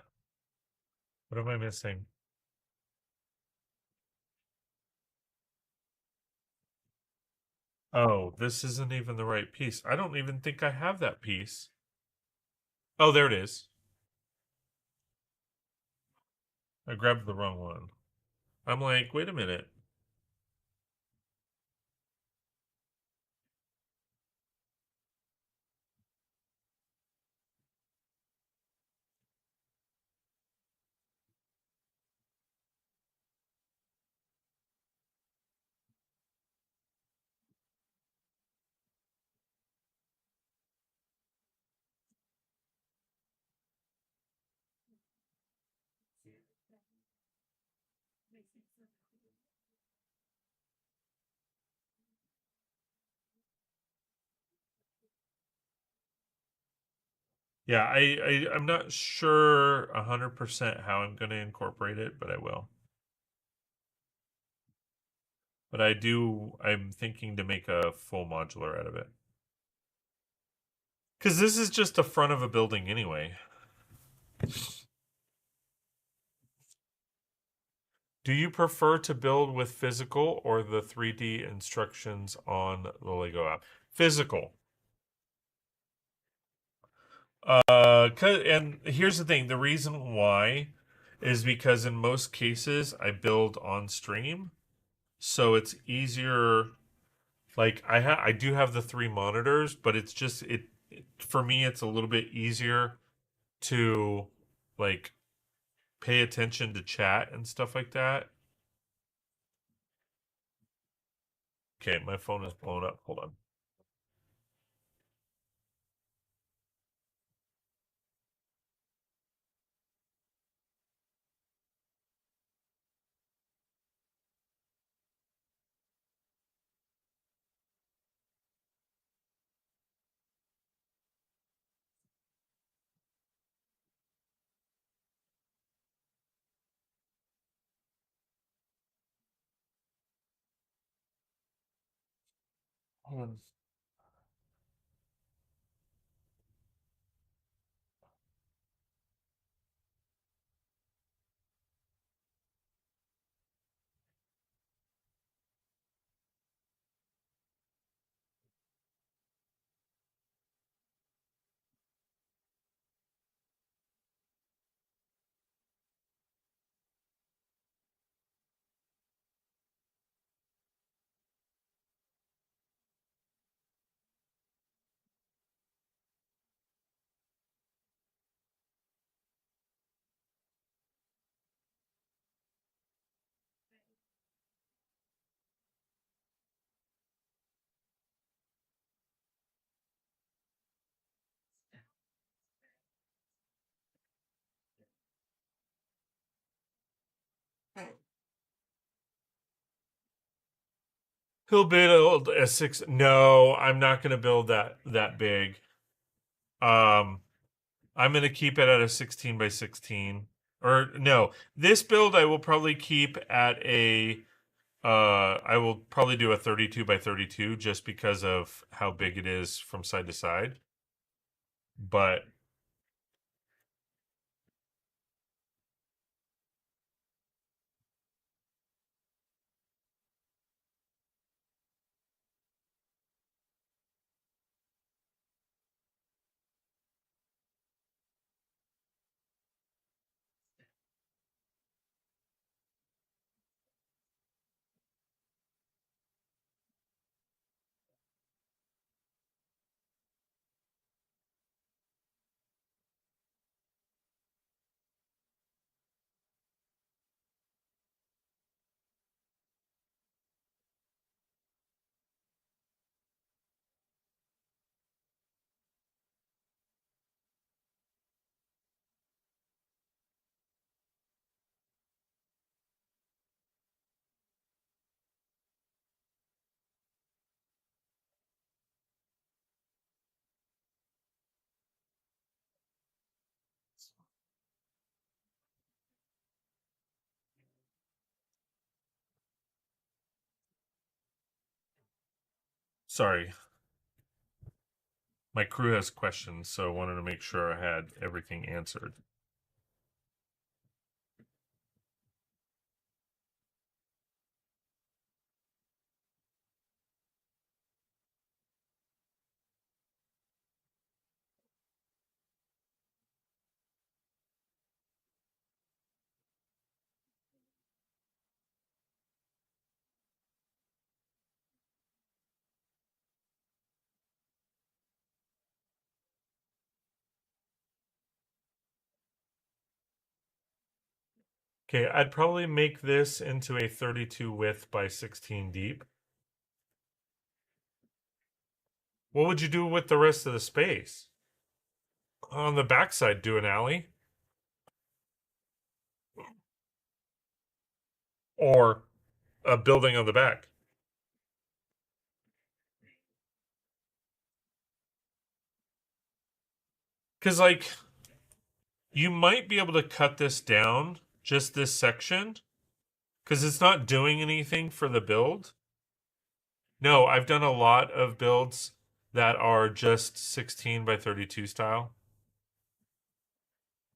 What am I missing? Oh, this isn't even the right piece. I don't even think I have that piece. Oh, there it is. I grabbed the wrong one. I'm like, wait a minute. Yeah, I'm not sure 100% how I'm going to incorporate it, but I will. But I'm thinking to make a full modular out of it. Because this is just the front of a building anyway. Do you prefer to build with physical or the 3D instructions on the Lego app? Physical. And here's the thing, the reason why is because in most cases I build on stream, so it's easier. Like I do have the three monitors, but it's just for me it's a little bit easier to like pay attention to chat and stuff like that. Okay, my phone is blown up. Hold on. Hold on. He'll build a six. No, I'm not going to build that big. Um, I'm going to keep it at a 16 by 16. Or no, this build I will probably keep at a. I will probably do a 32 by 32 just because of how big it is from side to side. But Sorry. My crew has questions, so I wanted to make sure I had everything answered. Okay, I'd probably make this into a 32 width by 16 deep. What would you do with the rest of the space? On the backside, do an alley. Or a building on the back. Because, like, you might be able to cut this down, just this section, because it's not doing anything for the build. No, I've done a lot of builds that are just 16 by 32 style.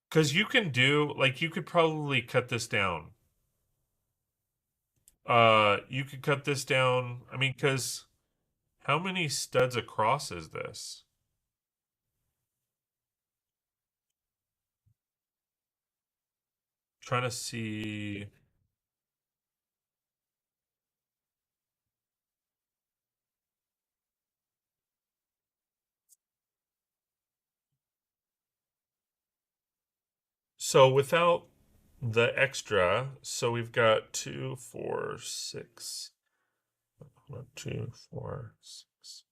Because you can do, like, you could probably cut this down. You could cut this down. I mean, because how many studs across is this? Trying to see. So without the extra, so we've got 2, 4, 6. 1, 2, 4, 6,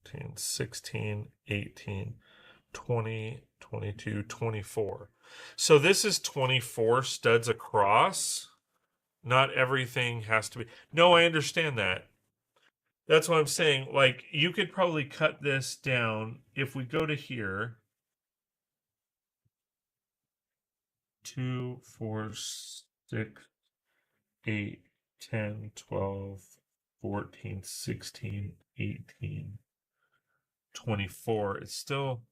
14, 16, 18, 20, 22, 24. So this is 24 studs across. Not everything has to be. No, I understand that. That's what I'm saying. Like, you could probably cut this down if we go to here. 2, 4, 6, 8, 10, 12, 14, 16, 18, 24. It's still.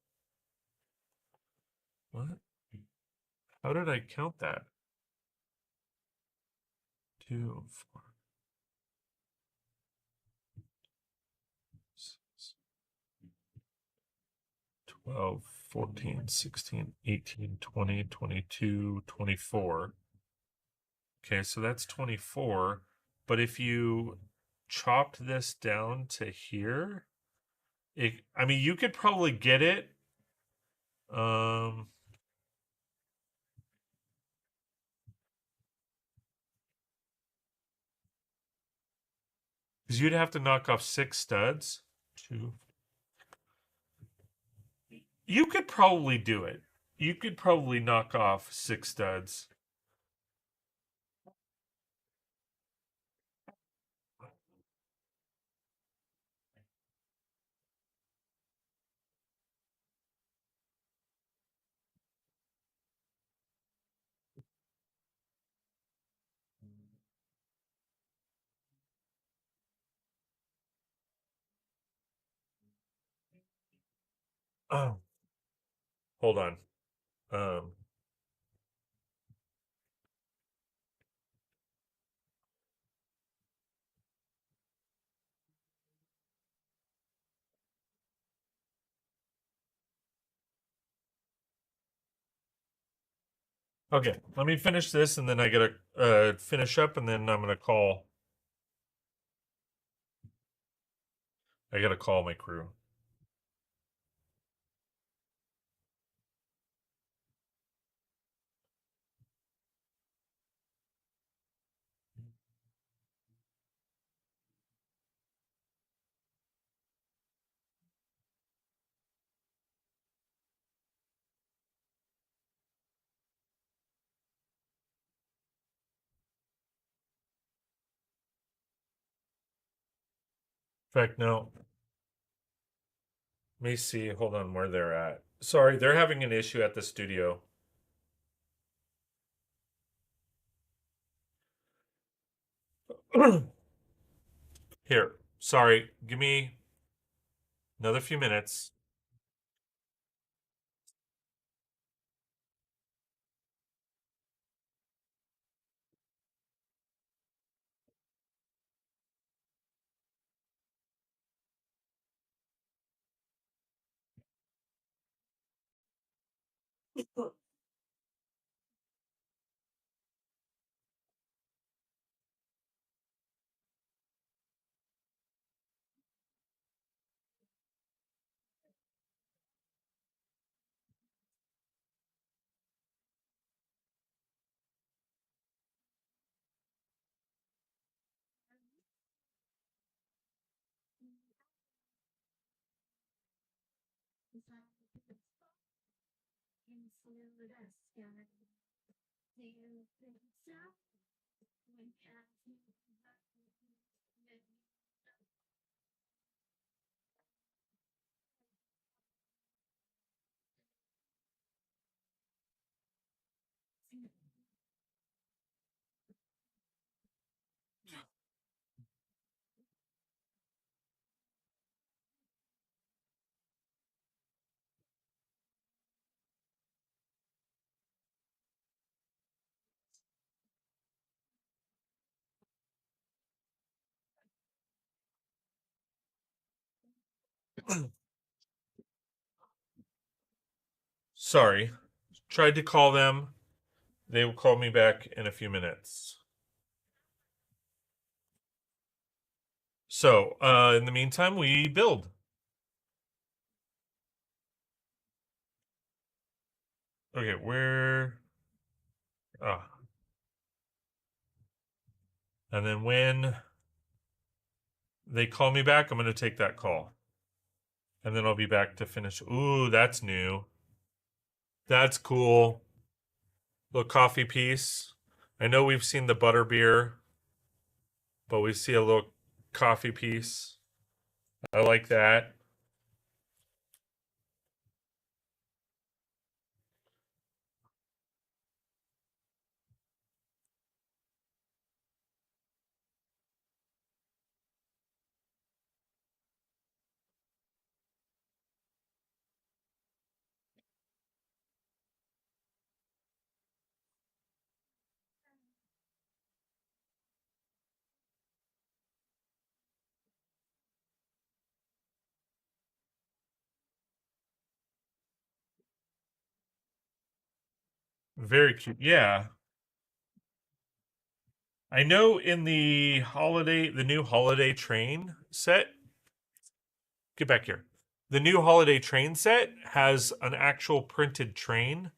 What? How did I count that? 2, 4, 6, 12, 14, 16, 18, 20, 22, 24. Okay, so that's 24. But if you chopped this down to here, I mean, you could probably get it. Because you'd have to knock off 6 studs. 2. You could probably do it. You could probably knock off 6 studs. Oh, hold on. Um, okay, let me finish this and then I gotta finish up and then I'm gonna call. I gotta call my crew. In fact, no. Let me see. Hold on where they're at. Sorry, they're having an issue at the studio. Here, sorry, give me another few minutes. Sorry. Tried to call them. They will call me back in a few minutes. So, in the meantime, we build. Okay, where? Ah, and then when they call me back, I'm going to take that call. And then I'll be back to finish. Ooh, that's new. That's cool. Little coffee piece. I know we've seen the butter beer, but we see a little coffee piece. I like that. Very cute. Yeah. I know in the new holiday train set, get back here. The new holiday train set has an actual printed train,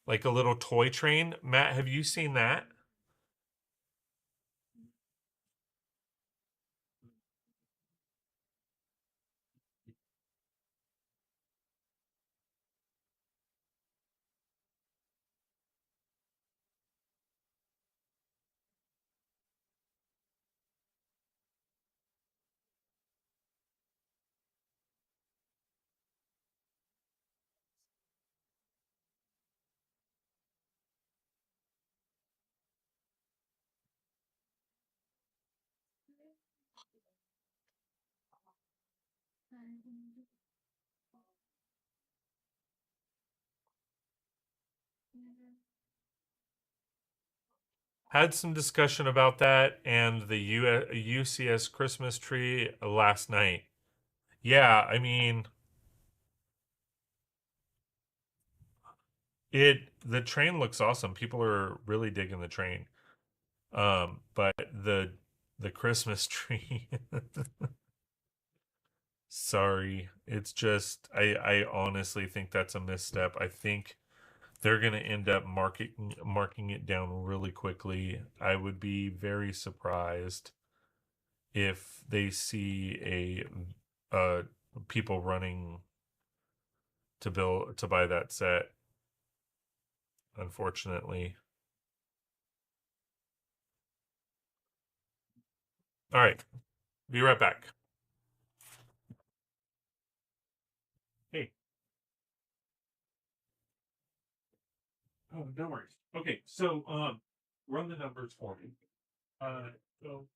like a little toy train. Matt, have you seen that? Had some discussion about that and the UCS Christmas tree last night. Yeah, I mean, the train looks awesome. People are really digging the train. But the Christmas tree, sorry, it's just I honestly think that's a misstep. I think they're going to end up marking it down really quickly. I would be very surprised if they see people running to buy that set. Unfortunately. All right, be right back. Hey, oh, no worries. Okay, so run the numbers for me. So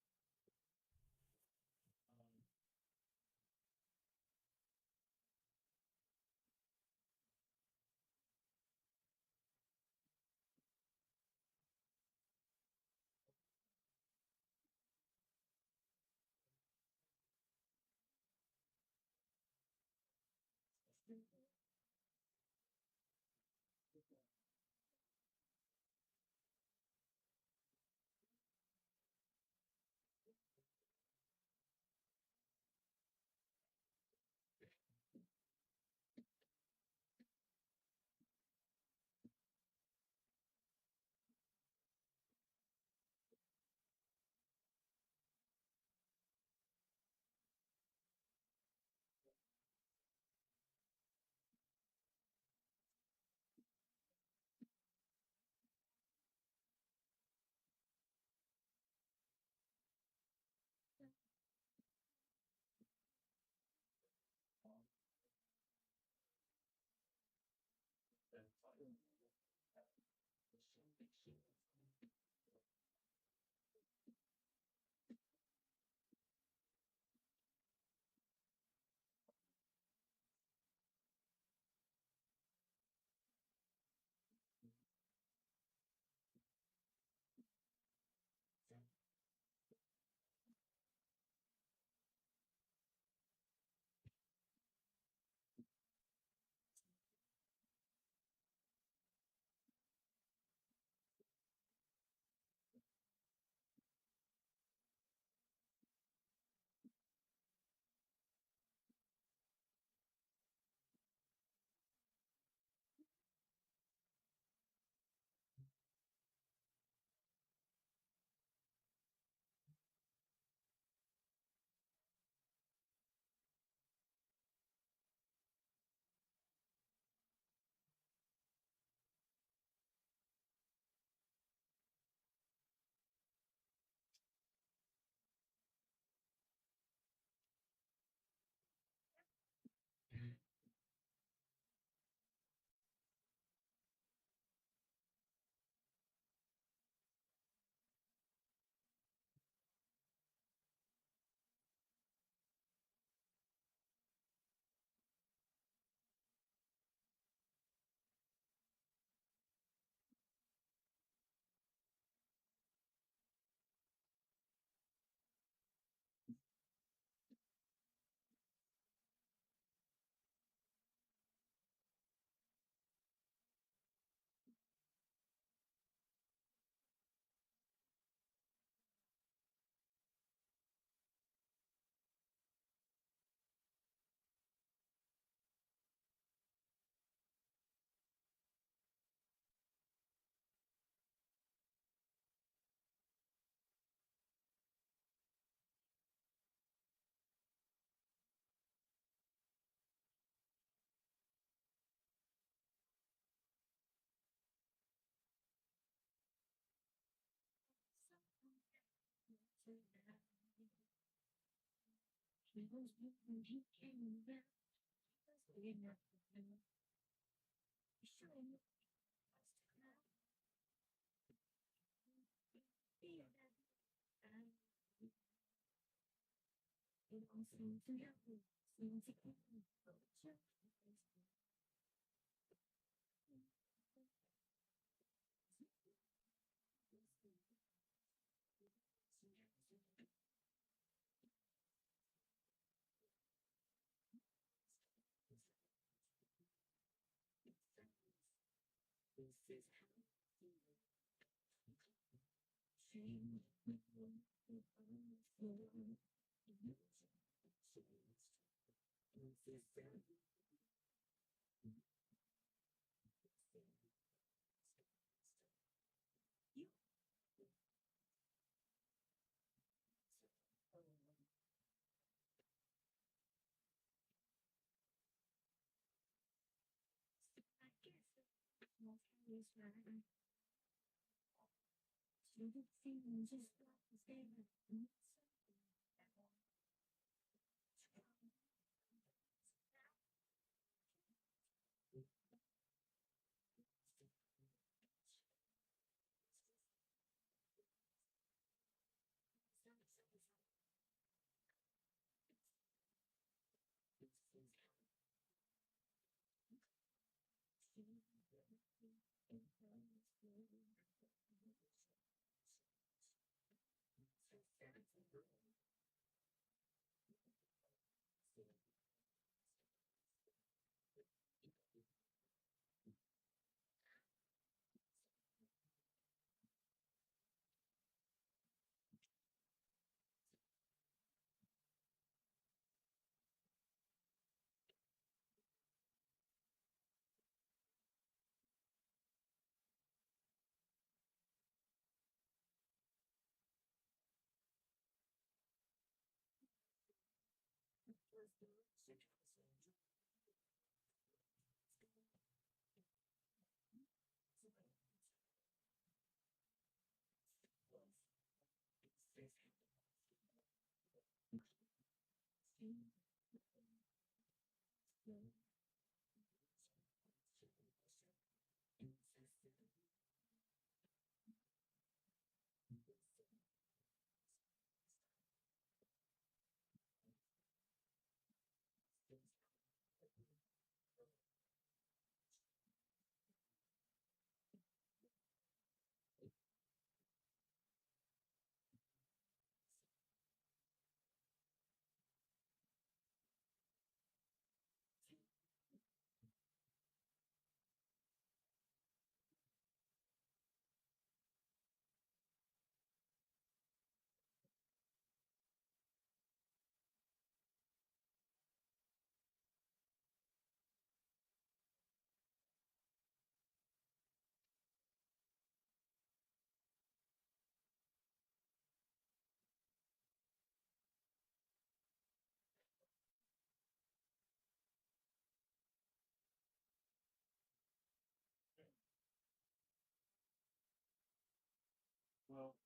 Well,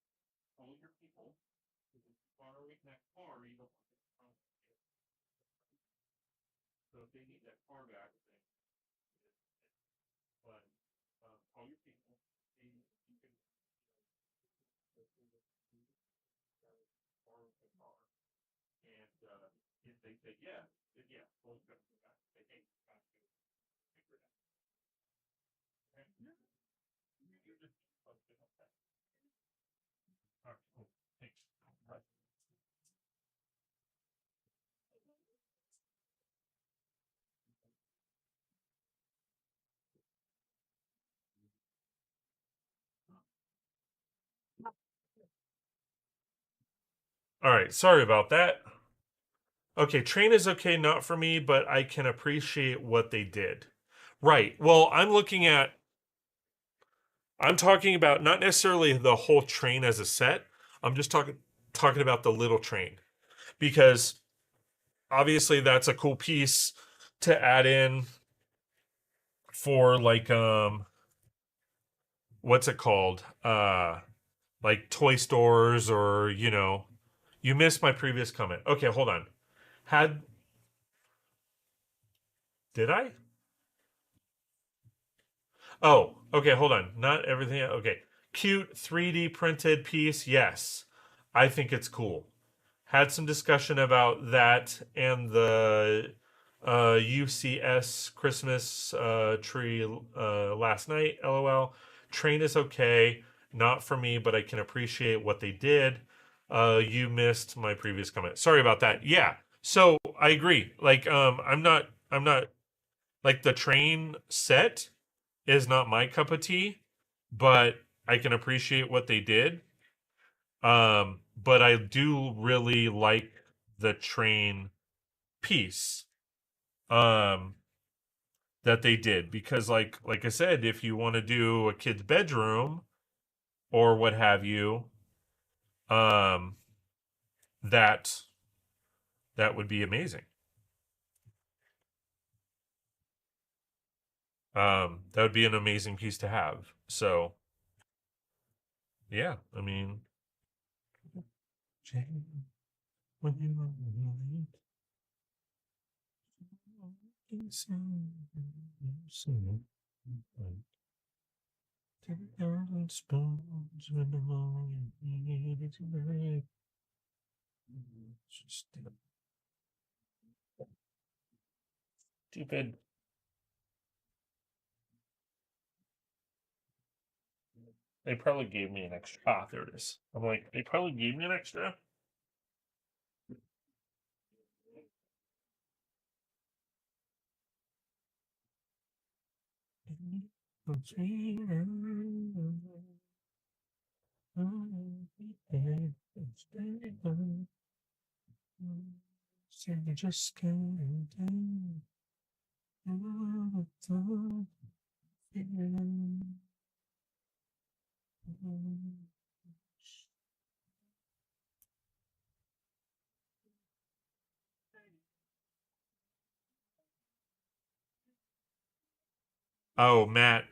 all your people, because if you borrowing that car, you don't want it from it. So if they need that car back, then but all your people, they, you can borrow the car. And if they say yes, then yeah, well, it's going to go back. They hey, got to figure it out. Okay? You're just okay. All right, cool. Thanks. Bye. All right, sorry about that. Okay, train is okay, not for me, but I can appreciate what they did. Right. Well, I'm talking about not necessarily the whole train as a set. I'm just talking about the little train because obviously that's a cool piece to add in for like what's it called? Like toy stores or, you know, you missed my previous comment. Okay, hold on. Had did I? Oh, okay, hold on. Not everything. Okay. Cute 3D printed piece. Yes. I think it's cool. Had some discussion about that and the UCS Christmas tree last night. LOL. Train is okay. Not for me, but I can appreciate what they did. You missed my previous comment. Sorry about that. Yeah. So I agree. Like, I'm not like the train set is not my cup of tea, but I can appreciate what they did. But I do really like the train piece um that they did because like I said, if you want to do a kid's bedroom or what have you, um that that would be amazing. That would be an amazing piece to have. So yeah, I mean when you stupid. They probably gave me an extra. Ah, there it is. I'm like, they probably gave me an extra. Just Oh, Matt,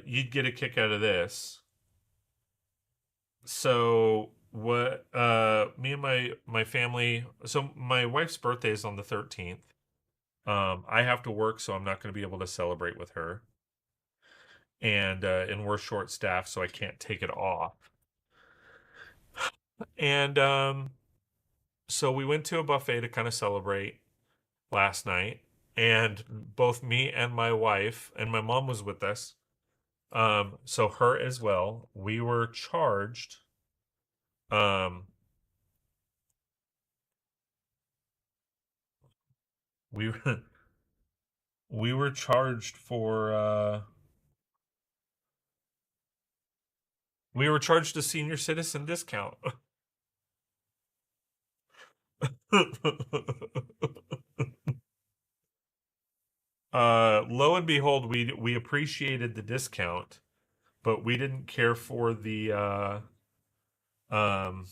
you'd get a kick out of this. So what me and my family, so my wife's birthday is on the 13th. I have to work, so I'm not going to be able to celebrate with her. And we're short staffed, so I can't take it off. And so we went to a buffet to kind of celebrate last night, and both me and my wife and my mom was with us. So her as well. We were charged. Um, we we were charged for we were charged a senior citizen discount. Lo and behold, we appreciated the discount, but we didn't care for the um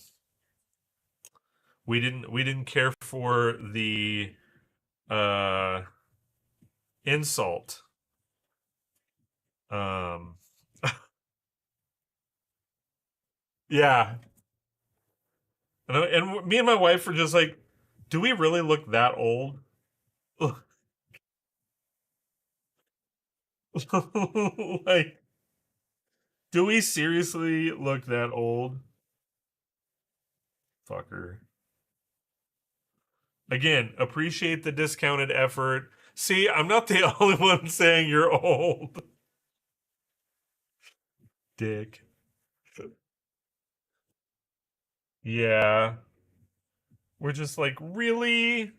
we didn't care for the uh insult. Um yeah. And me and my wife were just like, do we really look that old? Like, do we seriously look that old? Fucker. Again, appreciate the discounted effort. See, I'm not the only one saying you're old. Dick. Yeah. We're just like, really?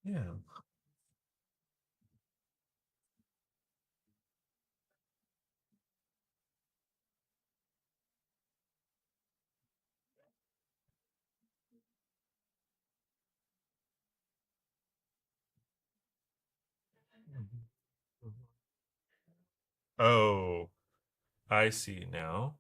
Yeah. Oh, I see now.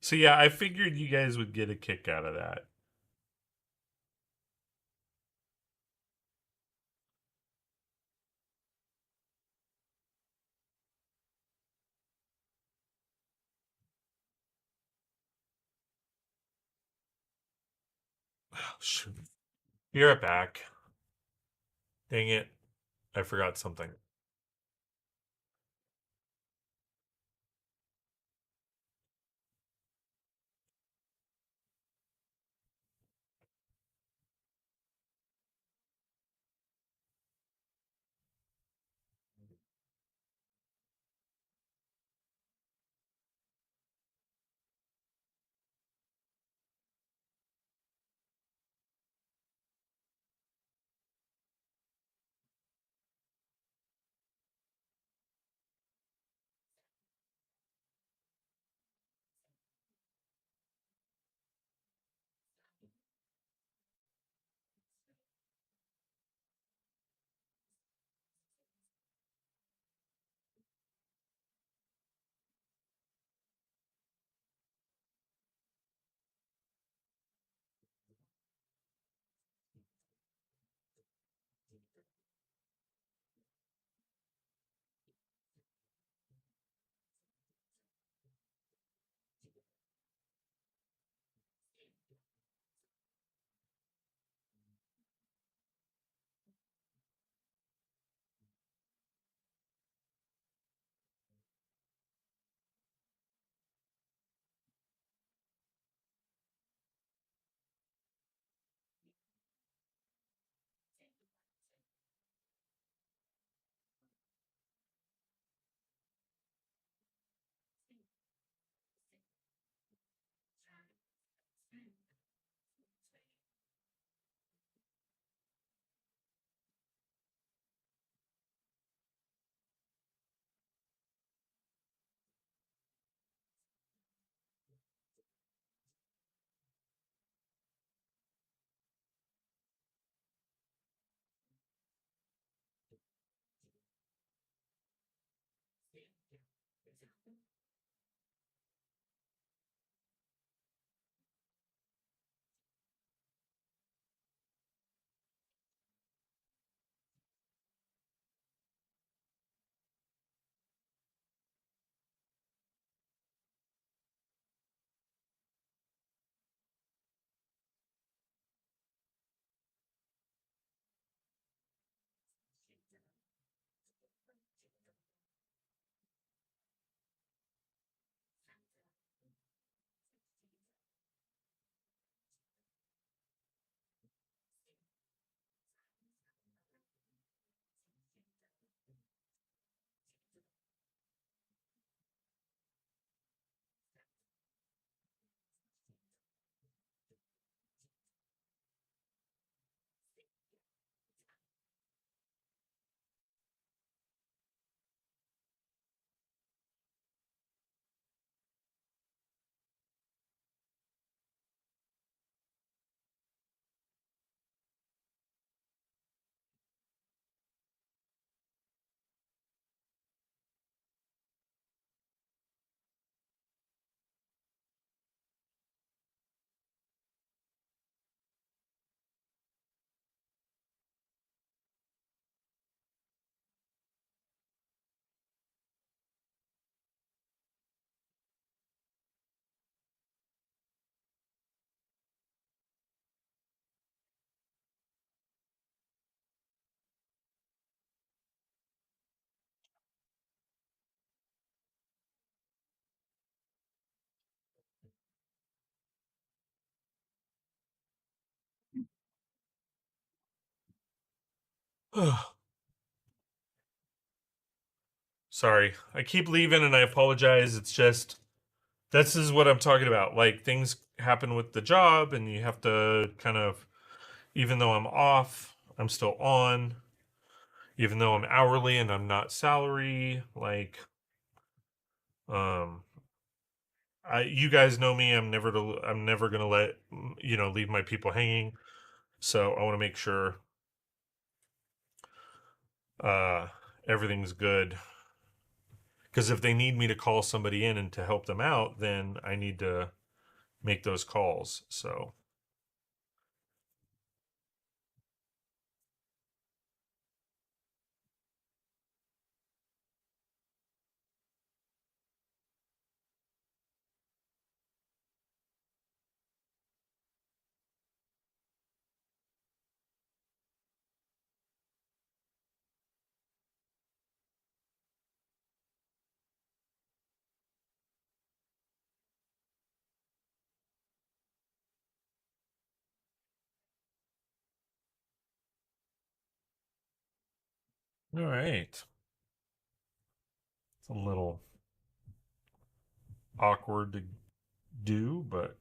So yeah, I figured you guys would get a kick out of that. Oh, shoot. Be right back. Dang it. I forgot something. Sorry, I keep leaving and I apologize. It's just this is what I'm talking about. Like things happen with the job, and you have to kind of, even though I'm off, I'm still on. Even though I'm hourly and I'm not salary, like, um, you guys know me. I'm never gonna let leave my people hanging. So I want to make sure uh everything's good. Because if they need me to call somebody in and to help them out, then I need to make those calls. So, all right. It's a little awkward to do, but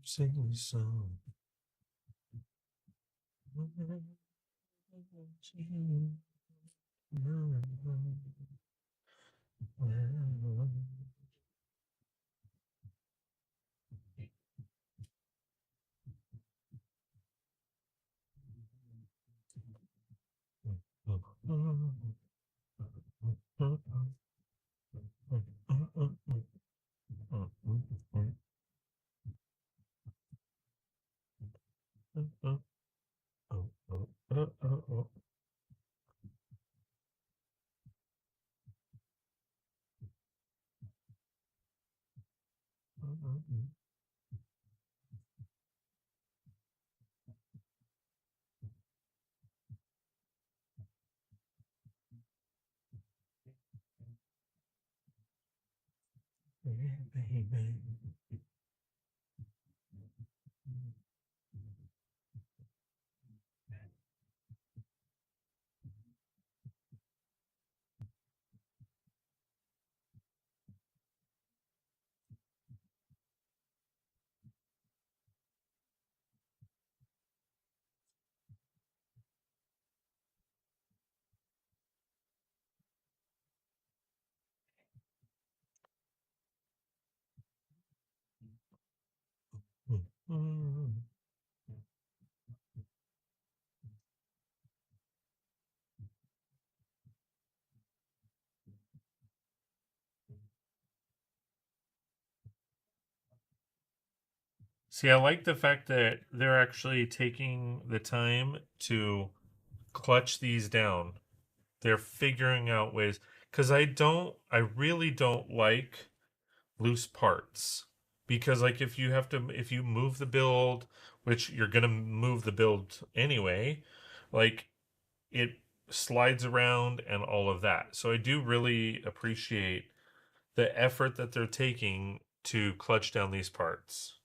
Sing a song. See, I like the fact that they're actually taking the time to clutch these down. They're figuring out ways, because I really don't like loose parts, because like if you move the build, which you're gonna move the build anyway, like it slides around and all of that. So I do really appreciate the effort that they're taking to clutch down these parts.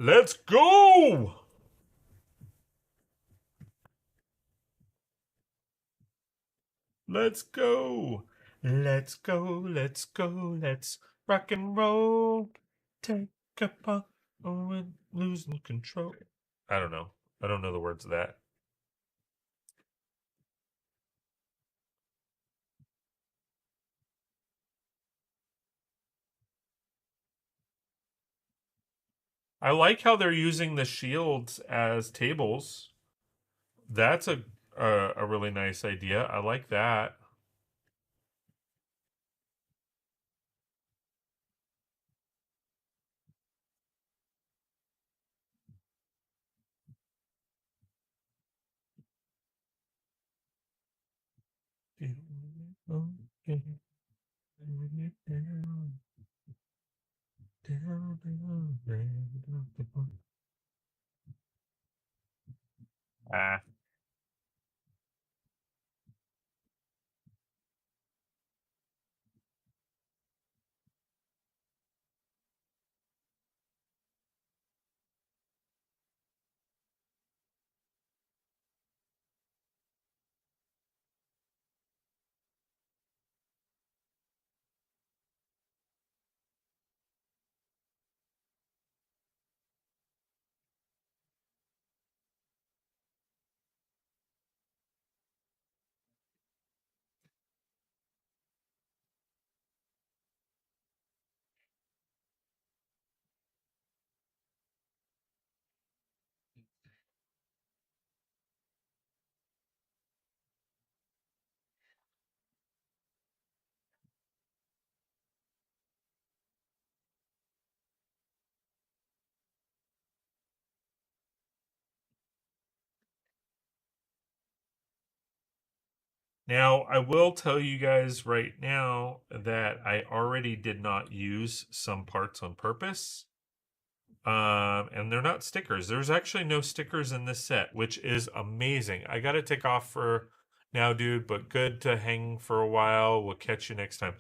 Let's go! Let's go! Let's go, let's go, let's rock and roll. Take a puff and losing control. I don't know. I don't know the words of that. I like how they're using the shields as tables. That's a really nice idea. I like that. Ah. Now, I will tell you guys right now that I already did not use some parts on purpose. And they're not stickers. There's actually no stickers in this set, which is amazing. I got to take off for now, dude, but good to hang for a while. We'll catch you next time.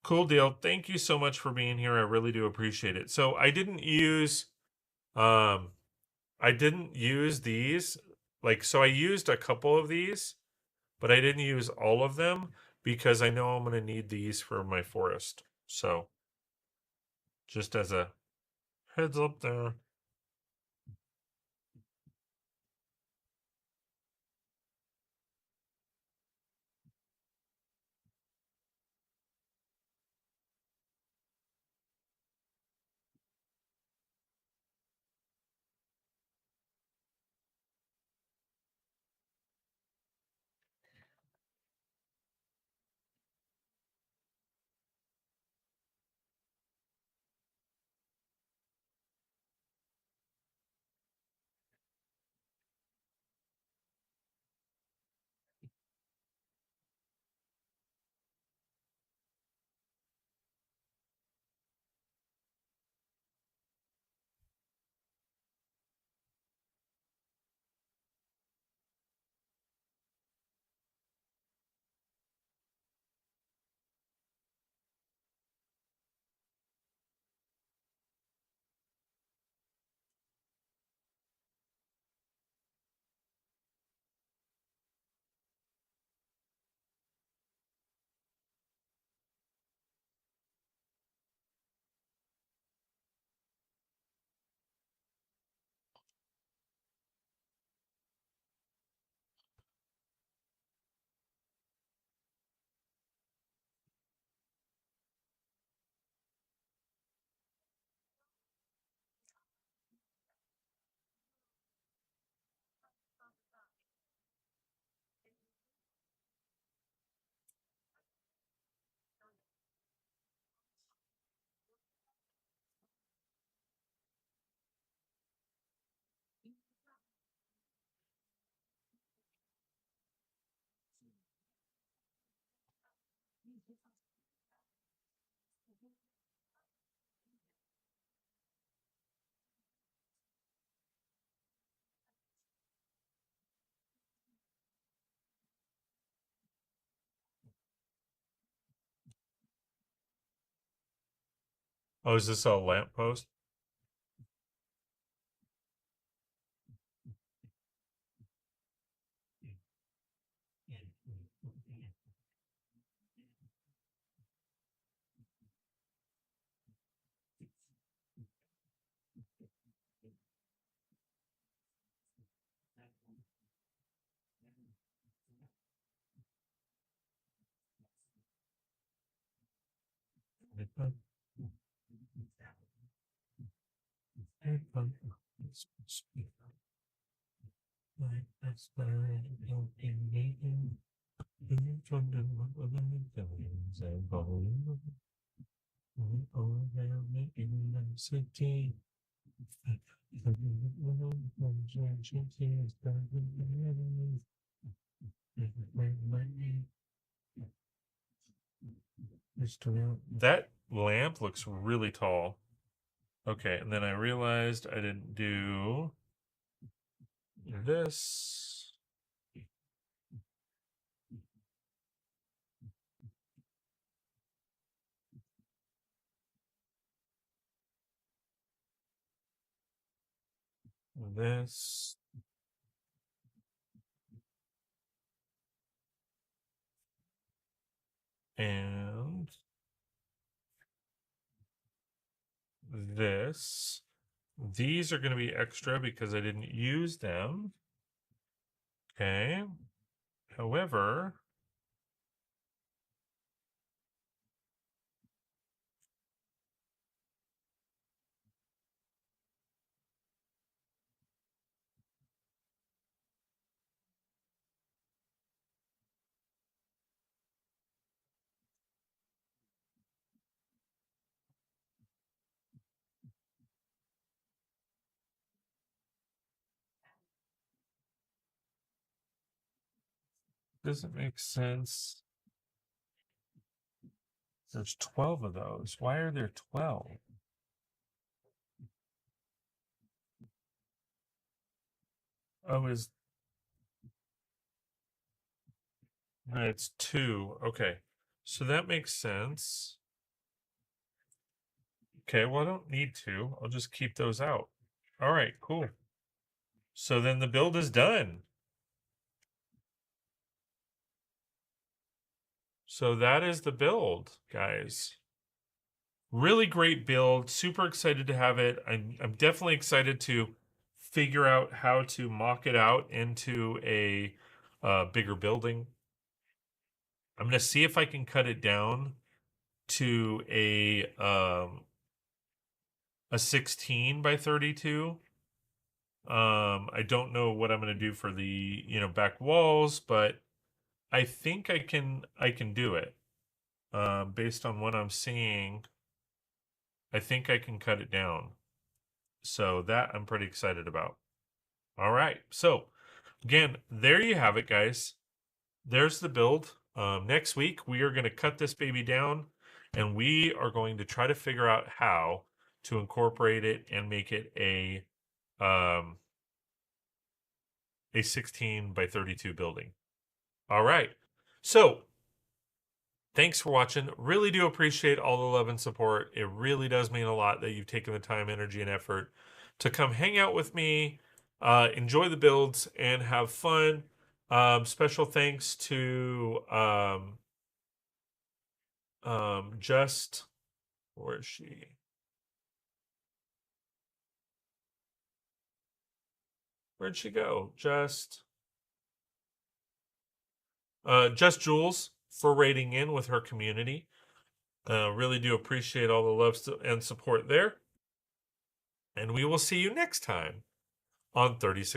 Cool deal. Thank you so much for being here. I really do appreciate it. So um I didn't use these. Like, so I used a couple of these, but I didn't use all of them because I know I'm going to need these for my forest. So just as a heads up there. Oh, is this a lamppost? That lamp looks really tall. Okay, and then I realized I didn't do this. This. And this. These are going to be extra because I didn't use them. Okay. However, does it make sense? There's 12 of those. Why are there 12? Oh, is it's 2. Okay. So that makes sense. Okay, well, I don't need to. I'll just keep those out. All right, cool. So then the build is done. So that is the build, guys. Really great build. Super excited to have it. I'm definitely excited to figure out how to mock it out into a bigger building. I'm going to see if I can cut it down to a 16 by 32. I don't know what I'm going to do for the, back walls, but I think I can do it. Based on what I'm seeing, I think I can cut it down. So that I'm pretty excited about. All right. So again, there you have it, guys. There's the build. Next week, we are going to cut this baby down and we are going to try to figure out how to incorporate it and make it um, a 16 by 32 building. All right. So thanks for watching. Really do appreciate all the love and support. It really does mean a lot that you've taken the time, energy, and effort to come hang out with me, enjoy the builds, and have fun. Special thanks to just where is she? Where'd she go? Just Jules for rating in with her community. Really do appreciate all the love and support there. And we will see you next time on 36